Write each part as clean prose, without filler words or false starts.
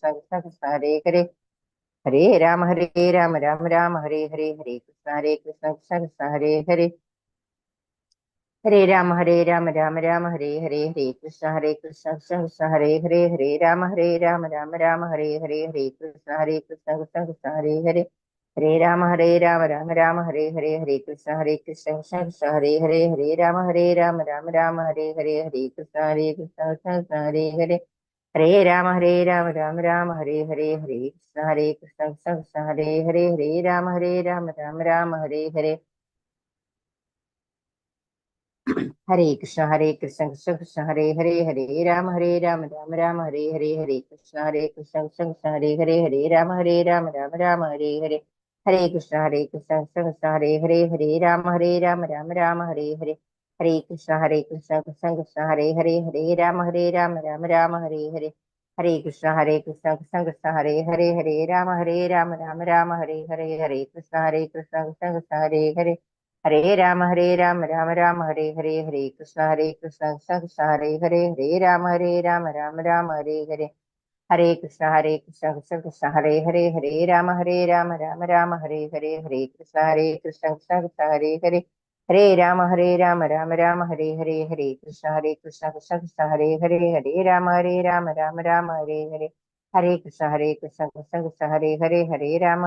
कृष्ण कृष्ण कृष्ण हरे हरे, हरे राम राम राम हरे हरे, हरे कृष्ण कृष्ण कृष्ण हरे हरे, हरे राम राम हरे हरे, हरे कृष्ण कृष्ण कृष्ण हरे हरे, हरे राम राम हरे हरे, हरे कृष्ण कृष्ण कृष्ण हरे हरे, हरे राम राम हरे हरे, हरे कृष्ण कृष्ण कृष्ण हरे हरे, हरे राम राम हरे हरे, हरे कृष्ण कृष्ण कृष्ण हरे हरे, हरे राम राम हरे हरे, हरे कृष्ण कृष्ण कृष्ण हरे हरे, हरे राम राम हरे हरे, हरे कृष्ण कृष्ण कृष्ण हरे हरे, हरे राम राम हरे हरे, हरे कृष्ण कृष्ण कृष्ण हरे हरे, हरे राम राम हरे हरे, हरे कृष्ण कृष्ण कृष्ण हरे हरे, हरे राम राम हरे हरे, हरे कृष्ण कृष्ण कृष्ण हरे हरे, हरे राम हरे हरे, हरे कृष्ण कृष्ण कृष्ण हरे हरे, हरे राम हरे हरे, हरे कृष्ण कृष्ण कृष्ण हरे हरे, हरे राम हरे कृष्ण कृष्ण कृष्ण हरे हरे, हरे राम हरे हरे, हरे कृष्ण कृष्ण कृष्ण हरे हरे, हरे राम हरे हरे, हरे कृष्ण कृष्ण कृष्ण हरे हरे, हरे राम हरे हरे, हरे कृष्ण कृष्ण कृष्ण हरे हरे, हरे राम हरे हरे, हरे कृष्ण कृष्ण कृष्ण हरे हरे, हरे राम हरे हरे, हरे कृष्ण कृष्ण कृष्ण हरे हरे, हरे राम हरे हरे, हरे कृष्ण कृष्ण कृष्ण हरे हरे, हरे राम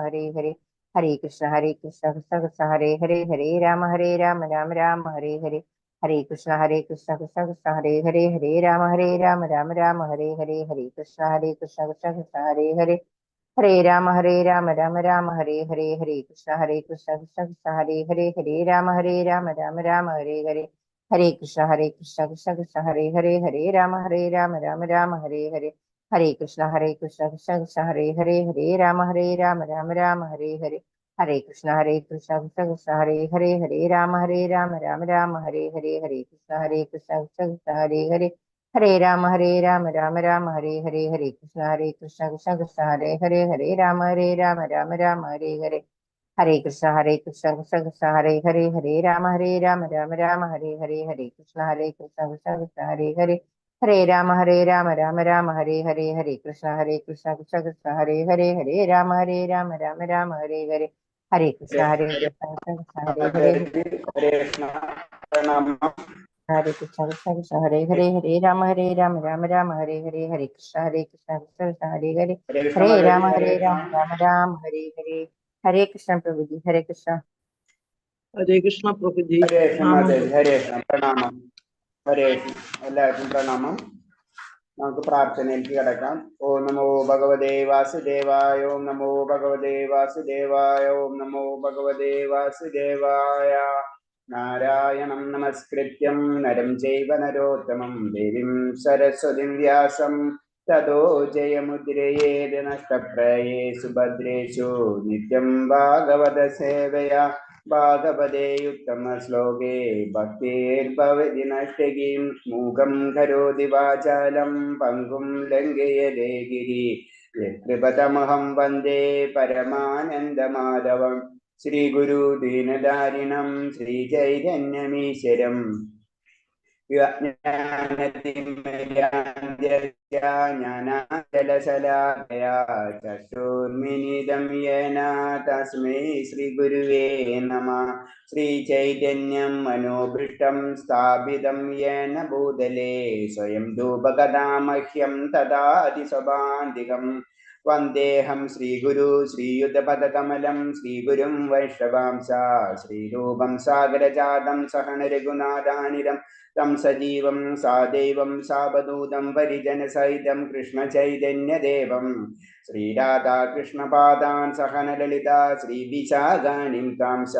हरे हरे, हरे कृष्ण कृष्ण कृष्ण हरे हरे, हरे राम हरे हरे, हरे कृष्ण कृष्ण कृष्ण हरे हरे, हरे राम हरे हरे, हरे कृष्ण कृष्ण कृष्ण हरे हरे, हरे राम हरे हरे, हरे कृष्ण कृष्ण कृष्ण हरे हरे, हरे राम हरे हरे, हरे कृष्ण कृष्ण कृष्ण हरे हरे, हरे राम हरे हरे, हरे कृष्ण कृष्ण कृष्ण हरे हरे, राम हरे हरे, हरे कृष्ण कृष्ण कृष्ण हरे हरे, हरे राम हरे हरे, हरे कृष्ण कृष्ण कृष्ण हरे हरे, हरे राम हरे हरे, हरे कृष्ण कृष्ण कृष्ण हरे हरे, राम हरे हरे, हरे कृष्ण कृष्ण कृष्ण हरे हरे, हरे राम हरे हरे, हरे कृष्ण कृष्ण कृष्ण हरे हरे, हरे कृष्ण प्रणाम। हरे कृष्ण कृष्ण कृष्ण हरे हरे, हरे राम हरे हरे, हरे कृष्ण कृष्ण कृष्ण हरे हरे, हरे कृष्ण हरे माता जी, हरे राम हरे हरे, हरे कृष्ण प्रभु जी, हरे कृष्ण। हरे कृष्ण प्रभु जी, कृष्ण नाम माता जी, हरे कृष्ण प्रणामം. ഹരേ എല്ലാവർക്കും പ്രണാമം. നമുക്ക് പ്രാർത്ഥനയിലേക്ക് കിടക്കാം. ഓം നമോ ഭഗവതേ വാസുദേവായ, ഓം നമോ ഭഗവതേ വാസുദേവായ, ഓം നമോ ഭഗവതേ വാസുദേവായ. നാരായണം നമസ്കൃത്യം നരം ചൈവ നരോത്തമം ദേവീം സരസ്വതിം വ്യാസം തതോ ജയമുദ്രയേത് നഷ്ടപ്രയേഷു ഭദ്രേഷു നിത്യം ഭാഗവത സേവയാ ഭാഗവതേ ഉത്തമ ശ്ലോകേ ഭക്തിർഭവതി നഷ്ടകീം മൂകം കരോതി വാചാലം പങ്കും ലംഘയതേ ഗിരി യത്കൃപതമഹം വന്ദേ പരമാനന്ദമാധവം ശ്രീ ഗുരു ദീനദാരിണം ശ്രീ ചൈതന്യമീശ്വരം ജ്ഞാനാഞ്ജലശലാകയാ ചക്ഷുർമിലിതം യേന തസ്മൈ ശ്രീഗുരുവേ നമഃ. ശ്രീചൈതന്യം മനോഭൃഷ്ടം സ്ഥാപിതം യേന ഭൂതലേ സ്വയം ധൂപകഥാമഹ്യം തദാതി സ്വഭാന്തികം വന്ദേഹം ശ്രീഗുരു ശ്രീയുതപദകമലം ശ്രീഗുരും വൈഷ്ണവാംസ ശ്രീരൂപം സാഗരജാതം സഹന രഘുനാഥാനിരം തം സജീവം സാദൈവം സാവധൂതം പരിജനസഹിതം കൃഷ്ണചൈതന്യദേവം ശ്രീരാധാകൃഷ്ണപാദാൻ സഹന ലളിത ശ്രീവിശാഖാനിം കാംസ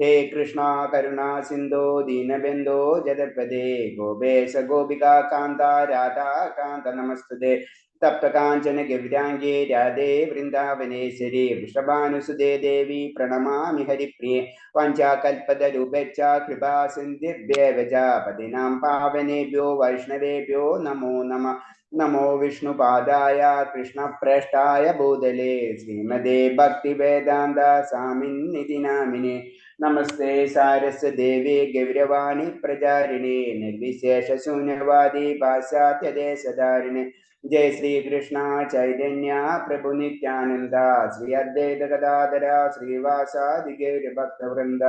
ഹേ കൃഷ്ണ കരുണാ സിന്ധോ ദീനബന്ധോ ജഗത്പദേ ഗോപേശ ഗോപികാ കാന്ത രാധാകാന്ത നമസ്തുതേ തപ്തകാഞ്ചന ഗൗരാംഗേ രാധേ വൃന്ദാവനേശ്വരി വൃഷഭാനുസുതേ ദേവി പ്രണമാമി ഹരിപ്രിയേ വാഞ്ചാകൽപതരൂപേച്ഛ കൃപാ സിന്ധിഭ്യേവ ച പതിനാം പാവനേഭ്യോ വൈഷ്ണവേഭ്യോ നമോ നമഃ. നമോ വിഷ്ണുപാദായ കൃഷ്ണപ്രേഷ്ഠായ ഭൂതലേ ശ്രീമതേ ഭക്തിവേദാന്ത സ്വാമിന്നിധി നാമിനെ നമസ്തേ സാരസ്വദേവേ ഗൗരവാണി പ്രചാരിണേ നിർവിശേഷ ശൂന്യവാദി പാശ്ചാത്യദേശധാരിണേ जय श्री कृष्ण चैतन्य प्रभु नित्यानंद श्री अद्वैत गदाधर श्रीवासादि गौर भक्त वृंद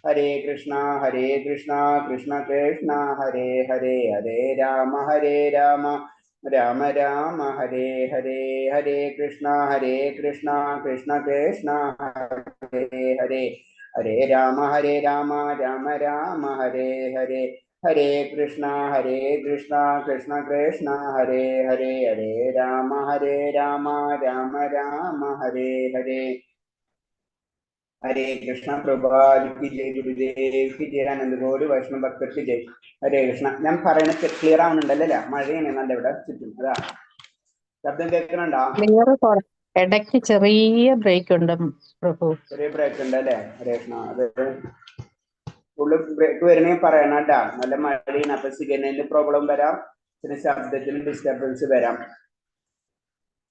हरे कृष्णा कृष्ण कृष्ण हरे हरे हरे राम राम राम हरे हरे हरे कृष्णा कृष्ण कृष्ण हरे हरे हरे राम राम राम हरे हरे हरे कृष्णा कृष्ण कृष्ण हरे हरे हरे राम राम राम हरे हरे हरे कृष्ण प्रभात की जय गुरुदेव की जय आनंद गौरी वैष्णव भक्त की जय हरे कृष्ण ഞാൻ പറയുന്നത് ക്ലിയർ ആവുന്നുണ്ടല്ലേ മഴയാണ് നല്ല ഇവിടെ ചുറ്റും അതാ ശബ്ദം കേൾക്കുന്നുണ്ടോ ഇടയ്ക്ക് ചെറിയ ബ്രേക്ക് ഉണ്ട് പ്രഭു. ചെറിയ ബ്രേക്ക് ഉണ്ട് അല്ലേ ഹരേ കൃഷ്ണ അത് ഫുള്ള് ബ്രേക്ക് വരണമെങ്കിൽ പറയണം കേട്ടാ നല്ല മഴയാണ് അപ്പൊ സിഗ്നലിന് പ്രോബ്ലം വരാം പിന്നെ ശബ്ദത്തിന് ഡിസ്റ്റർബൻസ് വരാം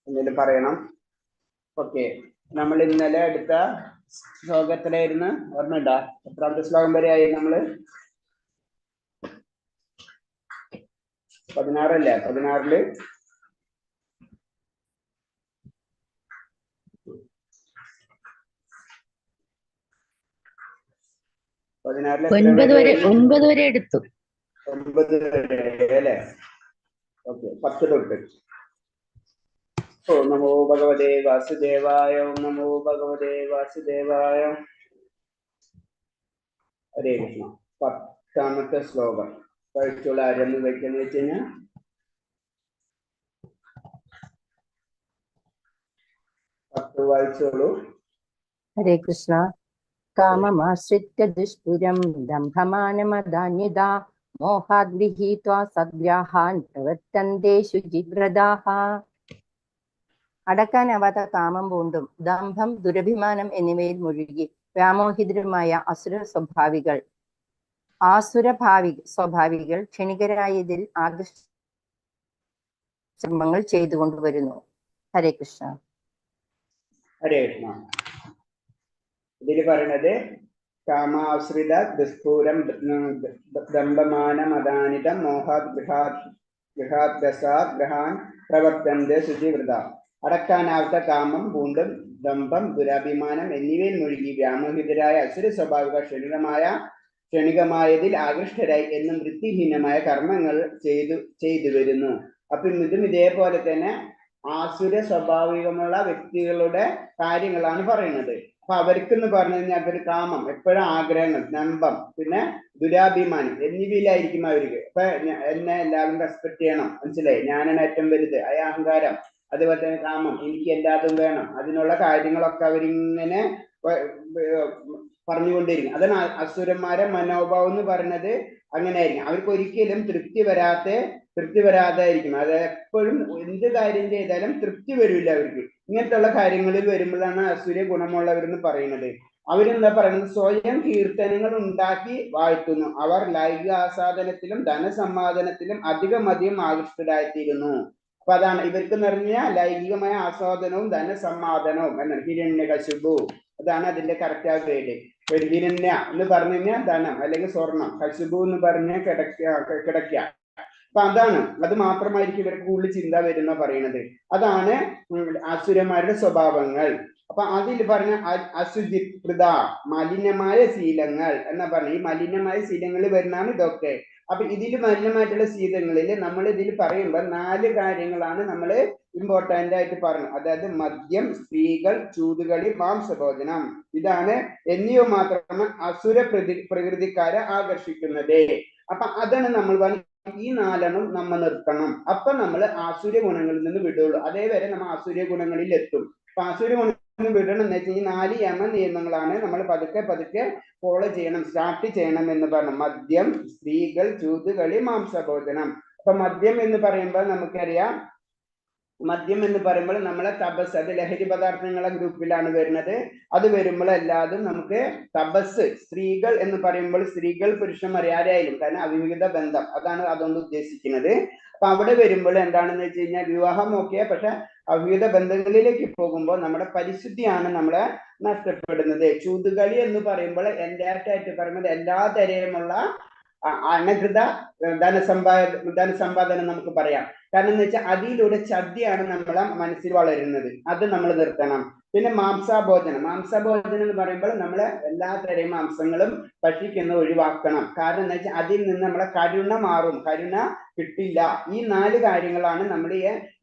എന്തെങ്കിലും പറയണം ഓക്കെ നമ്മൾ ഇന്നലെ എടുത്ത ശ്ലോകത്തിലായിരുന്നു ഓർമ്മയുണ്ടോ എത്രാമത്തെ ശ്ലോകം വരെ ആയി നമ്മള് 16 അല്ലേ 16 9 വരെ എടുത്തു 9 വരെ അല്ലേ ഓക്കെ 10 തൊട്ട് ഓം നമോ ഭഗവതേ വാസുദേവായ ഓം നമോ ഭഗവതേ വാസുദേവായ ഹരേ കൃഷ്ണ 10ാമത്തെ ശ്ലോകം കഴിച്ചുള്ള ആരെന്ന് വെക്കുന്ന വെച്ച് കഴിഞ്ഞാൽ വായിച്ചോളൂ. ഹരേ കൃഷ്ണ. കാമമാശ്രിത്യ ദുഷ്പുരം ദംഭമാനമദാന്യതാ മോഹാദ് ഗൃഹീത്വാ സദ്ഗ്രാഹാൻ പ്രവർത്തന്തേ ശുചിവ്രതാഃ. അടക്കാനാവാത്ത കാമം പൂണ്ടും ദംഭം ദുരഭിമാനം എന്നിവയിൽ മുഴുകി വ്യാമോഹിതരുമായ സ്വഭാവികൾ ക്ഷണികരായതിൽ ആകർഷങ്ങൾ ചെയ്തുകൊണ്ടുവരുന്നു. ഹരേ കൃഷ്ണ. ഹരേ കൃഷ്ണ. ഇതിൽ പറയുന്നത് കാമാശ്രിത ദുസ്ഫൂരം ദംഭമാനമദാനിതം മോഹാത് ഗ്രഹാൻ പ്രവർത്തന്റെ ശുചിവൃത. അടക്കാനാവാത്ത കാമം പൂണ്ടും ദംഭം ദുരഭിമാനം എന്നിവയിൽ മുഴുകി വ്യാമോഹിതരായ അസുര സ്വാഭാവിക ക്ഷണികമായതിൽ ആകൃഷ്ടരായി എന്നും വൃത്തിഹീനമായ കർമ്മങ്ങൾ ചെയ്തു വരുന്നു. അപ്പം ഇതും ഇതേപോലെ തന്നെ ആസുര സ്വാഭാവികമുള്ള വ്യക്തികളുടെ കാര്യങ്ങളാണ് പറയുന്നത്. അപ്പൊ അവർക്കെന്ന് പറഞ്ഞു കഴിഞ്ഞാൽ അവര് കാമം എപ്പോഴും ആഗ്രഹങ്ങൾ നമ്പം പിന്നെ ദുരാഭിമാനം എന്നിവയിലായിരിക്കും അവർക്ക്. ഇപ്പൊ എന്നെ എല്ലാവരും റെസ്പെക്ട് ചെയ്യണം മനസ്സിലായി ഞാനാണ് ഏറ്റവും വലുത് അഹങ്കാരം അതുപോലെ തന്നെ കാമം എനിക്ക് എല്ലാതും വേണം അതിനുള്ള കാര്യങ്ങളൊക്കെ അവരിങ്ങനെ പറഞ്ഞുകൊണ്ടിരിക്കും. അതാണ് അസുരന്മാരെ മനോഭാവം എന്ന് പറയുന്നത്. അങ്ങനെയായിരിക്കും അവർക്ക് ഒരിക്കലും തൃപ്തി വരാതായിരിക്കും. അത് എപ്പോഴും എന്ത് കാര്യം ചെയ്താലും തൃപ്തി വരില്ല അവർക്ക്. ഇങ്ങനത്തെ കാര്യങ്ങളിൽ വരുമ്പോഴാണ് അസുര ഗുണമുള്ളവരെന്ന് പറയുന്നത്. അവരെന്താ പറയുന്നത് സ്വയം കീർത്തനങ്ങൾ ഉണ്ടാക്കി വാഴ്ത്തുന്നു. അവർ ലൈംഗിക ആസ്വാദനത്തിലും ധനസമ്പാദനത്തിലും അധികം ആകൃഷ്ടരായിത്തീരുന്നു. അപ്പൊ അതാണ് ഇവർക്ക് നിറഞ്ഞ ലൈംഗികമായ ആസ്വാദനവും ധനസമ്പാദനവും എന്നാണ് ഹിരണ്യകശിപു. അതാണ് അതിന്റെ കറക്റ്റ് ഗ്രേഡ്. ഹിരണ്യ എന്ന് പറഞ്ഞു കഴിഞ്ഞാൽ ധനം അല്ലെങ്കിൽ സ്വർണം, കശിപു എന്ന് പറഞ്ഞാൽ കിടക്ക. അപ്പൊ അതാണ് അത് മാത്രമായിരിക്കും ഇവർക്ക് കൂടുതൽ ചിന്ത വരുന്ന പറയുന്നത്. അതാണ് അസുരന്മാരുടെ സ്വഭാവങ്ങൾ. അപ്പൊ അതിൽ പറഞ്ഞ അശുചിപ്രത മലിനമായ ശീലങ്ങൾ എന്നാ പറഞ്ഞ ഈ മലിനമായ ശീലങ്ങൾ വരുന്നതാണ് ഇതൊക്കെ. അപ്പൊ ഇതിൽ മലിനമായിട്ടുള്ള ശീലങ്ങളിൽ നമ്മൾ ഇതിൽ പറയുമ്പോൾ 4 കാര്യങ്ങളാണ് നമ്മൾ ഇമ്പോർട്ടന്റ് ആയിട്ട് പറഞ്ഞത്. അതായത് മദ്യം, സ്ത്രീകൾ, ചൂതുകളി, മാംസഭോജനം ഇതാണ് എന്നിവ മാത്രമാണ് അസുര പ്രകൃതിക്കാരെ ആകർഷിക്കുന്നത്. അപ്പൊ അതാണ് നമ്മൾ ഈ 4 നമ്മൾ നിർത്തണം. അപ്പൊ നമ്മൾ ആസുര ഗുണങ്ങളിൽ നിന്ന് വിടുള്ളൂ. അതേവരെ നമ്മൾ ആസുര ഗുണങ്ങളിൽ എത്തും. അപ്പൊ ആസുര ഗുണങ്ങളിൽ വിടണം എന്ന് വെച്ചാൽ ഈ 4 യമ നിയമങ്ങളാണ് നമ്മൾ പതുക്കെ ഫോളോ ചെയ്യണം, സ്റ്റാർട്ട് ചെയ്യണം എന്ന് പറഞ്ഞു. മദ്യം, സ്ത്രീകൾ, ചൂതുകളി, മാംസഭോജനം. അപ്പൊ മദ്യം എന്ന് പറയുമ്പോൾ നമുക്കറിയാം മദ്യം എന്ന് പറയുമ്പോൾ നമ്മളെ തപസ് അത് ലഹരി പദാർത്ഥങ്ങളെ ഗ്രൂപ്പിലാണ് വരുന്നത്. അത് വരുമ്പോൾ എല്ലാതും നമുക്ക് തപസ്. സ്ത്രീകൾ എന്ന് പറയുമ്പോൾ സ്ത്രീകൾ പുരുഷന്മാർ ആരായാലും കാരണം അവിഹിത ബന്ധം അതാണ് അതുകൊണ്ട് ഉദ്ദേശിക്കുന്നത്. അപ്പൊ അവിടെ വരുമ്പോൾ എന്താണെന്ന് വെച്ച് കഴിഞ്ഞാൽ വിവാഹം ഓക്കെ, പക്ഷെ അവിഹിത ബന്ധങ്ങളിലേക്ക് പോകുമ്പോൾ നമ്മുടെ പരിശുദ്ധിയാണ് നമ്മളെ നഷ്ടപ്പെടുന്നത്. ചൂതുകളി എന്ന് പറയുമ്പോൾ എൻ്റെ ആയിട്ട് പറയുമ്പോൾ എല്ലാ തരമുള്ള അനധികൃത ധനസമ്പാദനം നമുക്ക് പറയാം. കാരണം എന്ന് വെച്ചാൽ അതിലൂടെ ചതിയാണ് നമ്മളെ മനസ്സിൽ വളരുന്നത്. അത് നമ്മൾ നിർത്തണം. പിന്നെ മാംസഭോജനം എന്ന് പറയുമ്പോൾ നമ്മളെ എല്ലാ തരം മാംസങ്ങളും ഭക്ഷിക്കുന്നത് ഒഴിവാക്കണം. കാരണം എന്താ വെച്ചാൽ അതിൽ നിന്ന് നമ്മളെ കരുണ മാറും, കരുണ കിട്ടില്ല. ഈ 4 കാര്യങ്ങളാണ് നമ്മുടെ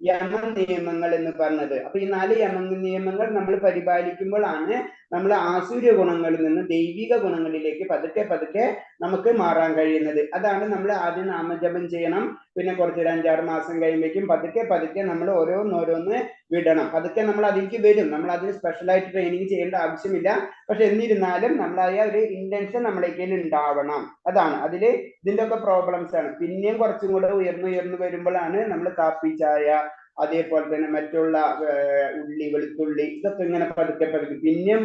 യമ നിയമങ്ങൾ എന്ന് പറഞ്ഞത്. അപ്പൊ ഈ 4 യമ നിയമങ്ങൾ നമ്മൾ പരിപാലിക്കുമ്പോഴാണ് നമ്മൾ ആസുര ഗുണങ്ങളിൽ നിന്ന് ദൈവിക ഗുണങ്ങളിലേക്ക് പതുക്കെ പതുക്കെ നമുക്ക് മാറാൻ കഴിയുന്നത്. അതാണ് നമ്മൾ ആദ്യം നാമജപം ചെയ്യണം. പിന്നെ കുറച്ചൊരു 5-6 മാസം കഴിയുമ്പോഴേക്കും പതുക്കെ പതുക്കെ നമ്മൾ ഓരോന്നോരോന്ന് വിടണം. പതുക്കെ നമ്മൾ അതിലേക്ക് വരും. നമ്മൾ അതിന് സ്പെഷ്യലായിട്ട് ട്രെയിനിങ് ചെയ്യേണ്ട ആവശ്യമില്ല. പക്ഷെ എന്നിരുന്നാലും നമ്മളായ ഒരു ഇന്റൻഷൻ നമ്മളേക്ക് ഉണ്ടാവണം. അതാണ് അതില് ഇതിന്റെ ഒക്കെ പ്രോബ്ലംസ് ആണ്. പിന്നെയും കുറച്ചും കൂടെ ഉയർന്നു വരുമ്പോഴാണ് നമ്മൾ കാപ്പി, ചായ, അതേപോലെ തന്നെ മറ്റുള്ള ഉള്ളി, വെളുത്തുള്ളി ഇതൊക്കെ ഇങ്ങനെ പതുക്കെ പിന്നെയും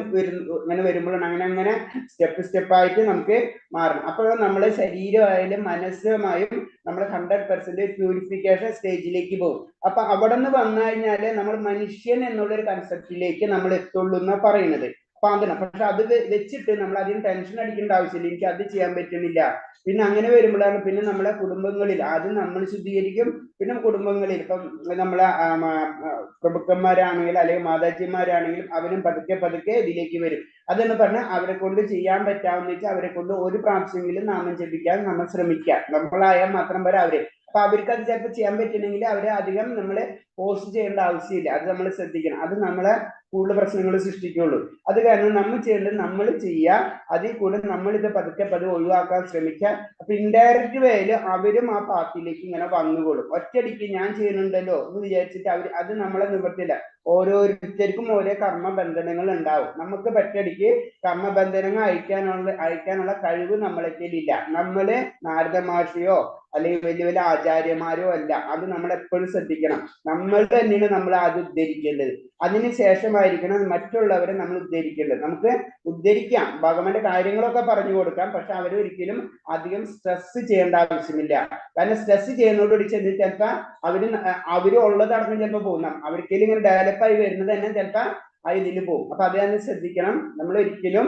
ഇങ്ങനെ വരുമ്പോഴാണ് അങ്ങനെ സ്റ്റെപ്പായിട്ട് നമുക്ക് മാറണം. അപ്പോഴും നമ്മളെ ശരീരമായാലും മനസ്സുമായും നമ്മൾ 100% പ്യൂരിഫിക്കേഷൻ സ്റ്റേജിലേക്ക് പോകും. അപ്പൊ അവിടെ നിന്ന് വന്നു കഴിഞ്ഞാല് നമ്മൾ മനുഷ്യൻ എന്നുള്ളൊരു കൺസെപ്റ്റിലേക്ക് നമ്മൾ എത്തുള്ളൂ എന്നാ പറയുന്നത്. പക്ഷെ അത് വെച്ചിട്ട് നമ്മൾ അതിന് ടെൻഷൻ അടിക്കേണ്ട ആവശ്യമില്ല. എനിക്ക് അത് ചെയ്യാൻ പറ്റുന്നില്ല. പിന്നെ അങ്ങനെ വരുമ്പോഴാണ് പിന്നെ നമ്മളെ കുടുംബങ്ങളിൽ ആദ്യം നമ്മൾ ശുദ്ധീകരിക്കും. പിന്നെ കുടുംബങ്ങളിൽ ഇപ്പം നമ്മളെ പ്രഭുക്കന്മാരാണെങ്കിലും അല്ലെങ്കിൽ മാതാജിമാരാണെങ്കിലും അവരും പതുക്കെ ഇതിലേക്ക് വരും. അതെന്ന് പറഞ്ഞാൽ അവരെ കൊണ്ട് ചെയ്യാൻ പറ്റാവുന്ന വെച്ചാൽ അവരെ കൊണ്ട് ഒരു പ്രാവശ്യമെങ്കിലും നാമം ജപിക്കാൻ നമ്മൾ ശ്രമിക്കുക. നമ്മളായാൽ മാത്രം വരെ അവര്. അപ്പൊ അവർക്ക് അത് ചിലപ്പോൾ ചെയ്യാൻ പറ്റുന്നെങ്കിൽ അവരെ അധികം നമ്മള് പോസ്റ്റ് ചെയ്യേണ്ട ആവശ്യമില്ല. അത് നമ്മൾ ശ്രദ്ധിക്കണം. അത് നമ്മളെ കൂടുതൽ പ്രശ്നങ്ങൾ സൃഷ്ടിക്കുള്ളൂ. അത് കാരണം നമ്മൾ ചെയ്യേണ്ടത് നമ്മൾ ചെയ്യുക. അതിൽ കൂടെ നമ്മൾ ഇത് പതുക്കെ ഒഴിവാക്കാൻ ശ്രമിക്കുക. അപ്പൊ ഇൻഡയറക്റ്റ് വേയില് അവരും ആ പാർട്ടിയിലേക്ക് ഇങ്ങനെ വന്നുകൊള്ളും. ഒറ്റയടിക്ക് ഞാൻ ചെയ്യുന്നുണ്ടല്ലോ എന്ന് വിചാരിച്ചിട്ട് അത് നമ്മളെ നിവർത്തില്ല. ഓരോരുത്തർക്കും ഓരോ കർമ്മബന്ധനങ്ങൾ ഉണ്ടാവും. നമുക്ക് ഒറ്റയടിക്ക് കർമ്മബന്ധനങ്ങൾ അയക്കാനുള്ള കഴിവ് നമ്മളെത്തിയില്ല. നമ്മള് നാരദ മഹർഷിയോ അല്ലെങ്കിൽ വലിയ വലിയ ആചാര്യന്മാരോ അല്ല. അത് നമ്മൾ എപ്പോഴും ശ്രദ്ധിക്കണം. നമ്മൾ തന്നെയാണ് നമ്മൾ ആദ്യം ഉദ്ധരിക്കേണ്ടത്. അതിനുശേഷമായിരിക്കണം മറ്റുള്ളവരെ നമ്മൾ ഉദ്ധരിക്കേണ്ടത്. നമുക്ക് ഉദ്ധരിക്കാം, ഭഗവാന്റെ കാര്യങ്ങളൊക്കെ പറഞ്ഞു കൊടുക്കാം. പക്ഷെ അവരൊരിക്കലും അധികം സ്ട്രെസ് ചെയ്യേണ്ട ആവശ്യമില്ല. കാരണം സ്ട്രെസ് ചെയ്യുന്നതോടുകൂടി ചെന്ന് ചിലപ്പോൾ അവര് ഉള്ളതടക്കം ചിലപ്പോൾ പോകും. അവർക്കെങ്കിലും ഇങ്ങനെ ഡെവലപ്പായി വരുന്നത് തന്നെ ചിലപ്പോൾ ഇതിൽ പോകും. അപ്പൊ അത് തന്നെ ശ്രദ്ധിക്കണം. നമ്മൾ ഒരിക്കലും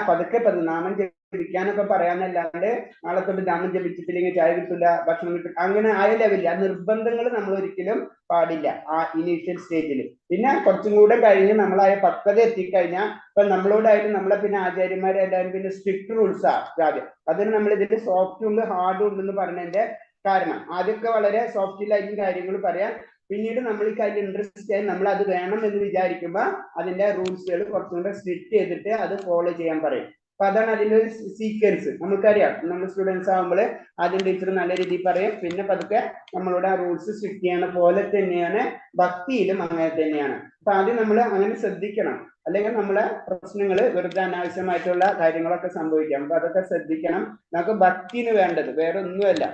പതുക്കെ നാമം ജപിക്കാനൊക്കെ പറയാന്നല്ലാണ്ട് നാളെ തൊട്ട് നാമം ജപിച്ചിട്ടില്ലെങ്കിൽ ചായ കിട്ടില്ല, ഭക്ഷണം കിട്ടില്ല, അങ്ങനെ ആയ ലെവലിൽ ആ നിർബന്ധങ്ങൾ നമ്മൾ ഒരിക്കലും പാടില്ല ആ ഇനീഷ്യൽ സ്റ്റേജിൽ. പിന്നെ കുറച്ചും കൂടെ കഴിഞ്ഞ് നമ്മളായ പക്വത എത്തിക്കഴിഞ്ഞാൽ ഇപ്പൊ നമ്മളോടായാലും നമ്മളെ പിന്നെ ആചാര്യന്മാരെല്ലാവരും പിന്നെ സ്ട്രിക്ട് റൂൾസാ ആദ്യം. അതിന് നമ്മൾ ഇതിൽ സോഫ്റ്റ് ഉണ്ട് ഹാർഡ് ഉണ്ടെന്ന് പറഞ്ഞതിന്റെ കാരണം ആദ്യമൊക്കെ വളരെ സോഫ്റ്റിലായിരിക്കും കാര്യങ്ങൾ പറയാം. പിന്നീട് നമ്മൾ ഈ കാര്യം ഇൻട്രസ്റ്റ് ആയി നമ്മൾ അത് വേണം എന്ന് വിചാരിക്കുമ്പോൾ അതിന്റെ റൂൾസുകൾ കുറച്ചും കൂടെ സ്ട്രിക്റ്റ് ചെയ്തിട്ട് അത് ഫോളോ ചെയ്യാൻ പറയും. അപ്പൊ അതാണ് അതിന്റെ ഒരു സീക്വൻസ്. നമുക്കറിയാം, നമ്മൾ സ്റ്റുഡൻസ് ആകുമ്പോൾ ആദ്യം ടീച്ചർ നല്ല രീതിയിൽ പറയും. പിന്നെ പതുക്കെ നമ്മളോട് ആ റൂൾസ് സ്ട്രിക്റ്റ് ചെയ്യണ പോലെ തന്നെയാണ് ഭക്തിയിലും അങ്ങനെ തന്നെയാണ്. അപ്പൊ ആദ്യം നമ്മൾ അങ്ങനെ ശ്രദ്ധിക്കണം. അല്ലെങ്കിൽ നമ്മളെ പ്രശ്നങ്ങൾ വെറുതെ അനാവശ്യമായിട്ടുള്ള കാര്യങ്ങളൊക്കെ സംഭവിക്കാം. അപ്പൊ അതൊക്കെ ശ്രദ്ധിക്കണം. നമുക്ക് ഭക്തിന് വേണ്ടത് വേറെ ഒന്നുമല്ല.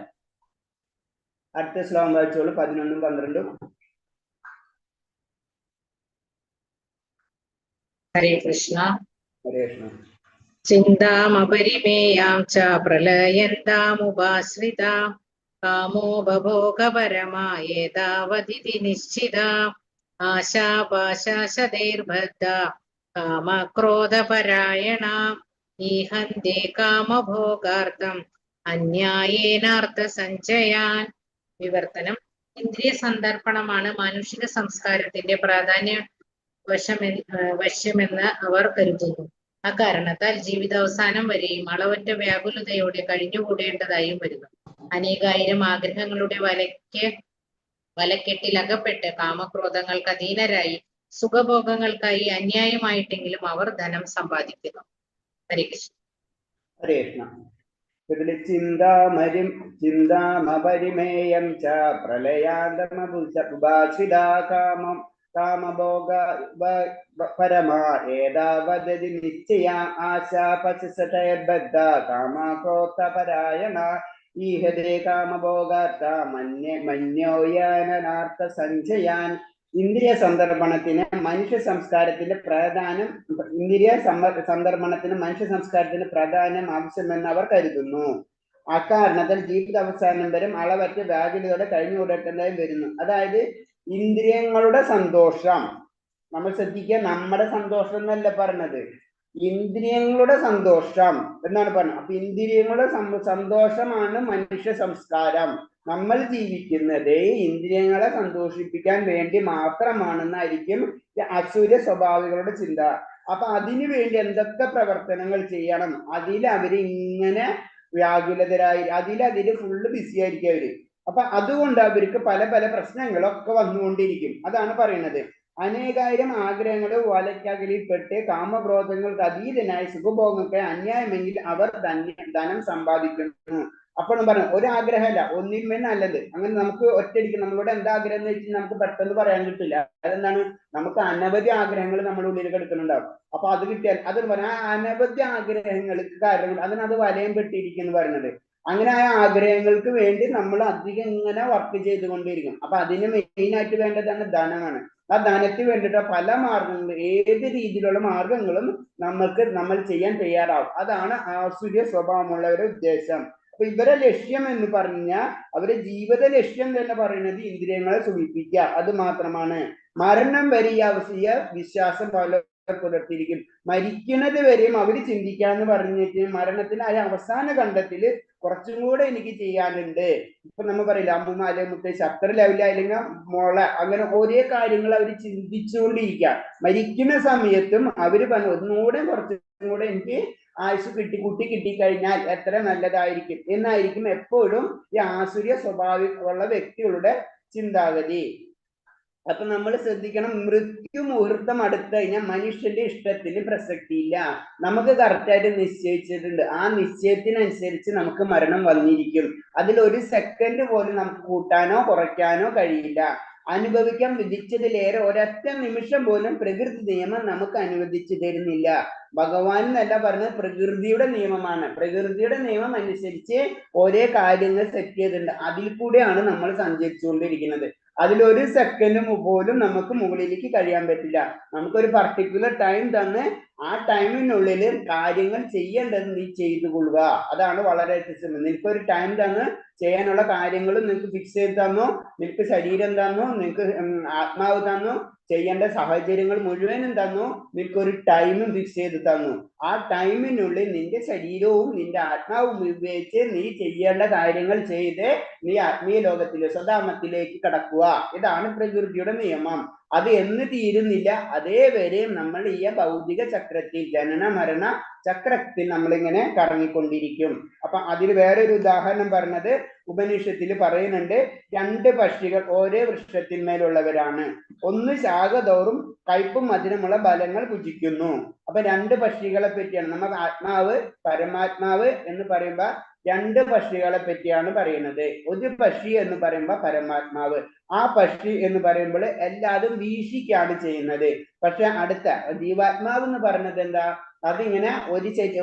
അടുത്ത ശ്ലോകം വായിച്ചോളൂ, 11ഉം 12ഉം. ഹരേ കൃഷ്ണ. ഹരേ കൃഷ്ണ. ചിന്താമപരിമേയാം ച പ്രളയന്താമുപാശ്രിതാം കാമോപഭോഗപരമായേതാവതിഥി നിശ്ചിതാം ആശാപാശാശതൈർബദ്ധ കാമക്രോധപരായണാം ഈഹന്തേ കാമഭോഗാർത്ഥം അന്യായേനാർത്ഥ സഞ്ചയാൻ. വിവർത്തനം. ഇന്ദ്രിയ സന്ദർപ്പണമാണ് മാനുഷിക സംസ്കാരത്തിന്റെ പ്രാധാന്യ വശ്യമെന്ന് അവർ കരുതുന്നു. അക്കാരണത്താൽ ജീവിതാവസാനം വരെയും അളവറ്റ വ്യാകുലതയോടെ കഴിഞ്ഞുകൂടേണ്ടതായും വരുന്നു. അനേകായിരം ആഗ്രഹങ്ങളുടെ വലക്കെട്ടിൽ അകപ്പെട്ട് കാമക്രോധങ്ങൾക്ക് അധീനരായി സുഖഭോഗങ്ങൾക്കായി അന്യായമായിട്ടെങ്കിലും അവർ ധനം സമ്പാദിക്കുന്നു. ഹരേ കൃഷ്ണ. ഹരേ കൃഷ്ണ. ഇതില് ചിന്താമപരിമേയം ച പ്രളയാന്തമുപാശ്രിതാ കാമം കാമഭോഗ പരമാ ഏതാവതി നിശ്ചയ ആശാപശതൈർബദ്ധ കാമക്രോധപരായണ ഈഹതേ കാമഭോഗാർത്ഥ മന്യോയാനാർത്ഥ സഞ്ചയാൻ. ഇന്ദ്രിയ സന്ദർപ്പണത്തിന് മനുഷ്യ സംസ്കാരത്തിന്റെ പ്രാധാന്യം ആവശ്യമെന്ന് അവർ കരുതുന്നു. അക്കാരണത്തിൽ ജീവിത അവസാനം വരും അളവറ്റ വ്യാകുലതയോടെ കഴിഞ്ഞുകൂടേണ്ടതായി വരുന്നു. അതായത് ഇന്ദ്രിയങ്ങളുടെ സന്തോഷം നമ്മൾ ശ്രദ്ധിക്കുക. നമ്മുടെ സന്തോഷം എന്നല്ല പറഞ്ഞത്, ഇന്ദ്രിയങ്ങളുടെ സന്തോഷം എന്നാണ് പറഞ്ഞത്. അപ്പൊ ഇന്ദ്രിയങ്ങളുടെ സന്തോഷമാണ് മനുഷ്യ സംസ്കാരം. നമ്മൾ ജീവിക്കുന്നത് ഇന്ദ്രിയങ്ങളെ സന്തോഷിപ്പിക്കാൻ വേണ്ടി മാത്രമാണെന്നായിരിക്കും അസൂര്യ സ്വഭാവികളുടെ ചിന്ത. അപ്പൊ അതിനു വേണ്ടി എന്തൊക്കെ പ്രവർത്തനങ്ങൾ ചെയ്യണം, അവര് ഇങ്ങനെ വ്യാകുലതരായി, അതില് ഫുള്ള് ബിസി ആയിരിക്കും അവര്. അപ്പൊ അതുകൊണ്ട് അവർക്ക് പല പല പ്രശ്നങ്ങളൊക്കെ വന്നുകൊണ്ടിരിക്കും. അതാണ് പറയുന്നത്. അനേകായിരം ആഗ്രഹങ്ങളെ വലയ്ക്കകലിൽപ്പെട്ട് കാമക്രോധങ്ങൾക്ക് അതീതനായി സുഖഭോഗങ്ങൾക്ക് അന്യായമെങ്കിൽ അവർ ധനം സമ്പാദിക്കുന്നു. അപ്പോഴും പറഞ്ഞു ഒരാഗ്രഹമല്ല, ഒന്നിന്മേൽ നല്ലത്. അങ്ങനെ നമുക്ക് ഒറ്റയടിക്ക് നമ്മളോട് എന്താ ആഗ്രഹം എന്ന് വെച്ചാൽ നമുക്ക് പെട്ടെന്ന് പറയാൻ കിട്ടില്ല. അതെന്താണ്, നമുക്ക് അനവധി ആഗ്രഹങ്ങൾ നമ്മുടെ ഉള്ളിൽ കിടക്കുന്നുണ്ടാവും. അപ്പൊ അത് കിട്ടിയാൽ അത് പറഞ്ഞ ആ അനവധി ആഗ്രഹങ്ങൾക്ക് കാരണം അതിനത് വലയം പെട്ടിരിക്കുന്നു പറയുന്നത്. അങ്ങനെ ആ ആഗ്രഹങ്ങൾക്ക് വേണ്ടി നമ്മൾ അധികം ഇങ്ങനെ വർക്ക് ചെയ്തുകൊണ്ടിരിക്കും. അപ്പൊ അതിന് മെയിൻ ആയിട്ട് വേണ്ടതാണ് ധനമാണ്. ആ ധനത്തിന് വേണ്ടിയിട്ട് പല മാർഗങ്ങളും, ഏത് രീതിയിലുള്ള മാർഗങ്ങളും നമ്മൾ ചെയ്യാൻ തയ്യാറാവും. അതാണ് ആസുര്യ സ്വഭാവമുള്ളവരുടെ ഉദ്ദേശം. അപ്പൊ ഇവരെ ലക്ഷ്യം എന്ന് പറഞ്ഞാൽ അവരുടെ ജീവിത ലക്ഷ്യം തന്നെ പറയുന്നത് ഇന്ദ്രിയങ്ങളെ സുഖിപ്പിക്കുക, അത് മാത്രമാണ്. മരണം വരെ ഈ വിശ്വാസം പുലർത്തിയിരിക്കും. മരിക്കുന്നത് വരെയും അവര് ചിന്തിക്കാന്ന് പറഞ്ഞിട്ട് മരണത്തിന് ആ അവസാന ഘട്ടത്തില് കുറച്ചും കൂടെ എനിക്ക് ചെയ്യാനുണ്ട്. ഇപ്പൊ നമ്മൾ പറയില്ല അമ്മൂമ്മ അല്ലെങ്കിൽ മുത്തശ്ശി അത്ര ലെവലിൽ അല്ലെങ്കിൽ മോളെ, അങ്ങനെ ഓരോ കാര്യങ്ങൾ അവർ ചിന്തിച്ചുകൊണ്ടിരിക്കുക. മരിക്കുന്ന സമയത്തും അവര് പറഞ്ഞു ഒന്നുകൂടെ കുറച്ചും കൂടെ എനിക്ക് ആയുസ് കിട്ടിക്കഴിഞ്ഞാൽ എത്ര നല്ലതായിരിക്കും എന്നായിരിക്കും എപ്പോഴും ഈ ആസുര്യ സ്വഭാവമുള്ള വ്യക്തികളുടെ ചിന്താഗതി. അപ്പൊ നമ്മൾ ശ്രദ്ധിക്കണം, മൃത്യു മുഹൂർത്തം അടുത്ത് കഴിഞ്ഞാൽ മനുഷ്യന്റെ ഇഷ്ടത്തിന് പ്രസക്തിയില്ല. നമുക്ക് കറക്റ്റായിട്ട് നിശ്ചയിച്ചിട്ടുണ്ട്. ആ നിശ്ചയത്തിനനുസരിച്ച് നമുക്ക് മരണം വന്നിരിക്കും. അതിൽ ഒരു സെക്കൻഡ് പോലും നമുക്ക് കൂട്ടാനോ കുറയ്ക്കാനോ കഴിയില്ല. അനുഭവിക്കാൻ വിധിച്ചതിലേറെ ഒരൊറ്റ നിമിഷം പോലും പ്രകൃതി നിയമം നമുക്ക് അനുവദിച്ചു തരുന്നില്ല. ഭഗവാൻ എന്നല്ല പറഞ്ഞത്, പ്രകൃതിയുടെ നിയമമാണ്. പ്രകൃതിയുടെ നിയമം അനുസരിച്ച് ഓരോ കാര്യങ്ങൾ സെറ്റ് ചെയ്തിട്ടുണ്ട്. അതിൽ കൂടെയാണ് നമ്മൾ സഞ്ചരിച്ചുകൊണ്ടിരിക്കുന്നത്. അതിലൊരു സെക്കൻഡ് പോലും നമുക്ക് മുകളിലേക്ക് കഴിയാൻ പറ്റില്ല. നമുക്കൊരു പർട്ടിക്കുലർ ടൈം തന്ന് ആ ടൈമിനുള്ളിൽ കാര്യങ്ങൾ ചെയ്യേണ്ടത് നീ ചെയ്തു കൊള്ളുക. അതാണ് വളരെ സിമ്പിൾ. നിനക്കൊരു ടൈം തന്ന് ചെയ്യാനുള്ള കാര്യങ്ങളും നിനക്ക് ഫിക്സ് ചെയ്ത് തന്നു. നിനക്ക് ശരീരം തന്നു, നിനക്ക് ആത്മാവ് തന്നു, ചെയ്യേണ്ട സാഹചര്യങ്ങൾ മുഴുവനും തന്നു, നിനക്കൊരു ടൈമും ഫിക്സ് ചെയ്ത് തന്നു. ആ ടൈമിനുള്ളിൽ നിന്റെ ശരീരവും നിന്റെ ആത്മാവും ഉപയോഗിച്ച് നീ ചെയ്യേണ്ട കാര്യങ്ങൾ ചെയ്ത് നീ ആത്മീയ ലോകത്തിലെ സ്വധാമത്തിലേക്ക് കടക്കുക. ഇതാണ് പ്രകൃതിയുടെ നിയമം. അത് എന്ന് തീരുന്നില്ല, അതേവരെ നമ്മൾ ഈ ഭൗതിക ചക്രത്തിൽ, ജനന മരണ ചക്രത്തിൽ നമ്മളിങ്ങനെ കറങ്ങിക്കൊണ്ടിരിക്കും. അപ്പൊ അതിൽ വേറൊരു ഉദാഹരണം പറഞ്ഞത് ഉപനിഷത്തിൽ പറയുന്നുണ്ട്. 2 പക്ഷികൾ ഒരേ വൃക്ഷത്തിന്മേലുള്ളവരാണ്. ഒന്ന് ശാഖ തോറും കയ്പും മധുരമുള്ള ഫലങ്ങൾ ഭുജിക്കുന്നു. അപ്പൊ 2 പക്ഷികളെ പറ്റിയാണ്. നമുക്ക് ആത്മാവ് പരമാത്മാവ് എന്ന് പറയുമ്പോ 2 പക്ഷികളെ പറ്റിയാണ് പറയുന്നത്. ഒരു പക്ഷി എന്ന് പറയുമ്പോ പരമാത്മാവ്. ആ പക്ഷി എന്ന് പറയുമ്പോൾ എല്ലാതും വീക്ഷിക്കാണ് ചെയ്യുന്നത്. പക്ഷെ അടുത്ത ജീവാത്മാവ് എന്ന് പറഞ്ഞത് എന്താ, അതിങ്ങനെ ഒരു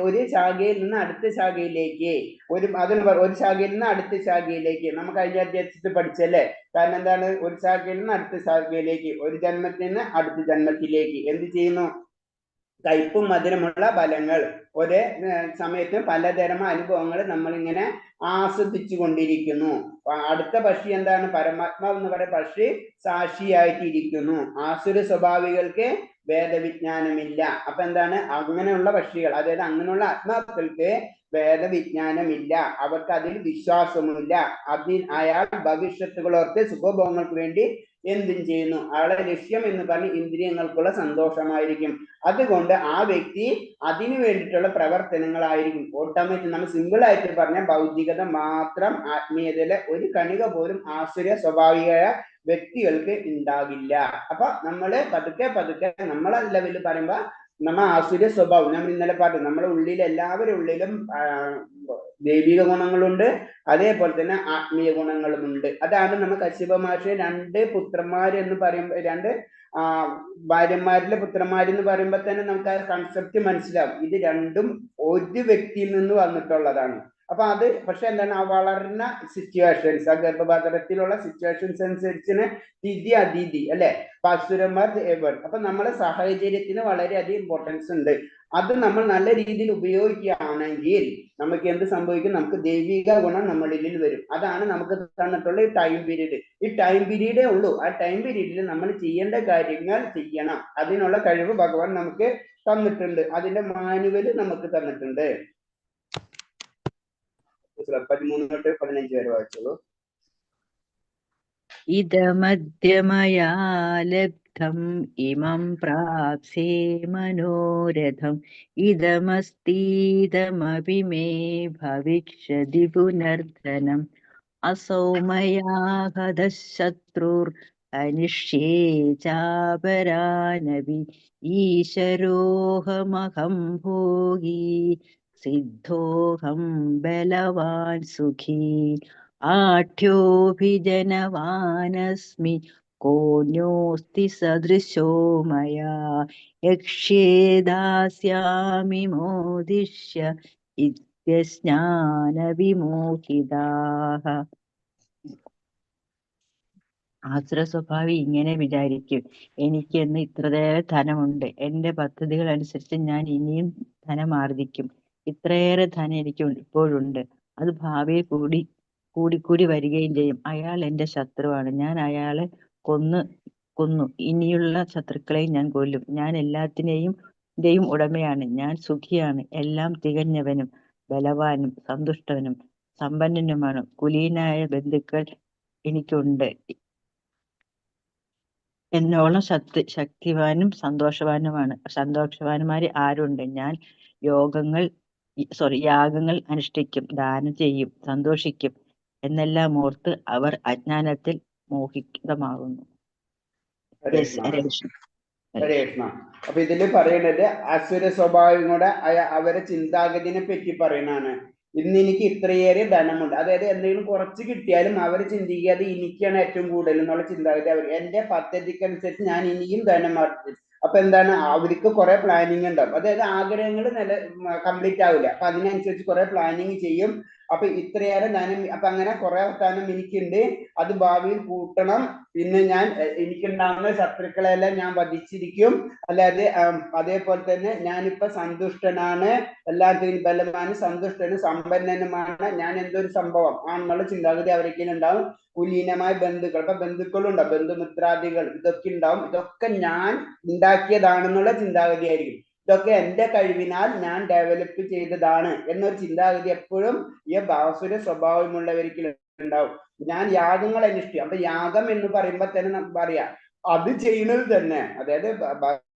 ശാഖയിൽ നിന്ന് അടുത്ത ശാഖയിലേക്ക്, ഒരു ശാഖയിൽ നിന്ന് അടുത്ത ശാഖയിലേക്ക് നമുക്ക് അതിന്റെ അധ്യയനത്തിൽ പഠിച്ചല്ലേ. കാരണം എന്താണ്, ഒരു ശാഖയിൽ നിന്ന് അടുത്ത ശാഖയിലേക്ക്, ഒരു ജന്മത്തിൽ നിന്ന് അടുത്ത ജന്മത്തിലേക്ക് എന്ത് ചെയ്യുന്നു, കയ്പും മധുരമുള്ള ഫലങ്ങൾ, ഒരേ സമയത്ത് പലതരം അനുഭവങ്ങൾ നമ്മളിങ്ങനെ ആസ്വദിച്ചു കൊണ്ടിരിക്കുന്നു. അടുത്ത പക്ഷി എന്താണ്, പരമാത്മാവ് എന്ന് പറയുന്ന പക്ഷി സാക്ഷിയായിട്ടിരിക്കുന്നു. ആസുര സ്വഭാവികൾക്ക് വേദവിജ്ഞാനമില്ല. അപ്പൊ എന്താണ്, അങ്ങനെയുള്ള പക്ഷികൾ, അതായത് അങ്ങനെയുള്ള ആത്മാക്കൾക്ക് വേദവിജ്ഞാനമില്ല, അവർക്ക് അതിൽ വിശ്വാസമില്ല. അയാൾ ഭവിഷ്യത്തുകളോർത്ത് സുഖഭോഗങ്ങൾക്ക് വേണ്ടി എന്തും ചെയ്യുന്നു. അയാളുടെ ലക്ഷ്യം എന്ന് പറഞ്ഞ് ഇന്ദ്രിയങ്ങൾക്കുള്ള സന്തോഷമായിരിക്കും. അതുകൊണ്ട് ആ വ്യക്തി അതിനു വേണ്ടിയിട്ടുള്ള പ്രവർത്തനങ്ങളായിരിക്കും. ഓട്ടോമാറ്റിക് നമ്മൾ സിമ്പിൾ ആയിട്ട് പറഞ്ഞ ഭൗതികത മാത്രം, ആത്മീയതയിലെ ഒരു കണിക പോലും ആസുര സ്വാഭാവിക വ്യക്തികൾക്ക് ഉണ്ടാകില്ല. അപ്പൊ നമ്മള് പതുക്കെ നമ്മളെ ലെവലിൽ പറയുമ്പോ നമ്മ ആസുര സ്വഭാവം, നമ്മൾ ഇന്നലെ പറഞ്ഞു, നമ്മുടെ ഉള്ളിൽ എല്ലാവരുടെ ഉള്ളിലും ദൈവിക ഗുണങ്ങളുണ്ട്, അതേപോലെ തന്നെ ആത്മീയ ഗുണങ്ങളുമുണ്ട്. അതാണ് നമ്മൾ കശ്യപ മഹർഷി 2 പുത്രന്മാർ എന്ന് പറയുമ്പോൾ, 2 ഭാര്യന്മാരിലെ പുത്രന്മാരെന്ന് പറയുമ്പോൾ തന്നെ നമുക്ക് ആ കൺസെപ്റ്റ് മനസ്സിലാവും. ഇത് രണ്ടും ഒരു വ്യക്തിയിൽ നിന്ന് വന്നിട്ടുള്ളതാണ്. അപ്പൊ അത് പക്ഷെ എന്താണ്, ആ വളർന്ന സിറ്റുവേഷൻസ്, ആ ഗർഭപാത്രത്തിലുള്ള സിറ്റുവേഷൻസ് അനുസരിച്ച് തിഥി അതിഥി അല്ലെ, അസുരന്മാർ ദേവർ. അപ്പൊ നമ്മളെ സാഹചര്യത്തിന് വളരെയധികം ഇമ്പോർട്ടൻസ് ഉണ്ട്. അത് നമ്മൾ നല്ല രീതിയിൽ ഉപയോഗിക്കുകയാണെങ്കിൽ നമുക്ക് എന്ത് സംഭവിക്കും? നമുക്ക് ദൈവിക ഗുണം നമ്മളിൽ വരും. അതാണ് നമുക്ക് തന്നിട്ടുള്ള ഈ ടൈം പീരീഡ്. ഈ ടൈം പീരീഡേ ഉള്ളൂ. ആ ടൈം പീരീഡിൽ നമ്മൾ ചെയ്യേണ്ട കാര്യങ്ങൾ ചെയ്യണം. അതിനുള്ള കഴിവ് ഭഗവാൻ നമുക്ക് തന്നിട്ടുണ്ട്. അതിന്റെ മാനുവൽ നമുക്ക് തന്നിട്ടുണ്ട്. 13 തൊട്ട് 15 വരെ വായിച്ചോളൂ. ഇദമദ്യമയാ ലബ്ധം ഇമം പ്രാപ്സേ മനോരഥം ഇദമസ്തീദമപി മേ ഭവിഷ്യതി പുനർധനം അസൗ മയാ ഹതഃ ശത്രുർ അനിഷ്യേ ചാപരാനപി ഈശ്വരോഹമഹം ഭോഗീ സിദ്ധോഹം ബലവാൻ സുഖീ ആഠ്യോഭിജനവാനസ്മി കോന്യോസ്തി സദൃശോ മയാ യക്ഷ്യേ ദാസ്യാമി മോദിഷ്യ ഇത്യജ്ഞാനവിമോഹിതാഃ. ആസുര സ്വഭാവി ഇങ്ങനെ വിചാരിക്കും, എനിക്കിന്ന് ഇത്രയേറെ ധനമുണ്ട്, എന്റെ പദ്ധതികൾ അനുസരിച്ച് ഞാൻ ഇനിയും ധനം ആർജിക്കും. ഇത്രയേറെ ധനം എനിക്ക് ഇപ്പോഴുണ്ട്, അത് ഭാവിയിൽ കൂടി വരികയും ചെയ്യും. അയാൾ എന്റെ ശത്രുവാണ്, ഞാൻ അയാളെ കൊന്നു ഇനിയുള്ള ശത്രുക്കളെയും ഞാൻ കൊല്ലും. ഞാൻ എല്ലാത്തിന്റെയും ഉടമയാണ്, ഞാൻ സുഖിയാണ്, എല്ലാം തികഞ്ഞവനും ബലവാനും സന്തുഷ്ടവനും സമ്പന്നനുമാണ്. കുലീനായ ബന്ധുക്കൾ എനിക്കുണ്ട്, എന്നോളം ശക്തിവാനും സന്തോഷവാനുമാര് ആരുണ്ട്? ഞാൻ യാഗങ്ങൾ അനുഷ്ഠിക്കും, ദാനം ചെയ്യും, സന്തോഷിക്കും എന്നെല്ലാം ഓർത്ത് അവർ അജ്ഞാനത്തിൽ മോഹിതമാകുന്നു. ഹരേ കൃഷ്ണ. അപ്പൊ ഇതില് പറയുന്നത് അസുര സ്വഭാവം കൂടെ അവരെ ചിന്താഗതിനെ പറ്റി പറയുന്നതാണ്. ഇന്ന് എനിക്ക് ഇത്രയേറെ ധനമുണ്ട്, അതായത് എന്തെങ്കിലും കുറച്ച് കിട്ടിയാലും അവർ ചിന്തിക്കുക അത് എനിക്കാണ് ഏറ്റവും കൂടുതൽ എന്നുള്ള ചിന്താഗതി. അവർ എന്റെ പദ്ധതിക്കനുസരിച്ച് ഞാൻ ഇനിയും ധനം ആർജിക്കും. അപ്പൊ എന്താണ്, അവർക്ക് കുറെ പ്ലാനിങ് ഉണ്ടാവും. അതായത് ആഗ്രഹങ്ങൾ കംപ്ലീറ്റ് ആവില്ല. അപ്പൊ അതിനനുസരിച്ച് കുറെ പ്ലാനിങ് ചെയ്യും. അപ്പൊ ഇത്രയേറെ ധനം, അപ്പൊ അങ്ങനെ കുറെ ധനം എനിക്കുണ്ട്, അത് ഭാവിയിൽ കൂട്ടണം, പിന്നെ ഞാൻ എനിക്കുണ്ടാകുന്ന ശത്രുക്കളെല്ലാം ഞാൻ വധിച്ചിരിക്കും. അല്ലാതെ അതേപോലെ തന്നെ ഞാനിപ്പോ സന്തുഷ്ടനാണ്, എല്ലാത്തിനും ബലവാനും സന്തുഷ്ടനും സമ്പന്നനുമാണ്, ഞാൻ എന്തൊരു സംഭവം ആണെന്നുള്ള ചിന്താഗതി അവർക്ക് ഉണ്ടാവും. കുലീനമായ ബന്ധുക്കൾ, അപ്പൊ ബന്ധുക്കളുണ്ടാവും, ബന്ധുമിത്രാദികൾ, ഇതൊക്കെ ഉണ്ടാവും. ഇതൊക്കെ ഞാൻ ഉണ്ടാക്കിയതാണെന്നുള്ള ചിന്താഗതി ആയിരിക്കും. ഇതൊക്കെ എന്റെ കഴിവിനാൽ ഞാൻ ഡെവലപ്പ് ചെയ്തതാണ് എന്നൊരു ചിന്താഗതി എപ്പോഴും ഈ ഭാസുര സ്വഭാവമുള്ളവർക്ക് ഉണ്ടാവും. ഞാൻ യാഗങ്ങൾ അനുഷ്ഠിക്കും. അപ്പൊ യാഗം എന്ന് പറയുമ്പോ തന്നെ നമുക്ക് പറയാം, അത് ചെയ്യുന്നത് തന്നെ, അതായത്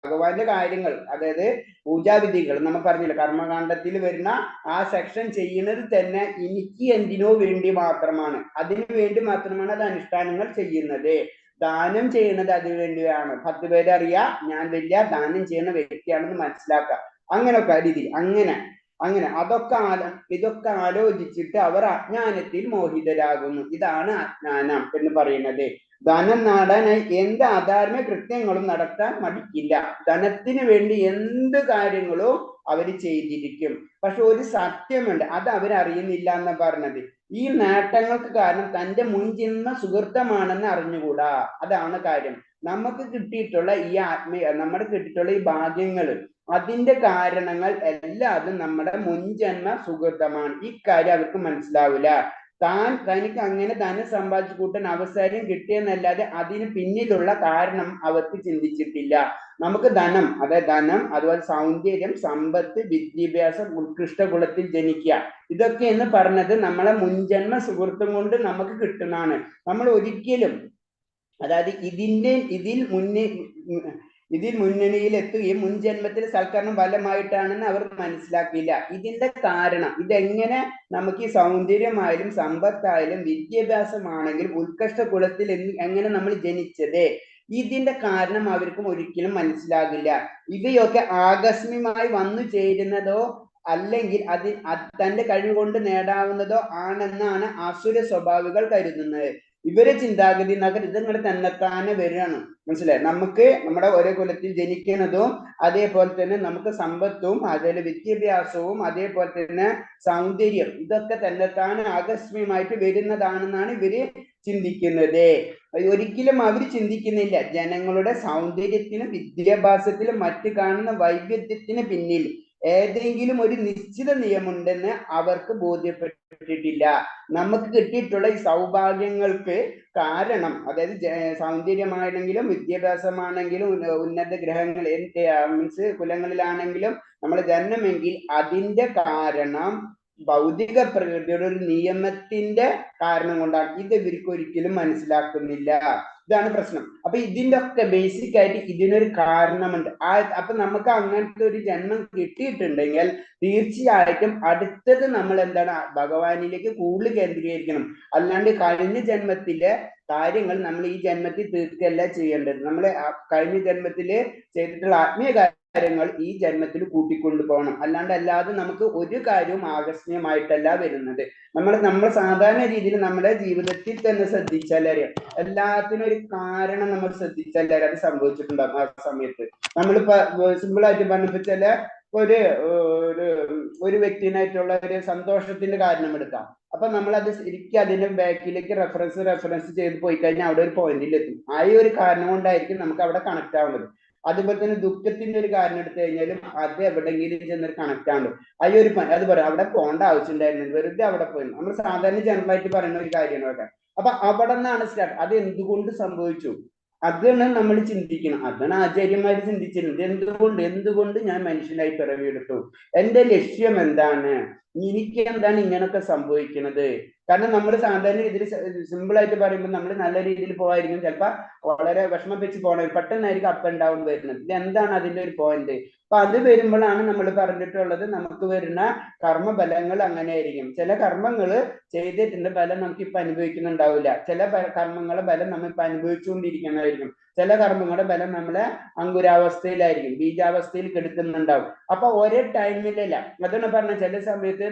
ഭഗവാന്റെ കാര്യങ്ങൾ, അതായത് പൂജാവിധികൾ നമ്മൾ പറഞ്ഞില്ല, കർമ്മകാണ്ഡത്തിൽ വരുന്ന ആ സെക്ഷൻ ചെയ്യുന്നത് തന്നെ എനിക്ക് എന്തിനോ വേണ്ടി മാത്രമാണ്, അതിനു വേണ്ടി മാത്രമാണ് അത് അനുഷ്ഠാനങ്ങൾ ചെയ്യുന്നത്. ദാനം ചെയ്യുന്നത് അതിനു വേണ്ടിയാണ്. 10 പേരെ അറിയാം ഞാൻ വലിയ ദാനം ചെയ്യുന്ന വ്യക്തിയാണെന്ന് മനസ്സിലാക്കുക, അങ്ങനെയൊക്കെ രീതി. അങ്ങനെ ഇതൊക്കെ ആലോചിച്ചിട്ട് അവർ അജ്ഞാനത്തിൽ മോഹിതരാകുന്നു. ഇതാണ് അജ്ഞാനം എന്ന് പറയുന്നത്. ധനം നേടാനായി എന്ത് അധാർമ്മിക കൃത്യങ്ങളും നടത്താൻ മടിക്കില്ല. ധനത്തിന് വേണ്ടി എന്ത് കാര്യങ്ങളും അവർ ചെയ്തിരിക്കും. പക്ഷെ ഒരു സത്യമുണ്ട്, അത് അവരറിയുന്നില്ല എന്ന് പറഞ്ഞത്. ഈ നേട്ടങ്ങൾക്ക് കാരണം തന്റെ മുൻജന്മ സുഹൃത്തമാണെന്ന് അറിഞ്ഞുകൂടാ. അതാണ് കാര്യം. നമുക്ക് കിട്ടിയിട്ടുള്ള നമ്മുടെ കിട്ടിയിട്ടുള്ള ഈ ഭാഗ്യങ്ങൾ, അതിന്റെ കാരണങ്ങൾ എല്ലാതും നമ്മുടെ മുൻജന്മ സുഹൃത്തമാണ്. ഈ കാര്യം അവർക്ക് മനസ്സിലാവില്ല. തനിക്ക് അങ്ങനെ ധനം സമ്പാദിച്ചു കൂട്ടാൻ അവസരം കിട്ടിയെന്നല്ലാതെ അതിന് പിന്നിലുള്ള കാരണം അവർക്ക് ചിന്തിച്ചിട്ടില്ല. നമുക്ക് ധനം, അതുപോലെ സൗന്ദര്യം, സമ്പത്ത്, വിദ്യാഭ്യാസം, ഉത്കൃഷ്ട കുലത്തിൽ ജനിക്കുക, ഇതൊക്കെ എന്ന് പറഞ്ഞത് നമ്മളെ മുൻജന്മ സുഹൃത്തും കൊണ്ട് നമുക്ക് കിട്ടുന്നതാണ്. നമ്മൾ ഒരിക്കലും, അതായത് ഇതിൽ മുന്നണിയിലെത്തുകയും മുൻജന്മത്തിൽ സൽക്കരണം ഫലമായിട്ടാണെന്ന് അവർ മനസ്സിലാക്കിയില്ല. ഇതിന്റെ കാരണം, ഇതെങ്ങനെ നമുക്ക് ഈ സൗന്ദര്യമായാലും സമ്പത്തായാലും വിദ്യാഭ്യാസമാണെങ്കിലും ഉത്കൃഷ്ട കുലത്തിൽ എങ്ങനെ നമ്മൾ ജനിച്ചത്, ഇതിന്റെ കാരണം അവർക്കും ഒരിക്കലും മനസ്സിലാകില്ല. ഇവയൊക്കെ ആകസ്മികമായി വന്നു ചേരുന്നതോ അല്ലെങ്കിൽ തന്റെ കഴിവ് കൊണ്ട് നേടാവുന്നതോ ആണെന്നാണ് അസുര സ്വഭാവികൾ കരുതുന്നത്. ഇവരെ ചിന്താഗതി ഇതിങ്ങനെ തന്നെത്താനെ വരികയാണ്. മനസ്സിലായി? നമുക്ക് നമ്മുടെ ഒരേ കുലത്തിൽ ജനിക്കുന്നതും അതേപോലെ തന്നെ നമുക്ക് സമ്പത്തും അതേപോലെ വിദ്യാഭ്യാസവും അതേപോലെ തന്നെ സൗന്ദര്യം ഇതൊക്കെ തന്നെത്താനെ ആകസ്മികമായിട്ട് വരുന്നതാണെന്നാണ് ഇവര് ചിന്തിക്കുന്നത്. ഒരിക്കലും അവർ ചിന്തിക്കുന്നില്ല ജനങ്ങളുടെ സൗന്ദര്യത്തിനും വിദ്യാഭ്യാസത്തിലും മറ്റു കാണുന്ന വൈവിധ്യത്തിന് പിന്നിൽ ഏതെങ്കിലും ഒരു നിശ്ചിത നിയമമുണ്ടെന്ന് അവർക്ക് ബോധ്യപ്പെട്ടിട്ടില്ല. നമുക്ക് കിട്ടിയിട്ടുള്ള ഈ സൗഭാഗ്യങ്ങൾക്ക് കാരണം, അതായത് സൗന്ദര്യമാണെങ്കിലും വിദ്യാഭ്യാസമാണെങ്കിലും ഉന്നത ഗ്രഹങ്ങൾ മീൻസ് കുലങ്ങളിലാണെങ്കിലും നമ്മൾ ജന്മമെങ്കിൽ അതിന്റെ കാരണം ഭൗതിക പ്രകൃതിയുടെ ഒരു നിയമത്തിന്റെ കാരണം കൊണ്ടാണ്. ഇത് ഇവർക്ക് ഒരിക്കലും മനസ്സിലാക്കുന്നില്ല. ഇതാണ് പ്രശ്നം. അപ്പൊ ഇതിന്റെ ഒക്കെ ബേസിക് ആയിട്ട് ഇതിനൊരു കാരണമുണ്ട്. അപ്പൊ നമുക്ക് അങ്ങനത്തെ ഒരു ജന്മം കിട്ടിയിട്ടുണ്ടെങ്കിൽ തീർച്ചയായിട്ടും അടുത്തത് നമ്മൾ എന്താണ് ഭഗവാനിലേക്ക് കൂടുതൽ കേന്ദ്രീകരിക്കണം. അല്ലാണ്ട് കഴിഞ്ഞ ജന്മത്തിലെ കാര്യങ്ങൾ നമ്മൾ ഈ ജന്മത്തിൽ തീർക്കല്ല ചെയ്യേണ്ടത്. നമ്മൾ കഴിഞ്ഞ ജന്മത്തില് ചെയ്തിട്ടുള്ള ആത്മീയ കാര്യങ്ങൾ ഈ ജന്മത്തിൽ കൂട്ടിക്കൊണ്ടു പോകണം. അല്ലാതെ നമുക്ക് ഒരു കാര്യവും ആകസ്മികമായിട്ടല്ല വരുന്നത്. നമ്മൾ സാധാരണ രീതിയിൽ നമ്മുടെ ജീവിതത്തിൽ തന്നെ ശ്രദ്ധിച്ചാൽ അറിയാം, എല്ലാത്തിനും ഒരു കാരണം നമ്മൾ ശ്രദ്ധിച്ചാൽ അത് സംഭവിച്ചിട്ടുണ്ടാകും. ആ സമയത്ത് നമ്മളിപ്പോ സിമ്പിൾ ആയിട്ട് പറഞ്ഞപ്പോ ചില ഒരു വ്യക്തിനായിട്ടുള്ള ഒരു സന്തോഷത്തിന്റെ കാരണം എടുക്കാം. അപ്പൊ നമ്മൾ അത് ശരിക്കും അതിന്റെ ബാക്കിലേക്ക് റെഫറൻസ് ചെയ്ത് പോയി കഴിഞ്ഞാൽ അവിടെ ഒരു പോയിന്റിലെത്തും. ആ ഒരു കാരണം കൊണ്ടായിരിക്കും നമുക്ക് അവിടെ കണക്ട് ആവുന്നത്. അതുപോലെ തന്നെ ദുഃഖത്തിന്റെ ഒരു കാരണം എടുത്തു കഴിഞ്ഞാലും അത് എവിടെയെങ്കിലും ചെന്നൊരു കണക്ട് ആവുന്നു. അത് പറയാം അവിടെ പോകേണ്ട ആവശ്യം ഉണ്ടായിരുന്നു, വെറുതെ അവിടെ പോയി. നമ്മൾ സാധാരണ ജനറലായിട്ട് പറയുന്ന ഒരു കാര്യമാണ് അവിടെ. അപ്പൊ അവിടെ നിന്നാണ് സ്റ്റാർട്ട്. അത് എന്തുകൊണ്ട് സംഭവിച്ചു അതാണ് നമ്മൾ ചിന്തിക്കണം. അതാണ് ആചാര്യന്മാർ ചിന്തിച്ചിരുന്നത്. എന്തുകൊണ്ട് ഞാൻ മനുഷ്യനായി പിറവിയെടുത്തു, എന്റെ ലക്ഷ്യം എന്താണ്, എനിക്ക് എന്താണ് ഇങ്ങനൊക്കെ സംഭവിക്കുന്നത്. കാരണം നമ്മൾ സാധാരണ രീതിയിൽ സിമ്പിൾ ആയിട്ട് പറയുമ്പോൾ നമ്മൾ നല്ല രീതിയിൽ പോകായിരിക്കും, ചിലപ്പോൾ വളരെ വിഷമം വെച്ച് പോകണം, പെട്ടെന്നായിരിക്കും അപ്പ് ആൻഡ് ഡൗൺ വരുന്നത്. ഇത് എന്താണ് അതിന്റെ ഒരു പോയിന്റ്? അപ്പൊ അത് വരുമ്പോഴാണ് നമ്മൾ പറഞ്ഞിട്ടുള്ളത് നമുക്ക് വരുന്ന കർമ്മഫലങ്ങൾ അങ്ങനെ ആയിരിക്കും. ചില കർമ്മങ്ങൾ ചെയ്തിട്ടുണ്ട് ഫലം നമുക്ക് ഇപ്പൊ അനുഭവിക്കുന്നുണ്ടാവില്ല. ചില കർമ്മങ്ങളെ ഫലം നമ്മൾ ഇപ്പൊ അനുഭവിച്ചുകൊണ്ടിരിക്കുന്നതായിരിക്കും. ചില കർമ്മങ്ങളുടെ ഫലം നമ്മളെ അങ്കുരാവസ്ഥയിലായിരിക്കും, ബീജാവസ്ഥയിൽ കെടുക്കുന്നുണ്ടാവും. അപ്പൊ ഒരേ ടൈമിലല്ല. അതാണ് പറഞ്ഞ ചില സമയത്ത്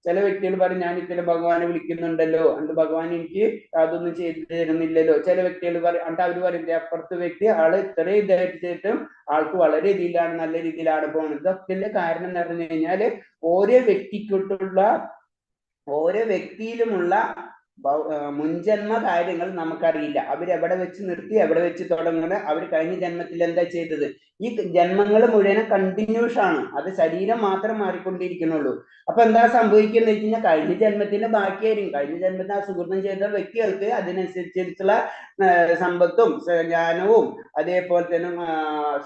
ചില വ്യക്തികൾ പറയും ഞാൻ ഇത്തരം ഭഗവാനെ വിളിക്കുന്നുണ്ടല്ലോ, അണ്ട് ഭഗവാൻ എനിക്ക് അതൊന്നും ചെയ്തു തരുന്നില്ലല്ലോ. ചില വ്യക്തികൾ പറയും, അണ്ട് അവർ പറയും അപ്പുറത്തെ വ്യക്തി ആള് ഇത്രയും ഇതായിട്ട് ചെയ്തിട്ടും ആൾക്ക് വളരെ രീതിയിലാണ് നല്ല രീതിയിലാണ് പോകുന്നത്. ഇതൊക്കെ കാരണം എന്ന് പറഞ്ഞു കഴിഞ്ഞാല് ഓരോ വ്യക്തിയിലുമുള്ള മുൻജന്മ കാര്യങ്ങൾ നമുക്കറിയില്ല. അവരെവിടെ വെച്ച് നിർത്തി എവിടെ വെച്ച് തുടങ്ങുന്നത്, അവർ കഴിഞ്ഞ ജന്മത്തിൽ എന്താ ചെയ്തത്, ഈ ജന്മങ്ങൾ മുഴുവൻ കണ്ടിന്യൂസ് ആണ്. അത് ശരീരം മാത്രം മാറിക്കൊണ്ടിരിക്കുന്നുള്ളൂ. അപ്പൊ എന്താ സംഭവിക്കുന്നത് വെച്ച് കഴിഞ്ഞാൽ കഴിഞ്ഞ ജന്മത്തിന്റെ ബാക്കിയായിരിക്കും. കഴിഞ്ഞ ജന്മത്തിൽ ആ സുഹൃത്തം ചെയ്ത വ്യക്തികൾക്ക് അതിനനുസരിച്ചിട്ടുള്ള സമ്പത്തും ജ്ഞാനവും അതേപോലെ തന്നെ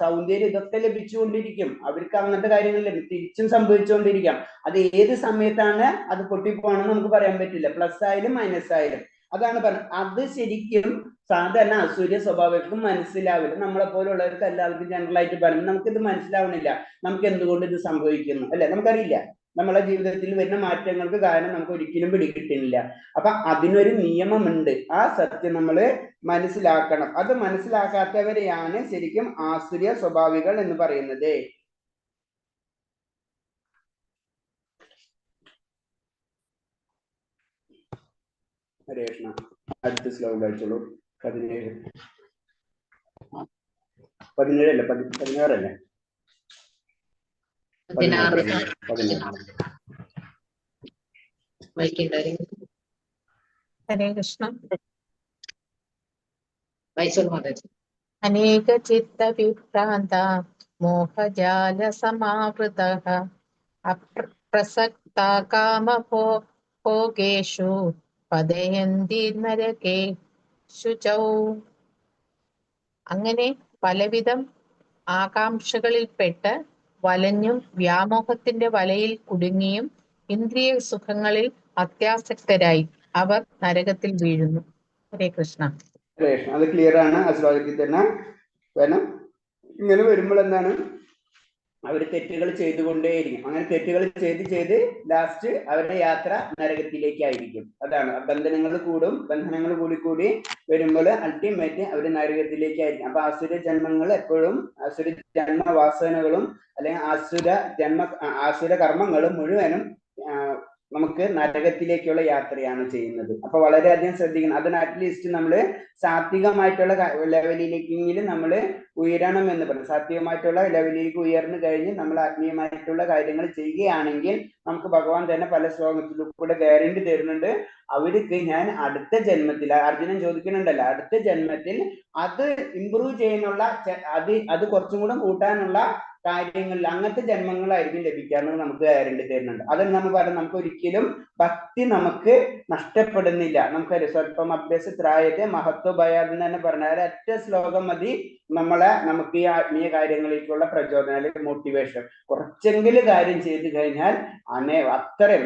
സൗന്ദര്യം ഇതൊക്കെ ലഭിച്ചുകൊണ്ടിരിക്കും. അവർക്ക് അങ്ങനത്തെ കാര്യങ്ങൾ തിരിച്ചും സംഭവിച്ചുകൊണ്ടിരിക്കാം. അത് ഏത് സമയത്താണ് അത് പൊട്ടിപ്പോണെന്ന് നമുക്ക് പറയാൻ പറ്റില്ല. പ്ലസ് ആയാലും മൈനസ് ആയാലും. അതാണ് പറഞ്ഞത്. അത് ശരിക്കും സാധാരണ അസൂര്യ സ്വഭാവങ്ങൾക്കും മനസ്സിലാവില്ല. നമ്മളെ പോലുള്ളവർക്ക് എല്ലാവർക്കും ജനറൽ ആയിട്ട് പറയുന്നത് നമുക്കിത് മനസ്സിലാവണില്ല, നമുക്ക് എന്തുകൊണ്ട് ഇത് സംഭവിക്കുന്നു അല്ലെ, നമുക്കറിയില്ല. നമ്മളെ ജീവിതത്തിൽ വരുന്ന മാറ്റങ്ങൾക്ക് കാരണം നമുക്ക് ഒരിക്കലും പിടികിട്ടുന്നില്ല. അപ്പൊ അതിനൊരു നിയമമുണ്ട്. ആ സത്യം നമ്മൾ മനസ്സിലാക്കണം. അത് മനസ്സിലാക്കാത്തവരെയാണ് ശരിക്കും ആസുര്യ സ്വഭാവികൾ എന്ന് പറയുന്നത്. ഹരേ കൃഷ്ണ. അടുത്ത ശ്ലോകം വായിച്ചോളൂ. 17 അല്ല 16 അല്ലേ? 16 ഹരേ കൃഷ്ണ. അനേക ചിത്ത വിഭ്രാന്ത മോഹജാല സമാവൃതഃ അപ്രസക്ത കാമഭോഗേഷു പതയന്തി നരകേഷു. അങ്ങനെ പലവിധം ആകാംക്ഷകളിൽപ്പെട്ട് വലഞ്ഞും വ്യാമോഹത്തിന്റെ വലയിൽ കുടുങ്ങിയും ഇന്ദ്രിയ സുഖങ്ങളിൽ അത്യാസക്തരായി അവർ നരകത്തിൽ വീഴുന്നു. ഹരേ കൃഷ്ണ. അത് ക്ലിയർ ആണ്. ആ ശ്ലോകത്തിൽ തന്നെ കാരണം ഇങ്ങനെ വരുമ്പോൾ എന്താണ്, അവർ തെറ്റുകൾ ചെയ്തുകൊണ്ടേയിരിക്കും. അങ്ങനെ തെറ്റുകൾ ചെയ്ത് ലാസ്റ്റ് അവരുടെ യാത്ര നരകത്തിലേക്കായിരിക്കും. അതാണ് ബന്ധനങ്ങൾ കൂടി വരുമ്പോൾ അൾട്ടിമേറ്റ് അവർ നരകത്തിലേക്കായിരിക്കും. അപ്പൊ ആസുര ജന്മങ്ങൾ എപ്പോഴും ആസുര ജന്മവാസനകളും അല്ലെങ്കിൽ ആസുര കർമ്മങ്ങളും മുഴുവനും നമുക്ക് നരകത്തിലേക്കുള്ള യാത്രയാണ് ചെയ്യുന്നത്. അപ്പൊ വളരെയധികം ശ്രദ്ധിക്കണം. അതിന് അറ്റ്ലീസ്റ്റ് നമ്മൾ സാത്വികമായിട്ടുള്ള ലെവലിലേക്കെങ്കിലും നമ്മൾ ഉയരണം എന്ന് പറയും. സാത്വികമായിട്ടുള്ള ലെവലിലേക്ക് ഉയർന്നു കഴിഞ്ഞ് നമ്മൾ ആത്മീയമായിട്ടുള്ള കാര്യങ്ങൾ ചെയ്യുകയാണെങ്കിൽ നമുക്ക് ഭഗവാൻ തന്നെ പല ശ്ലോകത്തിലൂടെ ഗ്യാരണ്ടി തരുന്നുണ്ട്. അവർക്ക് ഞാൻ അടുത്ത ജന്മത്തിൽ, അർജുനൻ ചോദിക്കുന്നുണ്ടല്ലോ, അടുത്ത ജന്മത്തിൽ അത് ഇമ്പ്രൂവ് ചെയ്യാനുള്ള അത് കുറച്ചും കൂടെ കൂട്ടാനുള്ള കാര്യങ്ങളിൽ അങ്ങനത്തെ ജന്മങ്ങളായിരിക്കും ലഭിക്കാമെന്ന് നമുക്ക് ഗ്യാരണ്ടി തരുന്നുണ്ട്. അത് നമ്മൾ പറഞ്ഞാൽ നമുക്ക് ഒരിക്കലും ഭക്തി നമുക്ക് നഷ്ടപ്പെടുന്നില്ല. നമുക്കറിയാം സ്വല്പം അഭ്യസത്രായത് മഹത്വ ഭയാന്ന് തന്നെ പറഞ്ഞാൽ ഒറ്റ ശ്ലോകം മതി നമുക്ക് ഈ ആത്മീയ കാര്യങ്ങളിലേക്കുള്ള പ്രചോദനം അല്ലെങ്കിൽ മോട്ടിവേഷൻ. കുറച്ചെങ്കിലും കാര്യം ചെയ്തു കഴിഞ്ഞാൽ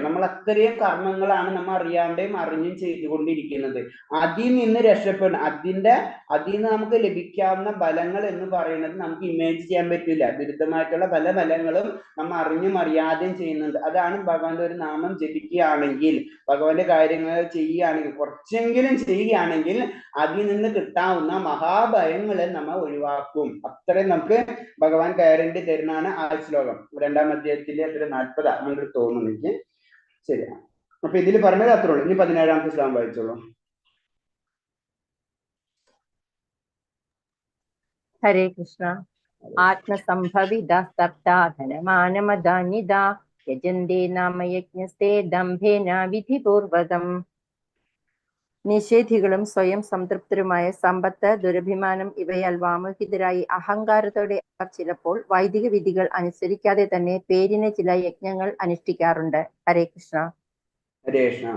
നമ്മൾ അത്രയും കർമ്മങ്ങളാണ് നമ്മൾ അറിയാണ്ടെയും അറിഞ്ഞും ചെയ്തുകൊണ്ടിരിക്കുന്നത്. അതിൽ നിന്ന് രക്ഷപ്പെടണം. അതിൽ നിന്ന് നമുക്ക് ലഭിക്കാവുന്ന ഫലങ്ങൾ എന്ന് പറയുന്നത് നമുക്ക് ഇമേജ് ചെയ്യാൻ പറ്റില്ല. വിരുദ്ധമായിട്ടുള്ള പല ഫലങ്ങളും നമ്മൾ അറിഞ്ഞും അറിയാതെയും ചെയ്യുന്നുണ്ട്. അതാണ് ഭഗവാന്റെ ഒരു നാമം ജപിക്കുകയാണെങ്കിൽ, ഭഗവാന്റെ കാര്യങ്ങൾ ചെയ്യുകയാണെങ്കിൽ, കുറച്ചെങ്കിലും ചെയ്യുകയാണെങ്കിൽ അതിൽ നിന്ന് കിട്ടാവുന്ന മഹാഭയങ്ങളെ നമ്മൾ ഒഴിവാക്കും. അത്രയും നമുക്ക് ഭഗവാൻ ഗ്യാരണ്ടി തരുന്നതാണ് ആ ശ്ലോകം. 2-ാം അധ്യായത്തിലെ 40 അങ്ങനെ തോന്നുന്നു എനിക്ക്. ശരിയാണ്. അപ്പൊ ഇതിൽ പറഞ്ഞത് അത്രേ ഉള്ളൂ. ഇനി 17-ാമത്തെ ശ്ലോകം വായിച്ചോളൂ. ഹരേ കൃഷ്ണ. ആത്മസംഭവിത സ്തപ്താ ധനമാനമദാന്യതാ യജന്തേ നാമയജ്ഞസ്തേ ദംഭേന വിധിപൂർവകം. നിഷേധികളും സ്വയം സംതൃപ്തരുമായ സമ്പത്ത്, ദുരഭിമാനം ഇവയാൽ വാമോഹിതരായി അഹങ്കാരത്തോടെ അവർ ചിലപ്പോൾ വൈദിക വിധികൾ അനുസരിക്കാതെ തന്നെ പേരിന് ചില യജ്ഞങ്ങൾ അനുഷ്ഠിക്കാറുണ്ട്. ഹരേ കൃഷ്ണ. ഹരേ കൃഷ്ണ.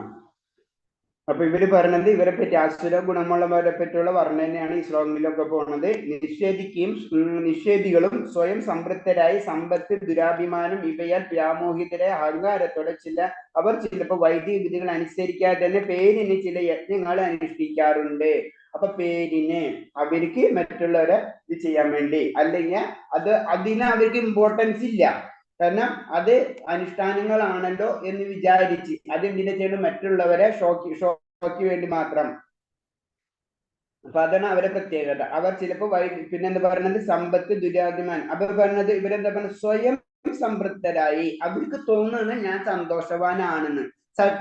അപ്പൊ ഇവര് പറഞ്ഞത് ഇവരെ പറ്റി അസുര ഗുണമുള്ളവരെ പറ്റിയുള്ള വർണ്ണനയാണ് ഈ ശ്ലോകങ്ങളിലൊക്കെ പോകുന്നത്. നിഷേധികളും സ്വയം സംതൃപ്തരായി സമ്പത്ത്, ദുരാഭിമാനം ഇവയാൽ വ്യാമോഹിതരായ അഹങ്കാരത്തോടെ അവർ ചിലപ്പോൾ വൈദിക വിധികൾ അനുസരിക്കാതെ തന്നെ പേരിന് ചില യജ്ഞങ്ങൾ അനുഷ്ഠിക്കാറുണ്ട്. അപ്പൊ പേരിന് അവർക്ക് മറ്റുള്ളവരെ ഇത് ചെയ്യാൻ വേണ്ടി, അല്ലെങ്കിൽ അതിന് അവർക്ക് ഇമ്പോർട്ടൻസ് ഇല്ല. കാരണം അത് അനുഷ്ഠാനങ്ങളാണല്ലോ എന്ന് വിചാരിച്ച് അതെന്തിനെ ചെയ്യണം, മറ്റുള്ളവരെ ഷോക്ക് വേണ്ടി മാത്രം. അപ്പൊ അതാണ് അവരെ പ്രത്യേകത. അവർ ചിലപ്പോ പിന്നെന്താ പറയുന്നത്, സമ്പത്ത്, ദുരാഭിമാനം. അവർ പറഞ്ഞത് ഇവരെന്താ പറയുന്നത്, സ്വയം സംതൃപ്തരായി. അവർക്ക് തോന്നുന്നത് ഞാൻ സന്തോഷവാനാണെന്ന്.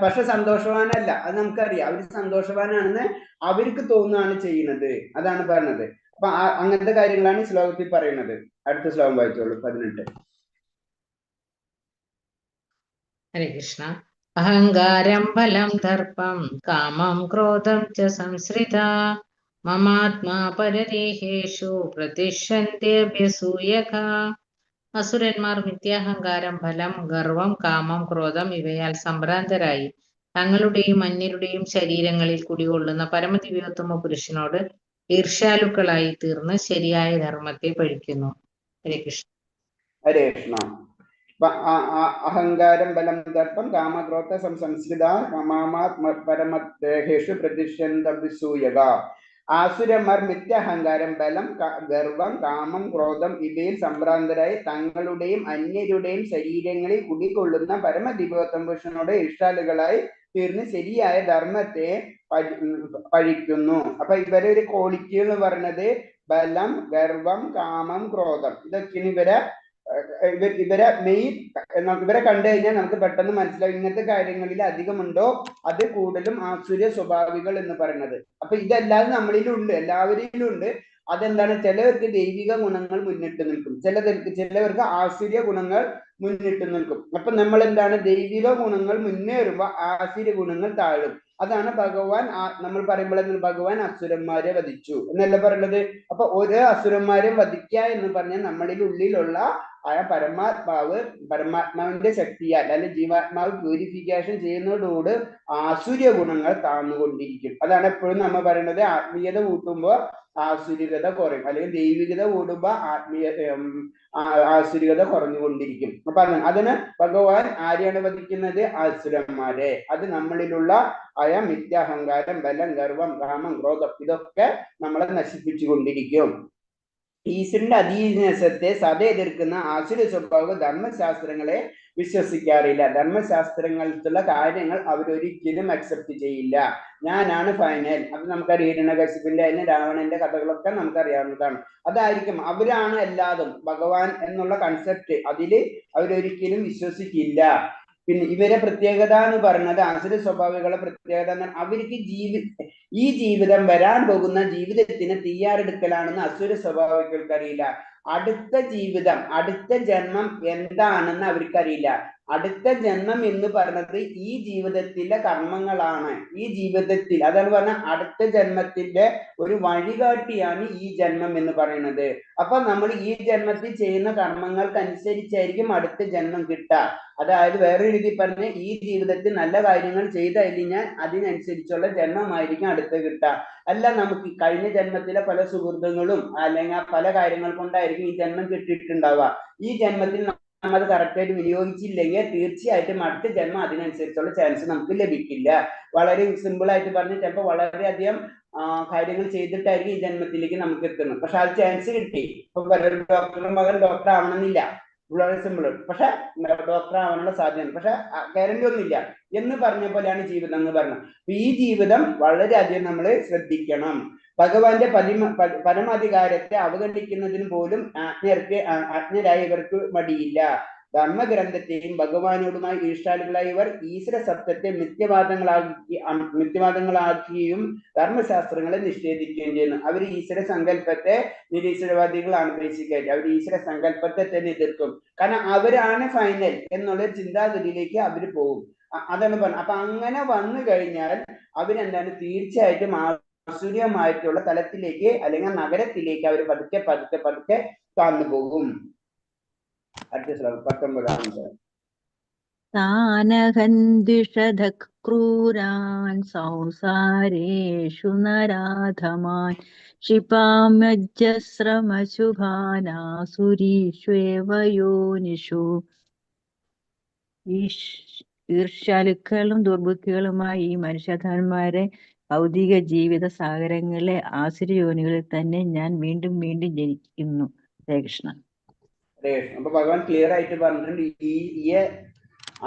പക്ഷെ സന്തോഷവാനല്ല, അത് നമുക്കറിയാം. അവർ സന്തോഷവാനാണെന്ന് അവർക്ക് തോന്നുകയാണ് ചെയ്യുന്നത്. അതാണ് പറഞ്ഞത്. അപ്പൊ അങ്ങനത്തെ കാര്യങ്ങളാണ് ഈ ശ്ലോകത്തിൽ പറയുന്നത്. അടുത്ത ശ്ലോകം വായിച്ചോളൂ. 18. ഹരേ കൃഷ്ണ. അഹങ്കാരം ബലം ദർപ്പം കാമം ക്രോധം ച സംശ്രിത മമാത്മാ പരദേഹേഷു പ്രതിഷ്യന്ത്യഭ്യസൂയക. അസുരന്മാർ മിഥ്യാഹങ്കാരം, ബലം, ഗർവം, കാമം, ക്രോധം ഇവയാൽ സംഭ്രാന്തരായി തങ്ങളുടെയും അന്യരുടെയും ശരീരങ്ങളിൽ കുടികൊള്ളുന്ന പരമദിവ്യോത്തമ പുരുഷനോട് ഈർഷ്യാലുക്കളായി തീർന്ന് ശരിയായ ധർമ്മത്തെ പഴിക്കുന്നു. ഹരേ കൃഷ്ണ. ഹരേ കൃഷ്ണ. അഹങ്കാരം ബലം ദർപ്പം കാമക്രോധ സംസ്കൃത പരമദേഹേഷു പ്രതിഷ്യന്തഭിസൂയക. ആസുരന്മാർ മിഥ്യാഹങ്കാരം, ബലം, ഗർവം, കാമം, ക്രോധം ഇവയിൽ സംഭ്രാന്തരായി തങ്ങളുടെയും അന്യരുടെയും ശരീരങ്ങളിൽ കുടികൊള്ളുന്ന പരമദിവ്യോത്തമ പുരുഷനോട് ഈർഷ്യാലുകളായി തീർന്ന് ശരിയായ ധർമ്മത്തെ പഴിക്കുന്നു. അപ്പൊ ഇവരെ ഒരു ക്വാളിറ്റി എന്ന് പറയുന്നത് ബലം, ഗർവം, കാമം, ക്രോധം ഇതൊക്കെയാണ് ഇവരെ മെയിൻ. ഇവരെ കണ്ടു കഴിഞ്ഞാൽ നമുക്ക് പെട്ടെന്ന് മനസ്സിലാവും ഇങ്ങനത്തെ കാര്യങ്ങളിൽ അധികമുണ്ടോ അത് കൂടുതലും ആസുര സ്വഭാവികൾ എന്ന് പറയുന്നത്. അപ്പൊ ഇതെല്ലാവരും നമ്മളിലുണ്ട്, എല്ലാവരിലും ഉണ്ട്. അതെന്താണ്, ചിലവർക്ക് ദൈവിക ഗുണങ്ങൾ മുന്നിട്ട് നിൽക്കും, ചിലവർക്ക് ആസുര്യ ഗുണങ്ങൾ മുന്നിട്ട് നിൽക്കും. അപ്പൊ നമ്മൾ എന്താണ്, ദൈവിക ഗുണങ്ങൾ മുന്നേറുമ്പോൾ ആസുര്യ ഗുണങ്ങൾ താഴും. അതാണ് ഭഗവാൻ നമ്മൾ പറയുമ്പോൾ ഭഗവാൻ അസുരന്മാരെ വധിച്ചു എന്നല്ല പറയുന്നത്. അപ്പൊ ഓരോ അസുരന്മാരെ വധിക്കുക എന്ന് പറഞ്ഞാൽ നമ്മളിൽ ഉള്ളിലുള്ള ആ പരമാത്മാവിന്റെ ശക്തിയാൽ അല്ലെങ്കിൽ ജീവാത്മാവ് പ്യൂരിഫിക്കേഷൻ ചെയ്യുന്നതോട് ആസുര്യ ഗുണങ്ങൾ താഴ്ന്നുകൊണ്ടിരിക്കും. അതാണ് എപ്പോഴും നമ്മൾ പറയുന്നത്, ആത്മീയത കൂട്ടുമ്പോൾ ആസുരികത കുറയും, അല്ലെങ്കിൽ ദൈവികത കൂടുമ്പോ ആസുരികത കുറഞ്ഞുകൊണ്ടിരിക്കും. അപ്പൊ അതിന് ഭഗവാൻ ആരെയാണ് വധിക്കുന്നത്, ആസുരന്മാരെ. അത് നമ്മളിലുള്ള മിഥ്യാഹങ്കാരം, ബലം, ഗർവം, കാമം, ക്രോധം ഇതൊക്കെ നമ്മളെ നശിപ്പിച്ചു കൊണ്ടിരിക്കും. ഈശ്വരന്റെ അധീനത്തെ സദ എതിർക്കുന്ന ആസുര സ്വഭാവ ധർമ്മശാസ്ത്രങ്ങളെ വിശ്വസിക്കാറില്ല. ധർമ്മശാസ്ത്രങ്ങളിലുള്ള കാര്യങ്ങൾ അവരൊരിക്കലും അക്സെപ്റ്റ് ചെയ്യില്ല. ഞാനാണ് ഫൈനൽ. അത് നമുക്കറിയാം, ഹിരണ്യകശിപിന്റെ അതിന് രാവണന്റെ കഥകളൊക്കെ നമുക്കറിയാവുന്നതാണ്. അതായിരിക്കും, അവരാണ് എല്ലാതും. ഭഗവാൻ എന്നുള്ള കൺസെപ്റ്റ് അതില് അവരൊരിക്കലും വിശ്വസിക്കില്ല. പിന്നെ ഇവരെ പ്രത്യേകത എന്ന് പറയുന്നത്, അസുര സ്വഭാവികളുടെ പ്രത്യേകത എന്ന് പറഞ്ഞാൽ അവർക്ക് ഈ ജീവിതം വരാൻ പോകുന്ന ജീവിതത്തിന് തയ്യാറെടുക്കലാണെന്ന് അസുര സ്വഭാവികൾക്ക് അറിയില്ല. അടുത്ത ജീവിതം, അടുത്ത ജന്മം എന്താണെന്ന് അവർക്കറിയില്ല. അടുത്ത ജന്മം എന്ന് പറയുന്നത് ഈ ജീവിതത്തിലെ കർമ്മങ്ങളാണ്. ഈ ജീവിതത്തിൽ, അതാണ് പറഞ്ഞ അടുത്ത ജന്മത്തിന്റെ ഒരു വഴികാട്ടിയാണ് ഈ ജന്മം എന്ന് പറയുന്നത്. അപ്പൊ നമ്മൾ ഈ ജന്മത്തിൽ ചെയ്യുന്ന കർമ്മങ്ങൾക്കനുസരിച്ചായിരിക്കും അടുത്ത ജന്മം കിട്ടുക. അതായത് വേറെ രീതി പറഞ്ഞ്, ഈ ജീവിതത്തിൽ നല്ല കാര്യങ്ങൾ ചെയ്തതിനാൽ അതിനനുസരിച്ചുള്ള ജന്മമായിരിക്കും അടുത്ത് കിട്ടുക. അല്ല, നമുക്ക് കഴിഞ്ഞ ജന്മത്തിലെ പല സുഹൃത്തുക്കളും അല്ലെങ്കിൽ പല കാര്യങ്ങൾ കൊണ്ടായിരിക്കും ഈ ജന്മം കിട്ടിയിട്ടുണ്ടാവുക. ഈ ജന്മത്തിൽ നമ്മൾ അത് കറക്റ്റായിട്ട് വിനിയോഗിച്ചില്ലെങ്കിൽ തീർച്ചയായിട്ടും അടുത്ത ജന്മം അതിനനുസരിച്ചുള്ള ചാൻസ് നമുക്ക് ലഭിക്കില്ല. വളരെ സിമ്പിൾ ആയിട്ട് പറഞ്ഞ് ചിലപ്പോൾ വളരെയധികം കാര്യങ്ങൾ ചെയ്തിട്ടായിരിക്കും ഈ ജന്മത്തിലേക്ക് നമുക്ക് എത്തുന്നത്. പക്ഷെ അത് ചാൻസ് കിട്ടി. ഇപ്പൊ ഡോക്ടറുടെ മകൻ ഡോക്ടർ ആവണമെന്നില്ല, വളരെ സിമ്പിൾ. പക്ഷെ ഡോക്ടർ ആവാനുള്ള സാധ്യത, പക്ഷെ ഗ്യാരണ്ടി ഒന്നുമില്ല എന്ന് പറഞ്ഞ പോലെയാണ് ജീവിതം എന്ന് പറഞ്ഞത്. ഈ ജീവിതം വളരെയധികം നമ്മൾ ശ്രദ്ധിക്കണം. ഭഗവാന്റെ പരമാധികാരത്തെ അവഗണിക്കുന്നതിന് പോലും അജ്ഞരായ ഇവർക്ക് മടിയില്ല. ധർമ്മഗ്രന്ഥത്തെയും ഭഗവാനോടുമായി ഈർഷ്യാലുകളായ ഇവർ ഈശ്വര സത്യത്തെ മിഥ്യവാദങ്ങളാക്കുകയും ധർമ്മശാസ്ത്രങ്ങളെ നിഷേധിക്കുകയും ചെയ്യുന്നു. അവർ ഈശ്വര സങ്കല്പത്തെ, നിരീശ്വരവാദികളാണ് ബേസിക്കായിട്ട്. അവർ ഈശ്വര സങ്കല്പത്തെ തന്നെ എതിർക്കും. കാരണം അവരാണ് ഫൈനൽ എന്നുള്ള ചിന്താഗതിയിലേക്ക് അവർ പോകും. അതാണ് പറഞ്ഞത്. അപ്പൊ അങ്ങനെ വന്നു കഴിഞ്ഞാൽ അവരെന്താണ്, തീർച്ചയായിട്ടും ആസുര്യമായിട്ടുള്ള തലത്തിലേക്ക് അല്ലെങ്കിൽ നഗരത്തിലേക്ക് അവർ പതുക്കെ പതുക്കെ പതുക്കെ താന്നു പോകും. അടുത്ത ശ്ലോകം 19. താനഹന്ദിഷധക്രൂരാൻ സംസാരേഷു നരാധമാൻ ക്ഷിപാമ്യജസ്രമശുഭാനാസുരീഷ്വേവ യോനിഷു. ഈർഷ്യാലുക്കളും ദുർബുദ്ധികളുമായി ഈ മനുഷ്യധന്മാരെ ഭൗതിക ജീവിത സാഗരങ്ങളിലെ ആസുരയോനികളിൽ തന്നെ ഞാൻ വീണ്ടും വീണ്ടും ജനിക്കുന്നു. ഹരേ കൃഷ്ണ. അപ്പൊ ഭഗവാൻ ക്ലിയർ ആയിട്ട് പറഞ്ഞിട്ടുണ്ട് ഈ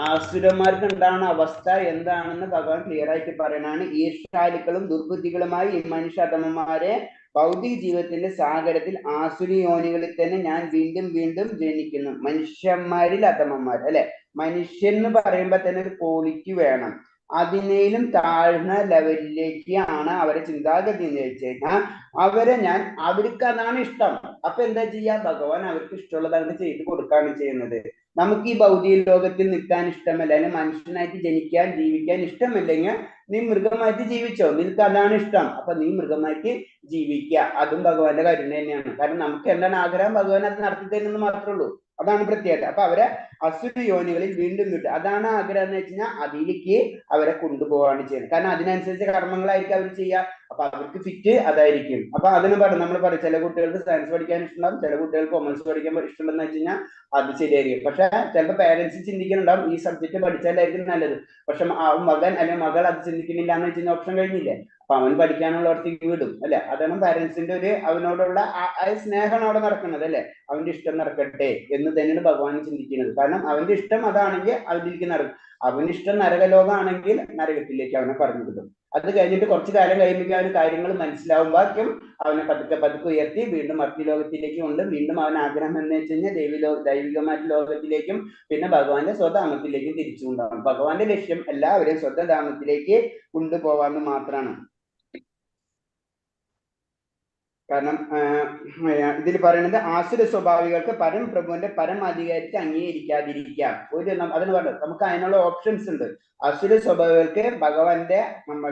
ആസുരന്മാർക്ക് ഉണ്ടാകുന്ന അവസ്ഥ എന്താണെന്ന് ഭഗവാൻ ക്ലിയർ ആയിട്ട് പറയണാണ്. ഈർഷ്യാലുക്കളും ദുർബുദ്ധികളുമായി ഈ മനുഷ്യാധമന്മാരെ ഭൗതിക ജീവിതത്തിന്റെ സാഗരത്തിൽ ആസുരയോനികളിൽ തന്നെ ഞാൻ വീണ്ടും വീണ്ടും ജനിക്കുന്നു. മനുഷ്യന്മാരിൽ അധമന്മാർ, അല്ലെ? മനുഷ്യൻ എന്ന് പറയുമ്പോ തന്നെ ഒരു ക്വാളിറ്റി വേണം. അതിനേലും താഴ്ന്ന ലെവലിലേക്ക് ആണ് അവരെ ചിന്താഗതി എന്ന് വെച്ച് കഴിഞ്ഞാൽ അവർക്ക് അതാണ് ഇഷ്ടം. അപ്പൊ എന്താ ചെയ്യാ, ഭഗവാൻ അവർക്ക് ഇഷ്ടമുള്ളത് അങ്ങനെ ചെയ്ത് കൊടുക്കുകയാണ് ചെയ്യുന്നത്. നമുക്ക് ഈ ഭൗതിക ലോകത്തിൽ നിൽക്കാൻ ഇഷ്ടമല്ല, അല്ലെങ്കിൽ മനുഷ്യനായിട്ട് ജനിക്കാൻ ജീവിക്കാൻ ഇഷ്ടമല്ലെങ്കിൽ നീ മൃഗമായിട്ട് ജീവിച്ചോ, നിനക്ക് അതാണ് ഇഷ്ടം, അപ്പൊ നീ മൃഗമായിട്ട് ജീവിക്കുക. അതും ഭഗവാന്റെ കരുണ തന്നെയാണ്. കാരണം നമുക്ക് എന്താണ് ആഗ്രഹം, ഭഗവാൻ അത് നടത്തി തരുന്നത് മാത്രമേ ഉള്ളൂ. അതാണ് പ്രത്യേകത. അപ്പൊ അവരെ അസുര യോനികളിൽ വീണ്ടും വിട്ടു. അതാണ് ആഗ്രഹം എന്ന് വെച്ച് കഴിഞ്ഞാൽ അതിലേക്ക് അവരെ കൊണ്ടുപോവാണ് ചെയ്യുന്നത്. കാരണം അതിനനുസരിച്ച് കർമ്മങ്ങളായിരിക്കും അവർ ചെയ്യുക. അപ്പൊ അവർക്ക് ഫിറ്റ് അതായിരിക്കും. അപ്പൊ അതിന് നമ്മൾ പറയും, ചില കുട്ടികൾക്ക് സയൻസ് പഠിക്കാൻ ഇഷ്ടമുണ്ടാവും, ചില കുട്ടികൾക്ക് കൊമേഴ്സ് പഠിക്കാൻ ഇഷ്ടമുണ്ടെന്ന് വെച്ച് കഴിഞ്ഞാൽ അത് ശരിയായിരിക്കും. പക്ഷെ ചിലപ്പോൾ പേരൻസ് ചിന്തിക്കുന്നുണ്ടാവും ഈ സബ്ജക്ട് പഠിച്ചാലായിരിക്കും നല്ലത്. പക്ഷെ മകൻ അല്ലെങ്കിൽ മകൾ അത് ചിന്തിക്കുന്നില്ല എന്ന് വെച്ച് കഴിഞ്ഞാൽ ഓപ്ഷൻ കഴിഞ്ഞില്ലേ, അപ്പൊ അവൻ പഠിക്കാനുള്ളവർക്ക് വിടും, അല്ലെ? അതാണ് പാരന്റ്സിന്റെ ഒരു അവനോടുള്ള സ്നേഹമാണ് അവിടെ നടക്കുന്നത്, അല്ലെ? അവന്റെ ഇഷ്ടം നടക്കട്ടെ എന്ന് തന്നെയാണ് ഭഗവാൻ ചിന്തിക്കുന്നത്. കാരണം അവന്റെ ഇഷ്ടം അതാണെങ്കിൽ അതിലേക്ക് നടക്കും. അവന്റെ ഇഷ്ടം നരകലോകമാണെങ്കിൽ നരകത്തിലേക്ക് അവനെ പറഞ്ഞു വിടും. അത് കഴിഞ്ഞിട്ട് കുറച്ചു കാലം കഴിയുമ്പോൾ അവന് കാര്യങ്ങൾ മനസ്സിലാവുമ്പോഴേക്കും അവനെ പതുക്കെ പതുക്കെ ഉയർത്തി വീണ്ടും മർത്യലോകത്തിലേക്ക് കൊണ്ട് വീണ്ടും അവൻ ആഗ്രഹം എന്ന് വെച്ച് കഴിഞ്ഞാൽ ദൈവികമായിട്ട് ലോകത്തിലേക്കും പിന്നെ ഭഗവാന്റെ സ്വധാമത്തിലേക്കും തിരിച്ചു കൊണ്ടാവും. ഭഗവാന്റെ ലക്ഷ്യം എല്ലാവരെയും സ്വധാമത്തിലേക്ക് കൊണ്ടുപോവാന്ന് മാത്രമാണ്. കാരണം ഇതിൽ പറയുന്നത് ആസുര സ്വഭാവികൾക്ക് പരംപ്രഭുവിന്റെ പരമാധികാരത്തെ അംഗീകരിക്കാതിരിക്കാം. അതിന് പറഞ്ഞത് നമുക്ക് അതിനുള്ള ഓപ്ഷൻസ് ഉണ്ട്. അസുര സ്വഭാവികൾക്ക് ഭഗവാന്റെ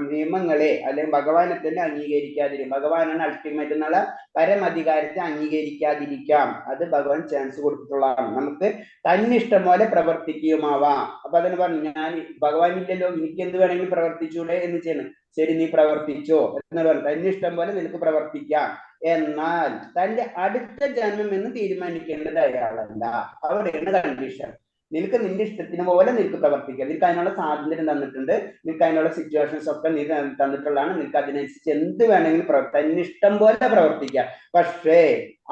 നിയമങ്ങളെ അല്ലെങ്കിൽ ഭഗവാനെ തന്നെ അംഗീകരിക്കാതിരിക്കും. ഭഗവാനാണ് അൾട്ടിമേറ്റ് എന്നുള്ള പരമാധികാരത്തെ അംഗീകരിക്കാതിരിക്കാം. അത് ഭഗവാൻ ചാൻസ് കൊടുത്തിട്ടുള്ളതാണ്. നമുക്ക് തന്നിഷ്ടം പോലെ പ്രവർത്തിക്കുമാവാം. അപ്പൊ അതിന് പറഞ്ഞു, ഞാൻ ഭഗവാൻ ഇല്ലല്ലോ, എനിക്ക് എന്ത് വേണമെങ്കിലും പ്രവർത്തിച്ചൂടെ എന്ന് ചെയ്യുന്നു. ശരി, നീ പ്രവർത്തിച്ചോ എന്ന് പറഞ്ഞു. തന്നെ ഇഷ്ടം പോലെ നിനക്ക് പ്രവർത്തിക്കാം. എന്നാൽ തന്റെ അടുത്ത ജന്മം എന്ന് തീരുമാനിക്കേണ്ടത് അയാളല്ല. അവിടെയാണ് കണ്ടീഷൻ. നിനക്ക് നിന്റെ ഇഷ്ടത്തിന് പോലെ നിനക്ക് പ്രവർത്തിക്കാം. നിനക്ക് അതിനുള്ള സ്വാതന്ത്ര്യം തന്നിട്ടുണ്ട്, നിനക്ക് അതിനുള്ള സിറ്റുവേഷൻസ് ഒക്കെ നീ തന്നിട്ടുള്ളതാണ്. നിനക്ക് അതിനനുസരിച്ച് എന്ത് വേണമെങ്കിലും തന്നെ ഇഷ്ടം പോലെ പ്രവർത്തിക്കാം. പക്ഷേ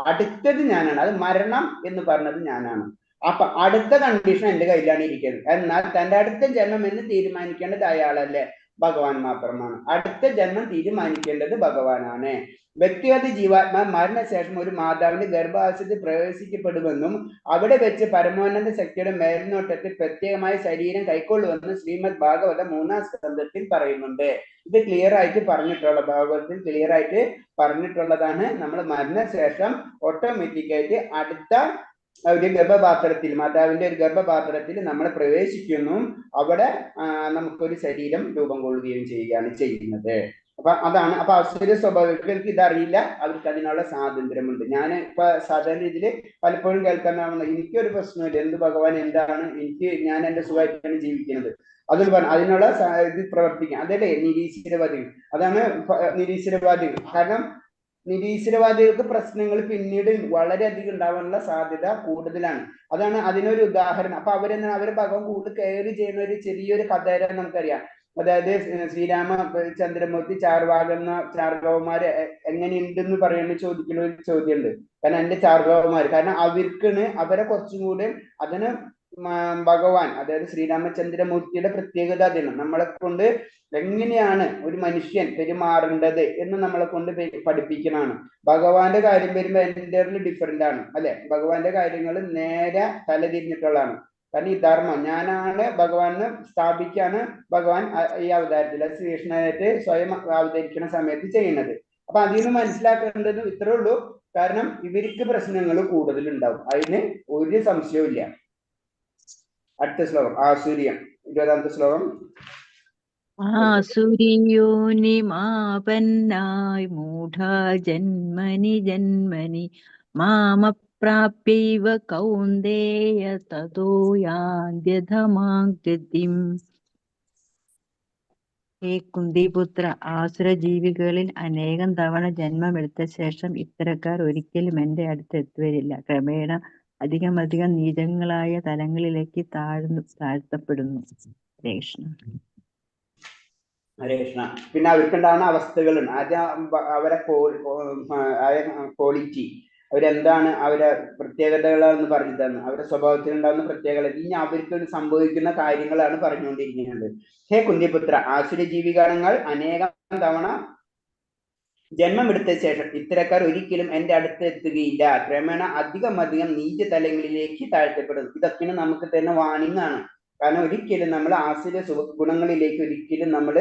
അടുത്തത് ഞാനാണ്, അത് മരണം എന്ന് പറഞ്ഞത് ഞാനാണ്. അപ്പൊ അടുത്ത കണ്ടീഷൻ എന്റെ കയ്യിലാണ് ഇരിക്കുന്നത്. എന്നാൽ തന്റെ അടുത്ത ജന്മം എന്ന് തീരുമാനിക്കേണ്ടത് അയാളല്ലേ. ഭഗവാൻ മാത്രമാണ്. അടുത്ത ജന്മം തീരുമാനിക്കേണ്ടത് ഭഗവാനാണ്. വ്യക്തിഗത ജീവാത്മാ മരണശേഷം ഒരു മാതാവിന്റെ ഗർഭാശയത്തിൽ പ്രവേശിക്കപ്പെടുമെന്നും അവിടെ വെച്ച് പരമോന്നത ശക്തിയുടെ മേൽനോട്ടത്തിൽ പ്രത്യേകമായ ശരീരം കൈക്കൊള്ളുമെന്നും ശ്രീമദ് ഭാഗവതം 3-ാം സ്കന്ധത്തിൽ പറയുന്നുണ്ട്. ഇത് ക്ലിയർ ആയിട്ട് പറഞ്ഞിട്ടുള്ള ഭാഗവതത്തിൽ ക്ലിയർ ആയിട്ട് പറഞ്ഞിട്ടുള്ളതാണ്. നമ്മൾ മരണശേഷം ഓട്ടോമാറ്റിക്കായിട്ട് അടുത്ത ഒരു ഗർഭപാത്രത്തിൽ, മാതാവിന്റെ ഒരു ഗർഭപാത്രത്തിൽ നമ്മൾ പ്രവേശിക്കുന്നു. അവിടെ നമുക്കൊരു ശരീരം രൂപം കൊള്ളുകയും ചെയ്യുകയാണ് ചെയ്യുന്നത്. അപ്പൊ അതാണ്. അപ്പൊ അസുര സ്വഭാവികൾക്ക് ഇതറിയില്ല, അവർക്ക് അതിനുള്ള സ്വാതന്ത്ര്യമുണ്ട്. ഞാൻ ഇപ്പൊ സാധാരണ രീതിയിൽ പലപ്പോഴും കേൾക്കാനാവുന്ന, എനിക്കൊരു പ്രശ്നമില്ല, എന്ത് ഭഗവാൻ എന്താണ്, ഞാൻ എന്റെ സുഖമായിട്ടാണ് ജീവിക്കുന്നത്, അതിൽ പറഞ്ഞു അതിനുള്ള ഇത് പ്രവർത്തിക്കാം. അതല്ലേ നിരീശ്വരവാദികൾ. അതാണ് നിരീശ്വരവാദികൾ. കാരണം നിരീശ്വരവാദികൾക്ക് പ്രശ്നങ്ങൾ പിന്നീട് വളരെയധികം ഉണ്ടാവാനുള്ള സാധ്യത കൂടുതലാണ്. അതാണ് അതിനൊരു ഉദാഹരണം. അപ്പൊ അവരെ ഭഗവാൻ കൂടുതൽ കെയർ ചെയ്യുന്ന ഒരു ചെറിയൊരു കഥ നമുക്കറിയാം. അതായത് ശ്രീരാമചന്ദ്രമൂർത്തി ചാർവാകന്മാര് എങ്ങനെയുണ്ടെന്ന് പറയുന്ന ചോദിക്കുന്ന ഒരു ചോദ്യമുണ്ട്. കാരണം എന്റെ ചാർവാകന്മാര്, കാരണം അവർക്കാണ് അവരെ കുറച്ചും കൂടെ അതിന് ഭഗവാൻ, അതായത് ശ്രീരാമചന്ദ്രമൂർത്തിയുടെ പ്രത്യേകത അതിന് നമ്മളെ കൊണ്ട് എങ്ങനെയാണ് ഒരു മനുഷ്യൻ പെരുമാറേണ്ടത് എന്ന് നമ്മളെ കൊണ്ട് പഠിപ്പിക്കണമാണ്. ഭഗവാന്റെ കാര്യം വരുമ്പോ എൻ്റർലി ഡിഫറെന്റ് ആണ് അല്ലെ. ഭഗവാന്റെ കാര്യങ്ങൾ നേരെ തലതിരിഞ്ഞിട്ടുള്ളതാണ്. കാരണം ഈ ധർമ്മം ഞാനാണ് ഭഗവാന് സ്ഥാപിക്കാണ് ഭഗവാൻ ഈ അവതാരത്തിൽ ശ്രീകൃഷ്ണനായിട്ട് സ്വയം അവതരിക്കുന്ന സമയത്ത് ചെയ്യുന്നത്. അപ്പൊ അതിൽ നിന്ന് മനസ്സിലാക്കേണ്ടത് ഇത്രേ ഉള്ളൂ. കാരണം ഇവർക്ക് പ്രശ്നങ്ങൾ കൂടുതൽ ഉണ്ടാവും, അതിന് ഒരു സംശയവും ഇല്ല. അടുത്ത ശ്ലോകം ആസുര്യം, 20-ാമത്തെ ശ്ലോകം. ആസുരിയോനിമാപന്നായി മൂഢാ ജന്മനി ജന്മനി മാമപ്രാപ്യൈവ കൗന്ദേയ തതോ യാന്ത്യധമാം ഗതിം. ഹേ കുന്തിപുത്ര, ആസുര ജീവികളിൽ അനേകം തവണ ജന്മമെടുത്ത ശേഷം ഇത്തരക്കാർ ഒരിക്കലും എന്റെ അടുത്ത് എത്തുവരില്ല. ക്രമേണ അധികം നീചങ്ങളായ തലങ്ങളിലേക്ക് താഴ്ത്തപ്പെടുന്നു. ഹരേ കൃഷ്ണ. ഹരേ കൃഷ്ണ. പിന്നെ അവർക്കുണ്ടാകുന്ന അവസ്ഥകളുണ്ട്. ആദ്യം അവരെ ക്വാളിറ്റി, അവരെന്താണ് അവരെ പ്രത്യേകതകളാണെന്ന് പറഞ്ഞു തന്നു. അവരുടെ സ്വഭാവത്തിലുണ്ടാകുന്ന പ്രത്യേകത. ഇനി അവർക്ക് സംഭവിക്കുന്ന കാര്യങ്ങളാണ് പറഞ്ഞുകൊണ്ടിരിക്കുന്നത്. ഹേ കുന്തിപുത്ര, ആസുര ജീവിഗണങ്ങൾ അനേകം തവണ ജന്മമെടുത്ത ശേഷം ഇത്തരക്കാർ ഒരിക്കലും എന്റെ അടുത്ത് എത്തുകയില്ല. ക്രമേണ അധികം നീച തലങ്ങളിലേക്ക് താഴ്ത്തപ്പെടുന്നു. ഇതൊക്കെ നമുക്ക് തന്നെ വാണിംഗ് ആണ്. കാരണം ഒരിക്കലും നമ്മൾ ആസുര ഗുണങ്ങളിലേക്ക് ഒരിക്കലും നമ്മൾ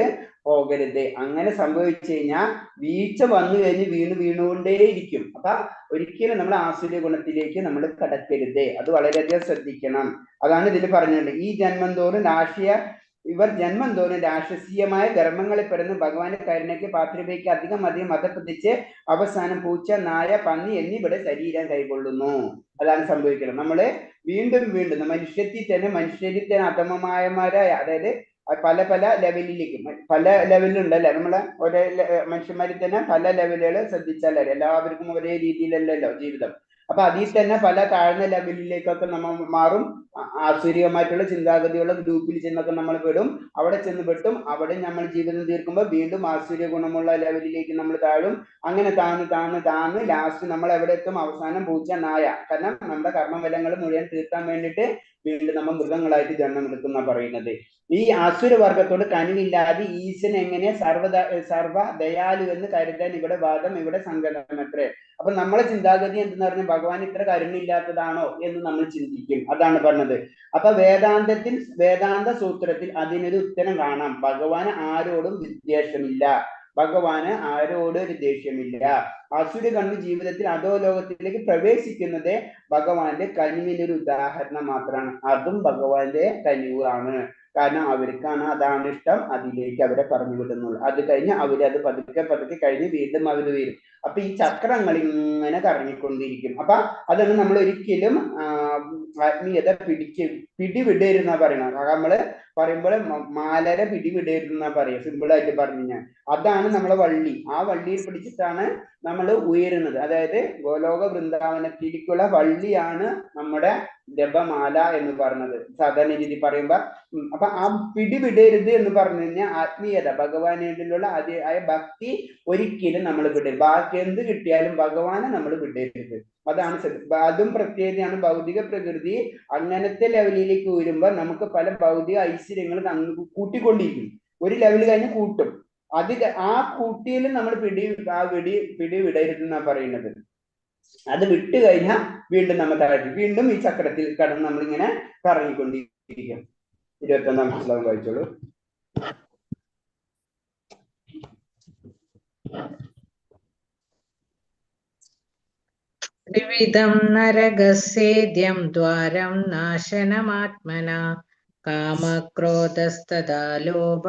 പോകരുത്. അങ്ങനെ സംഭവിച്ചു കഴിഞ്ഞാൽ വീഴ്ച വന്നു കഴിഞ്ഞ് വീണുകൊണ്ടേയിരിക്കും. അപ്പൊ ഒരിക്കലും നമ്മൾ ആസുര ഗുണത്തിലേക്ക് നമ്മൾ കടക്കരുത്. അത് വളരെയധികം ശ്രദ്ധിക്കണം. അതാണ് ഇതിൽ പറഞ്ഞത്. ഈ ജന്മം തോറും ഇവർ ജന്മം തോറും രാക്ഷസീയമായ ധർമ്മങ്ങളിൽ പെടുന്ന ഭഗവാന്റെ കരുണയ്ക്ക് പാത്രികയ്ക്ക് അധികം മതപ്പതിച്ച് അവസാനം പൂച്ച, നായ, പന്നി എന്നിവയുടെ ശരീരം കൈക്കൊള്ളുന്നു. അതാണ് സംഭവിക്കുന്നത്. നമ്മള് വീണ്ടും മനുഷ്യരിൽ തന്നെ അധമമായമാരായ, അതായത് പല ലെവലിലേക്ക്, പല ലെവലിലുണ്ടല്ലേ നമ്മളെ ഒരേ മനുഷ്യന്മാരിൽ തന്നെ പല ലെവലുകൾ ശ്രദ്ധിച്ചാലേ എല്ലാവർക്കും ഒരേ രീതിയിലല്ലല്ലോ ജീവിതം. അപ്പൊ അതിൽ തന്നെ പല താഴ്ന്ന ലെവലിലേക്കൊക്കെ നമ്മൾ മാറും. ആസുരികമായിട്ടുള്ള ചിന്താഗതിയുള്ള ഗ്രൂപ്പിൽ ചെന്നൊക്കെ നമ്മൾ പെടും. അവിടെ ചെന്ന് പെട്ടും അവിടെ നമ്മൾ ജീവിതം തീർക്കുമ്പോൾ വീണ്ടും ആസുര്യ ഗുണമുള്ള ലെവലിലേക്ക് നമ്മൾ താഴും. അങ്ങനെ താന്ന് ലാസ്റ്റ് നമ്മൾ എവിടെ എത്തും? അവസാനം പൂച്ച, നായ. കാരണം നമ്മുടെ കർമ്മഫലങ്ങൾ മുഴുവൻ തീർക്കാൻ വേണ്ടിയിട്ട് വീണ്ടും നമ്മൾ മൃഗങ്ങളായിട്ട് ജന്മമെടുക്കുന്ന പറയുന്നത്. ഈ ആസുരവർഗത്തോട് കനിവില്ലാതെ ഈശ്വരൻ എങ്ങനെ സർവ ദയാലു എന്ന് കരുതാൻ ഇവിടെ വാദം, ഇവിടെ സങ്കടം അത്രേ. അപ്പൊ നമ്മളെ ചിന്താഗതി എന്തെന്ന് പറഞ്ഞാൽ ഭഗവാൻ ഇത്ര കരുണയില്ലാത്തതാണോ എന്ന് നമ്മൾ ചിന്തിക്കും. അതാണ് പറഞ്ഞത്. അപ്പൊ വേദാന്ത സൂത്രത്തിൽ അതിനൊരു ഉത്തരം കാണാം. ഭഗവാന് ആരോടും വിദ്വേഷമില്ല, ഭഗവാന് ആരോടും ഒരു ദേഷ്യമില്ല. അസുര കണ്ണ് ജീവിതത്തിൽ അധോലോകത്തിലേക്ക് പ്രവേശിക്കുന്നത് ഭഗവാന്റെ കനിവിനൊരു ഉദാഹരണം മാത്രമാണ്. അതും ഭഗവാന്റെ കനിവ് ആണ്. കാരണം അവർക്കാണ് അതാണ് ഇഷ്ടം, അതിലേക്ക് അവരെ പറഞ്ഞു വിടുന്നുള്ളൂ. അത് കഴിഞ്ഞ് അവരത് പതുക്കെ കഴിഞ്ഞ് വീണ്ടും അവർ വരും. അപ്പൊ ഈ ചക്രങ്ങൾ ഇങ്ങനെ കറങ്ങിക്കൊണ്ടിരിക്കും. അപ്പൊ അതാണ് നമ്മൾ ഒരിക്കലും ആത്മീയത പിടിവിടരുന്ന പറയണം. നമ്മള് പറയുമ്പോൾ മാലരെ പിടിവിടരുന്ന പറയാം, സിമ്പിൾ ആയിട്ട് പറഞ്ഞു കഴിഞ്ഞാൽ. അതാണ് നമ്മളെ വള്ളി. ആ വള്ളിയിൽ പിടിച്ചിട്ടാണ് നമ്മൾ ഉയരുന്നത്. അതായത് ഗോലോക വൃന്ദാവനത്തിലേക്കുള്ള വള്ളിയാണ് നമ്മുടെ ജപമാല എന്ന് പറഞ്ഞത് സാധാരണ രീതി പറയുമ്പോ. അപ്പൊ ആ പിടിവിടരുത് എന്ന് പറഞ്ഞു കഴിഞ്ഞാൽ ആത്മീയത, ഭഗവാനോടുള്ള അതിയായ ഭക്തി ഒരിക്കലും നമ്മൾ വിടരുത്. ബാക്കി എന്ത് കിട്ടിയാലും ഭഗവാനെ നമ്മൾ വിടരുത്. അതാണ് അതും പ്രത്യേകതയാണ്. ഭൗതിക പ്രകൃതി അങ്ങനത്തെ ലെവലിലേക്ക് വരുമ്പോൾ നമുക്ക് പല ഭൗതിക ഐശ്വര്യങ്ങൾ കൂട്ടിക്കൊണ്ടിരിക്കും. ഒരു ലെവൽ കഴിഞ്ഞ് കൂട്ടും. ആ കൂട്ടിയിൽ നമ്മൾ പിടി വിടരുതെന്നാ പറയുന്നത്. അത് വിട്ട് കഴിഞ്ഞാൽ വീണ്ടും നമ്മൾ താഴ്ത്തി വീണ്ടും ഈ ചക്രത്തിൽ കടന്ന് നമ്മളിങ്ങനെ കറങ്ങിക്കൊണ്ടിരിക്കും. 21-ാം ശ്ലോകം വായിച്ചോളൂ. ത്രിവിധം നരകസ്യേദ്യം ദ്വാരം നാശനമാത്മന കാമക്രോധസ്തഥാ ലോഭ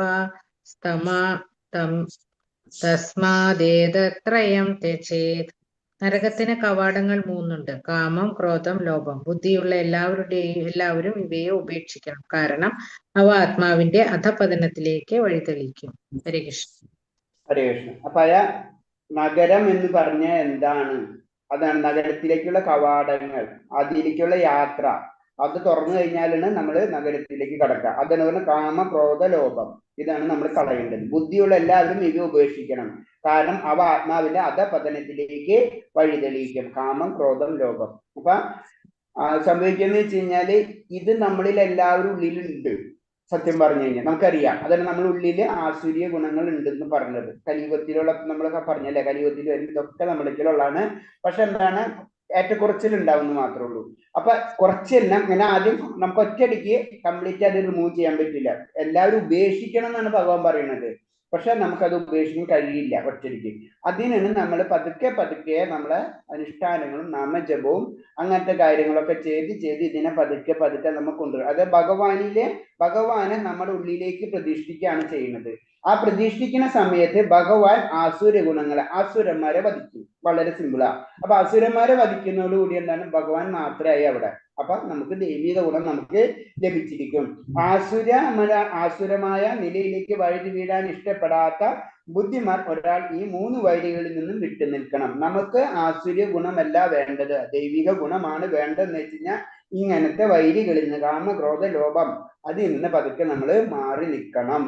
തസ്മാദേതത്രയം ത്യജേത്. നരകത്തിന് കവാടങ്ങൾ 3 കാമം, ക്രോധം, ലോഭം. ബുദ്ധിയുള്ള എല്ലാവരും ഇവയെ ഉപേക്ഷിക്കണം. കാരണം അവ ആത്മാവിന്റെ അധപതനത്തിലേക്ക് വഴിതെളിക്കും. ഹരേ കൃഷ്ണ. ഹരേ കൃഷ്ണ. അപ്പൊ നഗരം എന്ന് പറഞ്ഞ എന്താണ്? അതാണ് നഗരത്തിലേക്കുള്ള കവാടങ്ങൾ, അതിലേക്കുള്ള യാത്ര. അത് തുറന്നു കഴിഞ്ഞാലാണ് നമ്മൾ നഗരത്തിലേക്ക് കടക്കുക. അതാണ് പറഞ്ഞ കാമ, ക്രോധ, ലോഭം. ഇതാണ് നമ്മൾ കളയേണ്ടത്. ബുദ്ധിയുള്ള എല്ലാവരും ഇത് ഉപേക്ഷിക്കണം. കാരണം അവ ആത്മാവിന്റെ അധപതനത്തിലേക്ക് വഴിതെളിയിക്കും. കാമം, ക്രോധം, ലോഭം. അപ്പൊ സംഭവിക്കുന്നത് വെച്ച് കഴിഞ്ഞാല് ഇത് നമ്മളിൽ എല്ലാവരും ഉള്ളിലുണ്ട്. സത്യം പറഞ്ഞു കഴിഞ്ഞാൽ നമുക്കറിയാം. അതാണ് നമ്മുടെ ഉള്ളില് ആസുരീയ ഗുണങ്ങൾ ഉണ്ടെന്ന് പറഞ്ഞത്. കലിയുഗത്തിലുള്ള നമ്മളൊക്കെ പറഞ്ഞല്ലേ, കലിയുഗത്തിൽ വരും ഇതൊക്കെ നമ്മളിലുള്ളതാണ്. പക്ഷെ എന്താണ്, ഏറ്റക്കുറച്ചിലുണ്ടാവുന്ന മാത്രമേ ഉള്ളൂ. അപ്പൊ കുറച്ചെല്ലാം ഇങ്ങനെ ആദ്യം നമുക്ക് ഒറ്റയടിക്ക് കംപ്ലീറ്റ് അത് റിമൂവ് ചെയ്യാൻ പറ്റില്ല. എല്ലാവരും ഉപേക്ഷിക്കണം എന്നാണ് ഭഗവാൻ പറയുന്നത്. പക്ഷെ നമുക്കത് ഉപേക്ഷിക്കാൻ കഴിയില്ല ഒറ്റയ്ക്ക്. അതിനാണ് നമ്മൾ പതുക്കെ നമ്മളെ അനുഷ്ഠാനങ്ങളും നാമജപവും അങ്ങനത്തെ കാര്യങ്ങളൊക്കെ ചെയ്ത് ഇതിനെ പതുക്കെ നമ്മൾ കൊണ്ടുവരും. അത് ഭഗവാനെ നമ്മുടെ ഉള്ളിലേക്ക് പ്രതിഷ്ഠിക്കുകയാണ് ചെയ്യുന്നത്. ആ പ്രതിഷ്ഠിക്കുന്ന സമയത്ത് ഭഗവാൻ അസുരന്മാരെ വധിക്കും. വളരെ സിമ്പിളാ. അപ്പൊ അസുരന്മാരെ വധിക്കുന്നതോടുകൂടി എന്താണ്, ഭഗവാൻ മാത്രമായി അവിടെ. അപ്പൊ നമുക്ക് ദൈവിക ഗുണം നമുക്ക് ലഭിച്ചിരിക്കും. ആസുരമായ നിലയിലേക്ക് വഴുതി വീഴാൻ ഇഷ്ടപ്പെടാത്ത ബുദ്ധിമാൻ ഒരാൾ ഈ 3 വഴികളിൽ നിന്നും വിട്ടു നിൽക്കണം. നമുക്ക് ആസുര്യ ഗുണമല്ല വേണ്ടത്, ദൈവിക ഗുണമാണ് വേണ്ടതെന്ന് വെച്ച് കഴിഞ്ഞാൽ ഇങ്ങനത്തെ വൈരികളിൽ നിന്ന്, കാമ, ക്രോധ, ലോഭം, അതിൽ നിന്ന് പതുക്കെ നമ്മൾ മാറി നിൽക്കണം.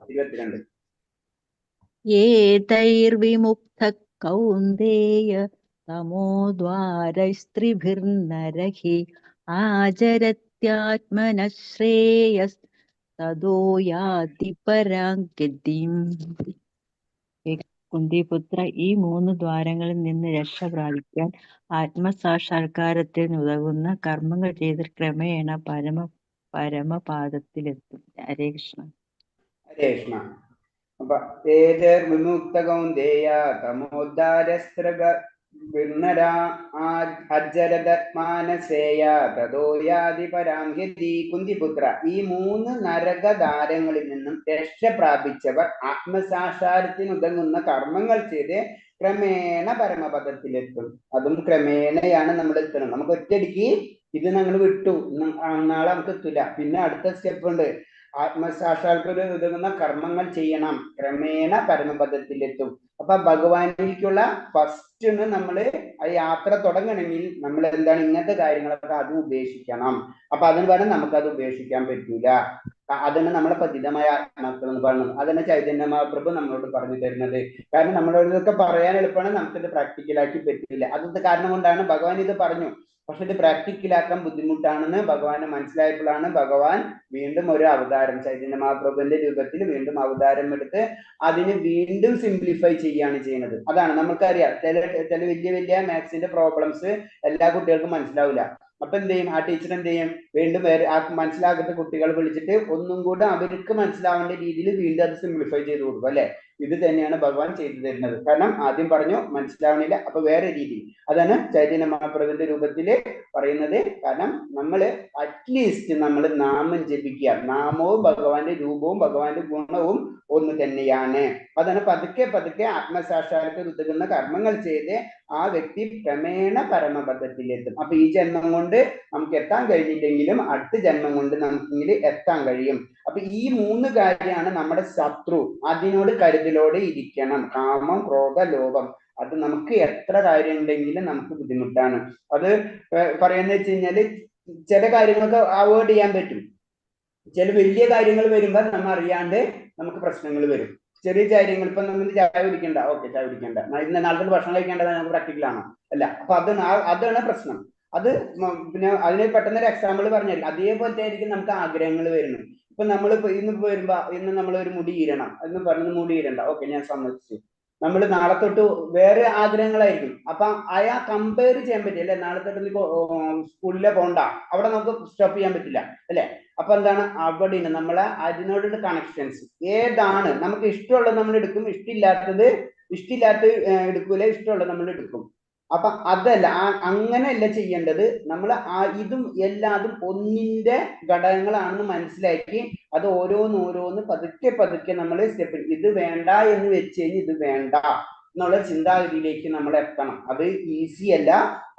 22. ഏതൈർവിമുക്ത കൗന്ദേയ തമോദ്വാരൈസ്ത്രിഭിർനരഹി ആചരത്യാത്മനഃ ശ്രേയസ് തതോ യാതി പരാം ഗതിം. കുന്തിപുത്ര, ഈ 3 ദ്വാരങ്ങളിൽ നിന്ന് രക്ഷ പ്രാപിക്കാൻ ആത്മസാക്ഷാത്കാരത്തിന് ഉതകുന്ന കർമ്മങ്ങൾ ചെയ്ത് ക്രമേണ പരമപാദത്തിലെത്തും. ഹരേ കൃഷ്ണ. ഹരേ കൃഷ്ണ. അപ്പൊ ഏതർ വിമുക്ത കൗന്ദേയ കുന്തിപുത്ര, ഈ 3 നരകദ്വാരങ്ങളിൽ നിന്നും രക്ഷ പ്രാപിച്ചവർ ആത്മസാക്ഷാത്കാരത്തിന് ഉതകുന്ന കർമ്മങ്ങൾ ചെയ്ത് ക്രമേണ പരമപദത്തിലെത്തും. അതും ക്രമേണയാണ് നമ്മൾ എത്തണം. നമുക്ക് ഒറ്റയടിക്ക് ഇത് ഞങ്ങൾ വിട്ടു, നാളെ നമുക്ക് എത്തില്ല. പിന്നെ അടുത്ത സ്റ്റെപ്പ് ഉണ്ട്. ആത്മസാക്ഷാത്കാരത്തിന് ഉതകുന്ന കർമ്മങ്ങൾ ചെയ്യണം, ക്രമേണ പരമപദത്തിലെത്തും. അപ്പൊ ഭഗവാനിലേക്കുള്ള ഫസ്റ്റ് നമ്മള് ആ യാത്ര തുടങ്ങണമെങ്കിൽ നമ്മൾ എന്താണ്, ഇങ്ങനത്തെ കാര്യങ്ങളൊക്കെ അത് ഉപേക്ഷിക്കണം. അപ്പൊ അതിന് പറഞ്ഞാൽ നമുക്കത് ഉപേക്ഷിക്കാൻ പറ്റൂല. അതാണ് നമ്മളെ പതിതമായ ആത്മാക്കൾ എന്ന് പറയുന്നത്. അതാണ് ചൈതന്യ മഹാപ്രഭു നമ്മളോട് പറഞ്ഞു തരുന്നത്. കാരണം നമ്മളോട് ഇതൊക്കെ പറയാൻ എളുപ്പമാണ്, നമുക്കിത് പ്രാക്ടിക്കലാക്കി പറ്റില്ല. അതൊക്കെ കാരണം കൊണ്ടാണ് ഭഗവാൻ ഇത് പറഞ്ഞു. പക്ഷെ ഇത് പ്രാക്ടിക്കലാക്കാൻ ബുദ്ധിമുട്ടാണെന്ന് ഭഗവാന് മനസ്സിലായപ്പോഴാണ് ഭഗവാൻ വീണ്ടും ഒരു അവതാരം, ചൈതന്യ മഹാപ്രഭുവിന്റെ രൂപത്തിൽ വീണ്ടും അവതാരം എടുത്ത് അതിന് വീണ്ടും സിംപ്ലിഫൈ ചെയ്യാണ് ചെയ്യുന്നത്. അതാണ് നമുക്കറിയാം, ചില വലിയ മാത്സിന്റെ പ്രോബ്ലംസ് എല്ലാ കുട്ടികൾക്കും മനസ്സിലാവില്ല. അപ്പൊ എന്ത് ചെയ്യും, ആ ടീച്ചർ എന്ത് ചെയ്യും, വീണ്ടും മനസ്സിലാക്കാത്ത കുട്ടികൾ വിളിച്ചിട്ട് ഒന്നും കൂടെ അവർക്ക് മനസ്സിലാവേണ്ട രീതിയിൽ വീണ്ടും അത് സിംപ്ലിഫൈ ചെയ്ത് കൊടുക്കും. അല്ലെ, ഇത് തന്നെയാണ് ഭഗവാൻ ചെയ്തു തരുന്നത്. കാരണം ആദ്യം പറഞ്ഞു മനസ്സിലാവണില്ല, അപ്പൊ വേറെ രീതി. അതാണ് ചൈതന്യ മഹാപ്രഭുവിന്റെ രൂപത്തില് പറയുന്നത്. കാരണം നമ്മള് അറ്റ്ലീസ്റ്റ് നമ്മൾ നാമം ജപിക്കുക. നാമവും ഭഗവാന്റെ രൂപവും ഭഗവാന്റെ ഗുണവും ഒന്ന് തന്നെയാണ്. അതാണ് പതുക്കെ ആത്മസാക്ഷാത്കാരത്തിന് ഉതകുന്ന കർമ്മങ്ങൾ ചെയ്ത് ആ വ്യക്തി ക്രമേണ പരമപദത്തിലെത്തും. അപ്പൊ ഈ ജന്മം കൊണ്ട് നമുക്ക് എത്താൻ കഴിഞ്ഞില്ലെങ്കിലും അടുത്ത ജന്മം കൊണ്ട് നമുക്കിങ്ങനെ എത്താൻ കഴിയും. അപ്പൊ ഈ 3 കാര്യമാണ് നമ്മുടെ ശത്രു. അതിനോട് കരുതലോടെ ഇരിക്കണം. കാമം, ക്രോധ, ലോഭം. അത് നമുക്ക് എത്ര കാര്യം ഉണ്ടെങ്കിലും നമുക്ക് ബുദ്ധിമുട്ടാണ്. അത് പറയുന്നത് വെച്ച് കഴിഞ്ഞാല് ചില കാര്യങ്ങളൊക്കെ അവോയ്ഡ് ചെയ്യാൻ പറ്റും. ചില വലിയ കാര്യങ്ങൾ വരുമ്പോൾ നമ്മൾ അറിയാണ്ട് നമുക്ക് പ്രശ്നങ്ങൾ വരും. ചെറിയ കാര്യങ്ങൾ, ഇപ്പൊ നമ്മൾ ചായ കുടിക്കണ്ട, ഓക്കെ ചായ കുടിക്കണ്ട, ഇന്ന് നാളത്തെ ഭക്ഷണം കഴിക്കേണ്ടത് നമുക്ക് പ്രാക്ടിക്കലാണോ? അല്ല. അപ്പൊ അതാണ് പ്രശ്നം. അത് പിന്നെ അതിന് പെട്ടെന്നൊരു എക്സാമ്പിൾ പറഞ്ഞാൽ അതേപോലത്തെ ആയിരിക്കും നമുക്ക് ആഗ്രഹങ്ങൾ വരുന്നത്. ഇപ്പൊ നമ്മൾ ഇന്ന് വരുമ്പോ ഇന്ന് നമ്മൾ ഒരു മുടി ഈരണം എന്ന് പറഞ്ഞ് മുടി ഈരണ്ട, ഓക്കെ ഞാൻ സമ്മതിച്ചു. നമ്മൾ നാളെ തൊട്ട് വേറെ ആഗ്രഹങ്ങളായിരിക്കും. അപ്പൊ അയാ കമ്പയർ ചെയ്യാൻ പറ്റില്ല അല്ലെ. നാളെ തൊട്ട് സ്കൂളിലെ പോണ്ട, അവിടെ നമുക്ക് സ്റ്റോപ്പ് ചെയ്യാൻ പറ്റില്ല അല്ലെ. അപ്പൊ എന്താണ് അവിടെ നമ്മളെ അതിനോടുള്ള കണക്ഷൻസ് ഏതാണ് നമുക്ക് ഇഷ്ടമുള്ളത് നമ്മൾ എടുക്കും, ഇഷ്ടമില്ലാത്തത് എടുക്കൂല, ഇഷ്ടമുള്ളത് നമ്മൾ എടുക്കും. അപ്പൊ അതല്ല, അങ്ങനെയല്ല ചെയ്യേണ്ടത്. നമ്മൾ ഇതും എല്ലാതും ഒന്നിന്റെ ഘടകങ്ങളാണെന്ന് മനസ്സിലാക്കി അത് ഓരോന്ന് പതുക്കെ പതുക്കെ നമ്മൾ സ്റ്റെപ്പ്, ഇത് വേണ്ട എന്ന് വെച്ച് കഴിഞ്ഞ് ഇത് വേണ്ട എന്നുള്ള ചിന്താഗതിയിലേക്ക് നമ്മൾ എത്തണം. അത് ഈസി അല്ല.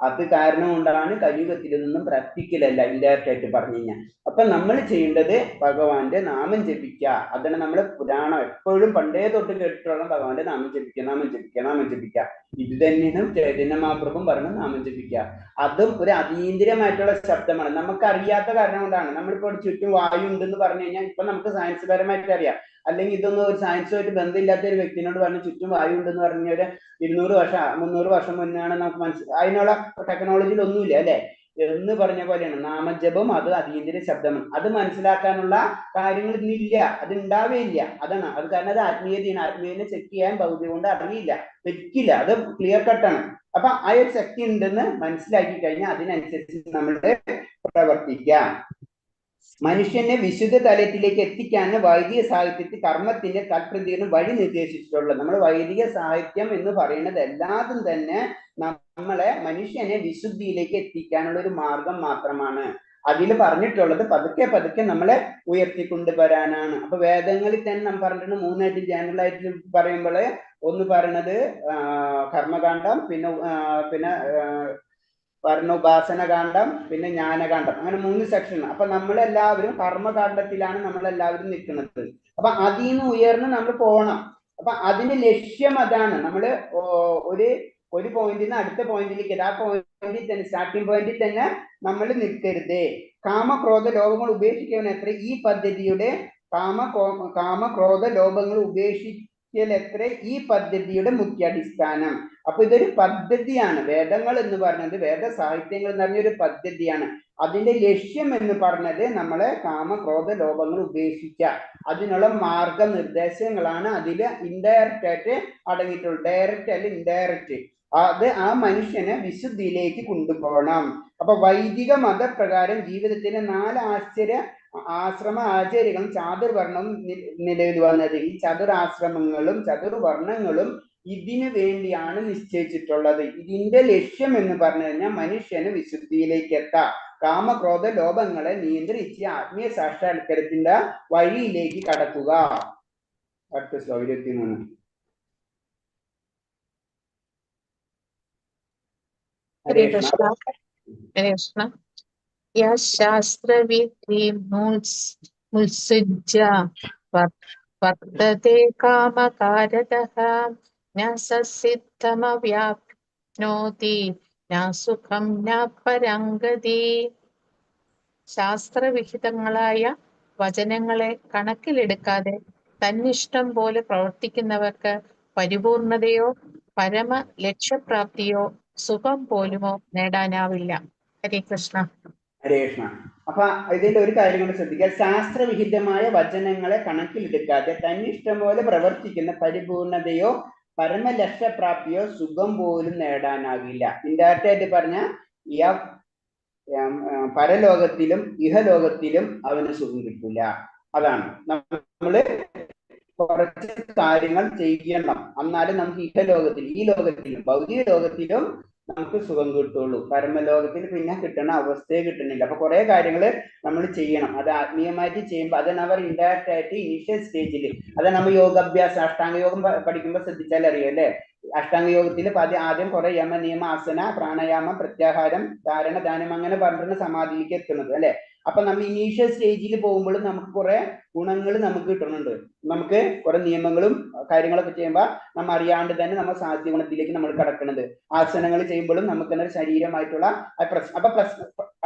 അത് കാരണം കൊണ്ടാണ് കലിയുഗത്തിൽ നിന്നും പ്രാക്ടിക്കലല്ല, ഇൻഡയറക്റ്റ് ആയിട്ട് പറഞ്ഞു കഴിഞ്ഞാൽ. അപ്പൊ നമ്മൾ ചെയ്യേണ്ടത് ഭഗവാന്റെ നാമം ജപിക്കുക. അതാണ് നമ്മള് പുരാണം എപ്പോഴും പണ്ടേ തൊട്ട് കേട്ടിട്ടുള്ള ഭഗവാന്റെ നാമം ജപിക്കുക, നാമം ജപിക്കുക, നാമം ജപിക്കുക. ഇത് തന്നെയാണ് ചൈതന്യ മഹാപ്രഭുവും പറഞ്ഞ നാമം ജപിക്കുക. അതും ഒരു അതീന്ദ്രിയമായിട്ടുള്ള ശബ്ദമാണ്. നമുക്ക് അറിയാത്ത കാരണം കൊണ്ടാണ്. നമ്മളിപ്പോൾ ചുറ്റും വായു ഉണ്ടെന്ന് പറഞ്ഞു കഴിഞ്ഞാൽ ഇപ്പൊ നമുക്ക് സയൻസ് പരമായിട്ട് അറിയാം. അല്ലെങ്കിൽ ഇതൊന്നും ഒരു സയൻസുമായിട്ട് ബന്ധമില്ലാത്ത ഒരു വ്യക്തിനോട് പറഞ്ഞ് ചുറ്റും വായു ഉണ്ടെന്ന് പറഞ്ഞ ഒരു 200 വർഷം 300 വർഷം മുന്നാണ് നമുക്ക് മനസ്സിലായി. അതിനുള്ള ടെക്നോളജിയിൽ ഒന്നുമില്ല അല്ലെ എന്ന് പറഞ്ഞ പോലെയാണ് നാമജപം. അത് അതീന്ദ്രിയ ശബ്ദമാണ്. അത് മനസ്സിലാക്കാനുള്ള കാര്യങ്ങൾ ഇന്നില്ല, അത് ഉണ്ടാവേയില്ല. അതാണ് അത്. കാരണം അത് ആത്മീയതയാണ്. ആത്മീയനെ ചെക്ക് ചെയ്യാൻ ഭൗതികം കൊണ്ട് അറിയില്ല, പറ്റില്ല. അത് ക്ലിയർ കട്ടാണ്. അപ്പൊ ആ ഒരു ശക്തി ഉണ്ടെന്ന് മനസ്സിലാക്കി കഴിഞ്ഞാൽ അതിനനുസരിച്ച് നമ്മൾ പ്രവർത്തിക്കാം. മനുഷ്യനെ വിശുദ്ധ തലത്തിലേക്ക് എത്തിക്കാൻ വൈദിക സാഹിത്യത്തിൽ കർമ്മത്തിന്റെ തൽപ്രതികരണം വഴി നിർദ്ദേശിച്ചിട്ടുള്ളത്. നമ്മൾ വൈദിക സാഹിത്യം എന്ന് പറയുന്നത് എല്ലാതും തന്നെ നമ്മളെ മനുഷ്യനെ വിശുദ്ധിയിലേക്ക് എത്തിക്കാനുള്ള ഒരു മാർഗം മാത്രമാണ്. അതിൽ പറഞ്ഞിട്ടുള്ളത് പതുക്കെ പതുക്കെ നമ്മളെ ഉയർത്തിക്കൊണ്ടുവരാനാണ്. അപ്പൊ വേദങ്ങളിൽ തന്നെ നമ്മൾ പറഞ്ഞിട്ടുണ്ട് 3 ജനറൽ ആയിട്ട് പറയുമ്പോൾ ഒന്ന് പറയണത് കർമ്മകാന്ഡം, പിന്നെ പറഞ്ഞ ഉപാസനകാന്ഡം, പിന്നെ ജ്ഞാനകാന്ഡം, അങ്ങനെ 3 സെക്ഷൻ. അപ്പൊ നമ്മളെല്ലാവരും കർമ്മകാന്ഡത്തിലാണ് നമ്മളെല്ലാവരും നിൽക്കുന്നത്. അപ്പൊ അതിൽ നിന്ന് ഉയർന്ന് നമ്മൾ പോകണം. അപ്പൊ അതിന്റെ ലക്ഷ്യം അതാണ്. നമ്മള് ഒരു പോയിന്റിൽ നിന്ന് അടുത്ത പോയിന്റിലേക്ക്, ആ പോയിന്റിൽ തന്നെ സ്റ്റാർട്ടിംഗ് പോയിന്റിൽ തന്നെ നമ്മൾ നിൽക്കരുത്. കാമക്രോധ ലോഭങ്ങൾ ഉപേക്ഷിക്കാൻ എത്ര ഈ പദ്ധതിയുടെ കാമക്രോധ ലോഭങ്ങൾ എത്ര ഈ പദ്ധതിയുടെ മുഖ്യാടിസ്ഥാനം. അപ്പൊ ഇതൊരു പദ്ധതിയാണ്. വേദങ്ങൾ എന്ന് പറഞ്ഞത്, വേദ സാഹിത്യങ്ങൾ എന്ന് പറഞ്ഞൊരു പദ്ധതിയാണ്. അതിന്റെ ലക്ഷ്യം എന്ന് പറഞ്ഞത് നമ്മളെ കാമക്രോധ ലോഭങ്ങൾ ഉപേക്ഷിക്കുക. അതിനുള്ള മാർഗനിർദ്ദേശങ്ങളാണ് അതിൽ ഇൻഡയറക്റ്റ് ആയിട്ട് അടങ്ങിയിട്ടുള്ളത്. ഡയറക്റ്റ് അല്ല, ഇൻഡയറക്റ്റ്. അത് ആ മനുഷ്യനെ വിശുദ്ധിയിലേക്ക് കൊണ്ടുപോകണം. അപ്പൊ വൈദിക മതപ്രകാരം ജീവിതത്തിലെ 4 ആശ്രമ ആചാര്യങ്ങളും ചാതുർവർണ്ണവും നിലവിൽ വന്നത്. ഈ ചതുരാശ്രമങ്ങളും ചതുർവർണ്ണങ്ങളും ഇതിനു വേണ്ടിയാണ് നിശ്ചയിച്ചിട്ടുള്ളത്. ഇതിന്റെ ലക്ഷ്യം എന്ന് പറഞ്ഞു കഴിഞ്ഞാൽ മനുഷ്യന് വിശുദ്ധിയിലേക്ക് എത്താം, കാമക്രോധ ലോഭങ്ങളെ നിയന്ത്രിച്ച് ആത്മീയ സാക്ഷാത്കാരത്തിന്റെ വഴിയിലേക്ക് കടക്കുക. അടുത്ത ശ്ലോകം 23. ഹരേ കൃഷ്ണ. ഹരേ കൃഷ്ണ. യശാസ്ത്രവിധിമുത്സുജ്യ വർത്തതേ കാമകാരതഃ ന സസിദ്ധമവ്യാപ്നോതി ന സുഖം ന പരംഗതി. ശാസ്ത്രവിഹിതങ്ങളായ വചനങ്ങളെ കണക്കിലെടുക്കാതെ തന്നിഷ്ടം പോലെ പ്രവർത്തിക്കുന്നവർക്ക് പരിപൂർണതയോ പരമ ലക്ഷ്യപ്രാപ്തിയോ സുഖം പോലുമോ നേടാനാവില്ല. ഹരേ കൃഷ്ണ. ഹരേ കൃഷ്ണ. അപ്പൊ ഇതിന്റെ ഒരു കാര്യം കൊണ്ട് ശ്രദ്ധിക്കുക. ശാസ്ത്രവിഹിതമായ വചനങ്ങളെ കണക്കിലെടുക്കാതെ തന്നിഷ്ടം പോലെ പ്രവർത്തിക്കുന്ന പരിപൂർണതയോ പരമലക്ഷ്യപ്രാപ്തിയോ സുഖം പോലും നേടാനാകില്ല. ഇൻഡയറക്റ്റ് ആയിട്ട് പറഞ്ഞ പരലോകത്തിലും ഇഹലോകത്തിലും അവന് സുഖം കിട്ടില്ല. അതാണ് നമ്മള് കുറച്ച് കാര്യങ്ങൾ ചെയ്യണം, എന്നാലും നമുക്ക് ഇഹലോകത്തിൽ, ഈ ലോകത്തിലും ഭൗതിക ലോകത്തിലും നമുക്ക് സുഖം കിട്ടുള്ളൂ. പരമലോകത്തിൽ പിന്നെ കിട്ടുന്ന അവസ്ഥയെ കിട്ടുന്നില്ല. അപ്പൊ കുറെ കാര്യങ്ങൾ നമ്മൾ ചെയ്യണം. അത് ആത്മീയമായിട്ട് ചെയ്യുമ്പോൾ അതാണ് അവർ ഇൻഡയറക്റ്റ് ആയിട്ട് ഇനീഷ്യൽ സ്റ്റേജിൽ, അതാണ് നമ്മൾ യോഗാഭ്യാസം അഷ്ടാംഗ യോഗം പഠിക്കുമ്പോൾ ശ്രദ്ധിച്ചാൽ അറിയാം അല്ലെ. അഷ്ടാംഗ യോഗത്തിൽ ആദ്യം കുറെ യമ നിയമ ആസന പ്രാണായാമം പ്രത്യാഹാരം ധാരണ ധ്യാനം അങ്ങനെ പറഞ്ഞിട്ട് സമാധിയിലേക്ക് എത്തുന്നത് അല്ലെ. അപ്പൊ നമ്മൾ ഇനീഷ്യൽ സ്റ്റേജിൽ പോകുമ്പോഴും നമുക്ക് കുറെ ഗുണങ്ങൾ നമുക്ക് കിട്ടുന്നുണ്ട്. നമുക്ക് കുറെ നിയമങ്ങളും കാര്യങ്ങളൊക്കെ ചെയ്യുമ്പോൾ നമ്മൾ അറിയാണ്ട് തന്നെ നമ്മൾ സാധ്യ ഗുണത്തിലേക്ക് നമ്മൾ കടക്കുന്നത്. ആസനങ്ങൾ ചെയ്യുമ്പോഴും നമുക്ക് തന്നെ ശരീരമായിട്ടുള്ള അപ്പൊ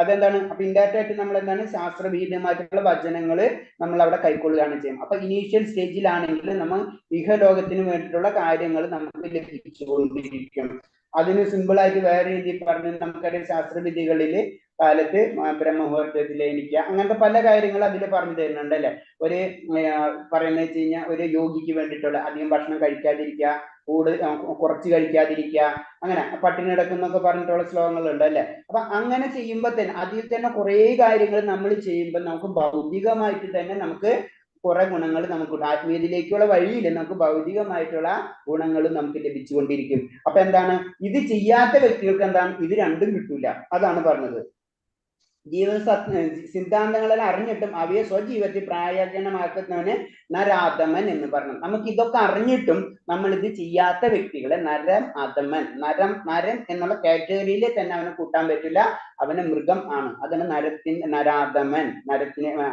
അതെന്താണ്, അപ്പൊ ഇൻഡയറക്റ്റ് ആയിട്ട് നമ്മൾ എന്താണ് ശാസ്ത്രവിഹിതമായിട്ടുള്ള വചനങ്ങൾ നമ്മൾ അവിടെ കൈക്കൊള്ളുകയാണ് ചെയ്യും. അപ്പൊ ഇനീഷ്യൽ സ്റ്റേജിലാണെങ്കിൽ നമ്മൾ ഇഹലോകത്തിന് വേണ്ടിയിട്ടുള്ള കാര്യങ്ങൾ നമുക്ക് ലഭിച്ചുകൊണ്ടിരിക്കും. അതിന് സിമ്പിൾ ആയിട്ട് വേറെ രീതിയിൽ പറഞ്ഞ് നമുക്കറിയാം, ശാസ്ത്രവിധികളിൽ കാലത്ത് ബ്രഹ്മമുഹൂർത്തത്തിൽ എണീക്കുക, അങ്ങനത്തെ പല കാര്യങ്ങളും അതിൽ പറഞ്ഞു തരുന്നുണ്ട് അല്ലെ. ഒരു പറയുന്നത് വെച്ച് കഴിഞ്ഞാൽ ഒരു യോഗിക്ക് വേണ്ടിയിട്ടുള്ള അധികം ഭക്ഷണം കഴിക്കാതിരിക്കുക, കുറച്ച് കഴിക്കാതിരിക്കുക, അങ്ങനെ പട്ടിണി കിടക്കുന്നൊക്കെ പറഞ്ഞിട്ടുള്ള ശ്ലോകങ്ങളുണ്ട് അല്ലെ. അപ്പൊ അങ്ങനെ ചെയ്യുമ്പോൾ തന്നെ അതിൽ തന്നെ കുറെ കാര്യങ്ങൾ നമ്മൾ ചെയ്യുമ്പോൾ നമുക്ക് ഭൗതികമായിട്ട് തന്നെ നമുക്ക് കുറെ ഗുണങ്ങൾ നമുക്കുണ്ട്. ആത്മീയതയിലേക്കുള്ള വഴിയിൽ നമുക്ക് ഭൗതികമായിട്ടുള്ള ഗുണങ്ങളും നമുക്ക് ലഭിച്ചുകൊണ്ടിരിക്കും. അപ്പൊ എന്താണ്, ഇത് ചെയ്യാത്ത വ്യക്തികൾക്ക് എന്താണ്, ഇത് രണ്ടും കിട്ടൂല. അതാണ് പറഞ്ഞത്. ജീവിത സിദ്ധാന്തങ്ങളെല്ലാം അറിഞ്ഞിട്ടും അവയെ സ്വജീവിതത്തിൽ പ്രായോജനമാക്കുന്നവന് നരാധമൻ എന്ന് പറഞ്ഞു. നമുക്ക് ഇതൊക്കെ അറിഞ്ഞിട്ടും നമ്മൾ ഇത് ചെയ്യാത്ത വ്യക്തികളെ നരം അധമൻ, നരൻ എന്നുള്ള കാറ്റഗറിയിൽ തന്നെ അവനെ കൂട്ടാൻ പറ്റില്ല, അവന് മൃഗം ആണ്. അതാണ് നരാധമൻ,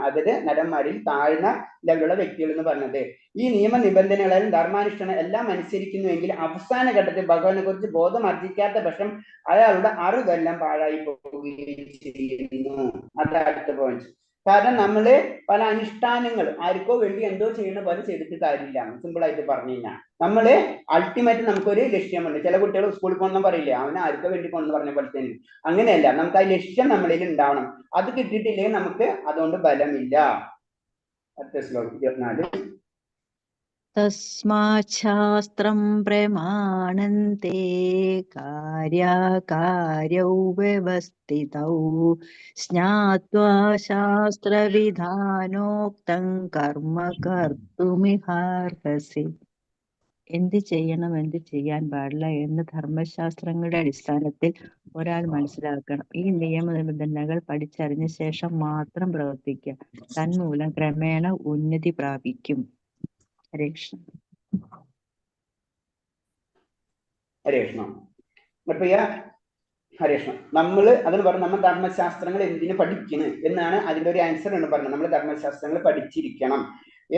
അതില് നരന്മാരിൽ താഴ്ന്ന ലെവലുള്ള വ്യക്തികൾ എന്ന് പറഞ്ഞത്. ഈ നിയമ നിബന്ധനകളിലും ധർമാനുഷ്ഠാനം എല്ലാം അനുസരിക്കുന്നുവെങ്കിൽ അവസാന ഘട്ടത്തിൽ ഭഗവാനെ കുറിച്ച് ബോധം അർജിക്കാത്ത പക്ഷം അയാളുടെ അറിവെല്ലാം പാഴായി പോവുകയും ചെയ്യുന്നു. അതാണ് അടുത്ത പോയിന്റ്. കാരണം നമ്മള് പല അനുഷ്ഠാനങ്ങൾ ആർക്കോ വേണ്ടി എന്തോ ചെയ്യുന്ന പോലെ ചെയ്തിട്ട് കാര്യമില്ല. സിമ്പിൾ ആയിട്ട് പറഞ്ഞു കഴിഞ്ഞാൽ നമ്മള് അൾട്ടിമേറ്റ് നമുക്കൊരു ലക്ഷ്യമുണ്ട്. ചില കുട്ടികൾ സ്കൂളിൽ പോകണമെന്ന് പറയില്ലേ, അവന് ആർക്കോ വേണ്ടി പോകണമെന്ന് പറഞ്ഞ പോലെ തന്നെ. അങ്ങനെയല്ല, നമുക്ക് ആ ലക്ഷ്യം നമ്മളിൽ ഉണ്ടാവണം. അത് കിട്ടിയിട്ടില്ലെങ്കിൽ നമുക്ക് അതുകൊണ്ട് ബലമില്ല. അടുത്ത ശ്ലോകം 24. തസ്മാച്ഛാസ്ത്രം പ്രമാണന്തെ കാര്യാകാര്യൗ വ്യവസ്ഥിതൗ സ്നാത്വാ ശാസ്ത്രവിധാനോക്തം കർമ്മ കർത്തുമിഹാർഹസി. എന്ത് ചെയ്യണം, എന്ത് ചെയ്യാൻ പാടില്ല എന്ന് ധർമ്മശാസ്ത്രങ്ങളുടെ അടിസ്ഥാനത്തിൽ ഒരാൾ മനസ്സിലാക്കണം. ഈ നിയമനിബന്ധനകൾ പഠിച്ചറിഞ്ഞ ശേഷം മാത്രം പ്രവർത്തിക്കുക. തന്മൂലം ക്രമേണ ഉന്നതി പ്രാപിക്കും. ഹരേ കൃഷ്ണ. ഹരേ കൃഷ്ണ. ഹരേ കൃഷ്ണ. നമ്മള് അതിന് പറഞ്ഞു, നമ്മൾ ധർമ്മശാസ്ത്രങ്ങൾ എന്തിനു പഠിക്കുന്നു എന്നാണ് അതിന്റെ ഒരു ആൻസർ എന്ന് പറഞ്ഞത്. നമ്മൾ ധർമ്മശാസ്ത്രങ്ങൾ പഠിച്ചിരിക്കണം.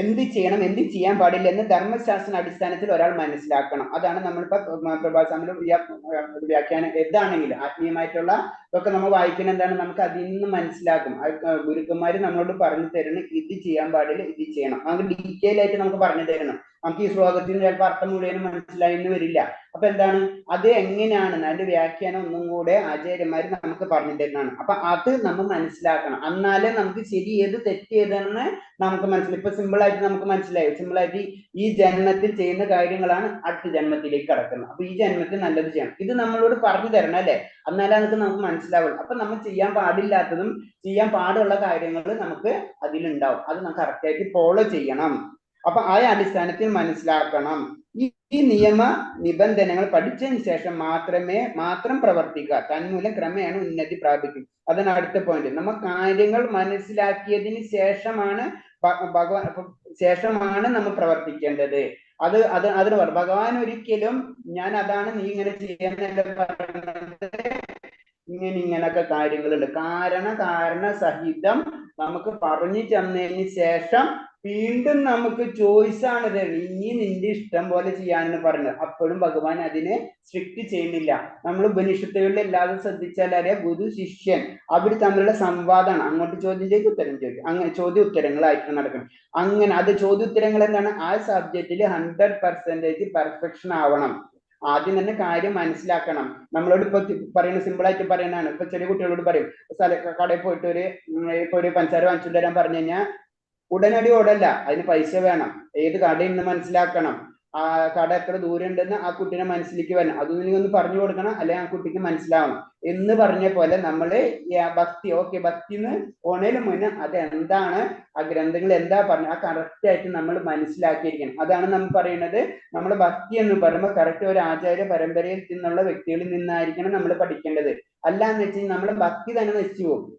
എന്ത് ചെയ്യണം, എന്ത് ചെയ്യാൻ പാടില്ല എന്ന് ധർമ്മശാസ്ത്ര അടിസ്ഥാനത്തിൽ ഒരാൾ മനസ്സിലാക്കണം. അതാണ് നമ്മളിപ്പോ പ്രഭാസ്വാമിയുടെ വ്യാഖ്യാനം എന്താണെങ്കിലും ആത്മീയമായിട്ടുള്ള ഇതൊക്കെ നമ്മൾ വായിക്കുന്ന എന്താണ്, നമുക്ക് അതിൽ നിന്ന് മനസ്സിലാക്കും. ഗുരുക്കന്മാര് നമ്മളോട് പറഞ്ഞു തരണം, ഇത് ചെയ്യാൻ പാടില്ല, ഇത് ചെയ്യണം. നമുക്ക് ഡീറ്റെയിൽ ആയിട്ട് നമുക്ക് പറഞ്ഞു തരണം. നമുക്ക് ഈ ശ്ലോകത്തിന് ചിലപ്പോൾ അർത്ഥം മുഴുവനും മനസ്സിലായി എന്ന് വരില്ല. അപ്പൊ എന്താണ്, അത് എങ്ങനെയാണ് അതിന്റെ വ്യാഖ്യാനം ഒന്നും കൂടെ ആചാര്യന്മാര് നമുക്ക് പറഞ്ഞു തരുന്നതാണ്. അപ്പൊ അത് നമ്മൾ മനസ്സിലാക്കണം. എന്നാലേ നമുക്ക് ശരി ഏത് തെറ്റ് ഏതെന്ന് നമുക്ക് മനസ്സിലായി. ഇപ്പൊ സിമ്പിൾ ആയിട്ട് നമുക്ക് മനസ്സിലായി. സിമ്പിൾ ആയിട്ട് ഈ ജന്മത്തിൽ ചെയ്യുന്ന കാര്യങ്ങളാണ് അടുത്ത ജന്മത്തിലേക്ക് കടക്കുന്നത്. അപ്പൊ ഈ ജന്മത്തിൽ നല്ലത് ചെയ്യണം, ഇത് നമ്മളോട് പറഞ്ഞു തരണം അല്ലെ. എന്നാലേ നമുക്ക് മനസ്സിലാവുള്ളൂ. അപ്പൊ നമ്മൾ ചെയ്യാൻ പാടില്ലാത്തതും ചെയ്യാൻ പാടുള്ള കാര്യങ്ങൾ നമുക്ക് അതിലുണ്ടാവും. അത് നമുക്ക് കറക്റ്റായിട്ട് ഫോളോ ചെയ്യണം. അപ്പൊ ആ അടിസ്ഥാനത്തിൽ മനസ്സിലാക്കണം. ഈ നിയമ നിബന്ധനകൾ പഠിച്ചതിന് ശേഷം മാത്രം പ്രവർത്തിക്കുക. തന്മൂലം ക്രമേണ ഉന്നതി പ്രാപിക്കും. അതാണ് അടുത്ത പോയിന്റ്. നമ്മൾ കാര്യങ്ങൾ മനസ്സിലാക്കിയതിന് ശേഷമാണ് നമ്മൾ പ്രവർത്തിക്കേണ്ടത്. അതിന് പറ ഭഗവാൻ ഒരിക്കലും ഞാൻ അതാണ് നീ ഇങ്ങനെ ചെയ്യുന്ന ഇങ്ങനൊക്കെ കാര്യങ്ങളുണ്ട്. കാരണ സഹിതം നമുക്ക് പറഞ്ഞു തന്നതിന് ശേഷം വീണ്ടും നമുക്ക് ചോയ്സ് ആണ് തരുന്നത്. ഇനി നിന്റെ ഇഷ്ടം പോലെ ചെയ്യാനെന്ന് പറഞ്ഞത്. അപ്പോഴും ഭഗവാൻ അതിനെ സ്ട്രിക്റ്റ് ചെയ്യുന്നില്ല. നമ്മൾ ഉപനിഷത്തുകളിൽ എല്ലാവരും ശ്രദ്ധിച്ചാൽ അറിയാം, ഗുരു ശിഷ്യൻ അവർ തമ്മിലുള്ള സംവാദമാണ്. അങ്ങോട്ട് ചോദ്യം ചെയ്ത് ഉത്തരം ചോദിക്കും, അങ്ങനെ ചോദ്യ ഉത്തരങ്ങളായിട്ട് നടക്കണം. അങ്ങനെ അത് ചോദ്യ ഉത്തരങ്ങൾ എന്താണ്, ആ സബ്ജക്റ്റിൽ 100% പെർഫെക്ഷൻ ആവണം. ആദ്യം തന്നെ കാര്യം മനസ്സിലാക്കണം. നമ്മളോട് ഇപ്പൊ പറയുന്ന സിമ്പിൾ ആയിട്ട് പറയുന്നതാണ്. ഇപ്പൊ ചെറിയ കുട്ടികളോട് പറയും, കടയിൽ പോയിട്ട് ഒരു പഞ്ചസാര വാങ്ങിച്ചു തരാൻ പറഞ്ഞു കഴിഞ്ഞാൽ ഉടനടി ഓടല്ല, അതിന് പൈസ വേണം. ഏത് കടയിൽ നിന്ന് മനസ്സിലാക്കണം, ആ കട എത്ര ദൂരം ഉണ്ടെന്ന് ആ കുട്ടീനെ മനസ്സിലേക്ക് വരണം. അതൊന്നും നീ ഒന്ന് പറഞ്ഞു കൊടുക്കണം, അല്ലെങ്കിൽ ആ കുട്ടിക്ക് മനസ്സിലാവണം എന്ന് പറഞ്ഞ പോലെ നമ്മള് ഭക്തി ഭക്തിന്ന് പോണേലും മുന്നേ അത് എന്താണ്, ആ ഗ്രന്ഥങ്ങൾ എന്താ പറഞ്ഞ ആ കറക്റ്റ് ആയിട്ട് നമ്മൾ മനസ്സിലാക്കിയിരിക്കണം. അതാണ് നമ്മൾ പറയുന്നത്, നമ്മൾ ഭക്തി എന്ന് പറയുമ്പോൾ കറക്റ്റ് ഒരു ആചാര്യ പരമ്പരയിൽ നിന്നുള്ള വ്യക്തികളിൽ നിന്നായിരിക്കണം നമ്മൾ പഠിക്കേണ്ടത്. അല്ലാന്ന് വെച്ചാൽ നമ്മുടെ ഭക്തി തന്നെ നശിച്ചു പോകും.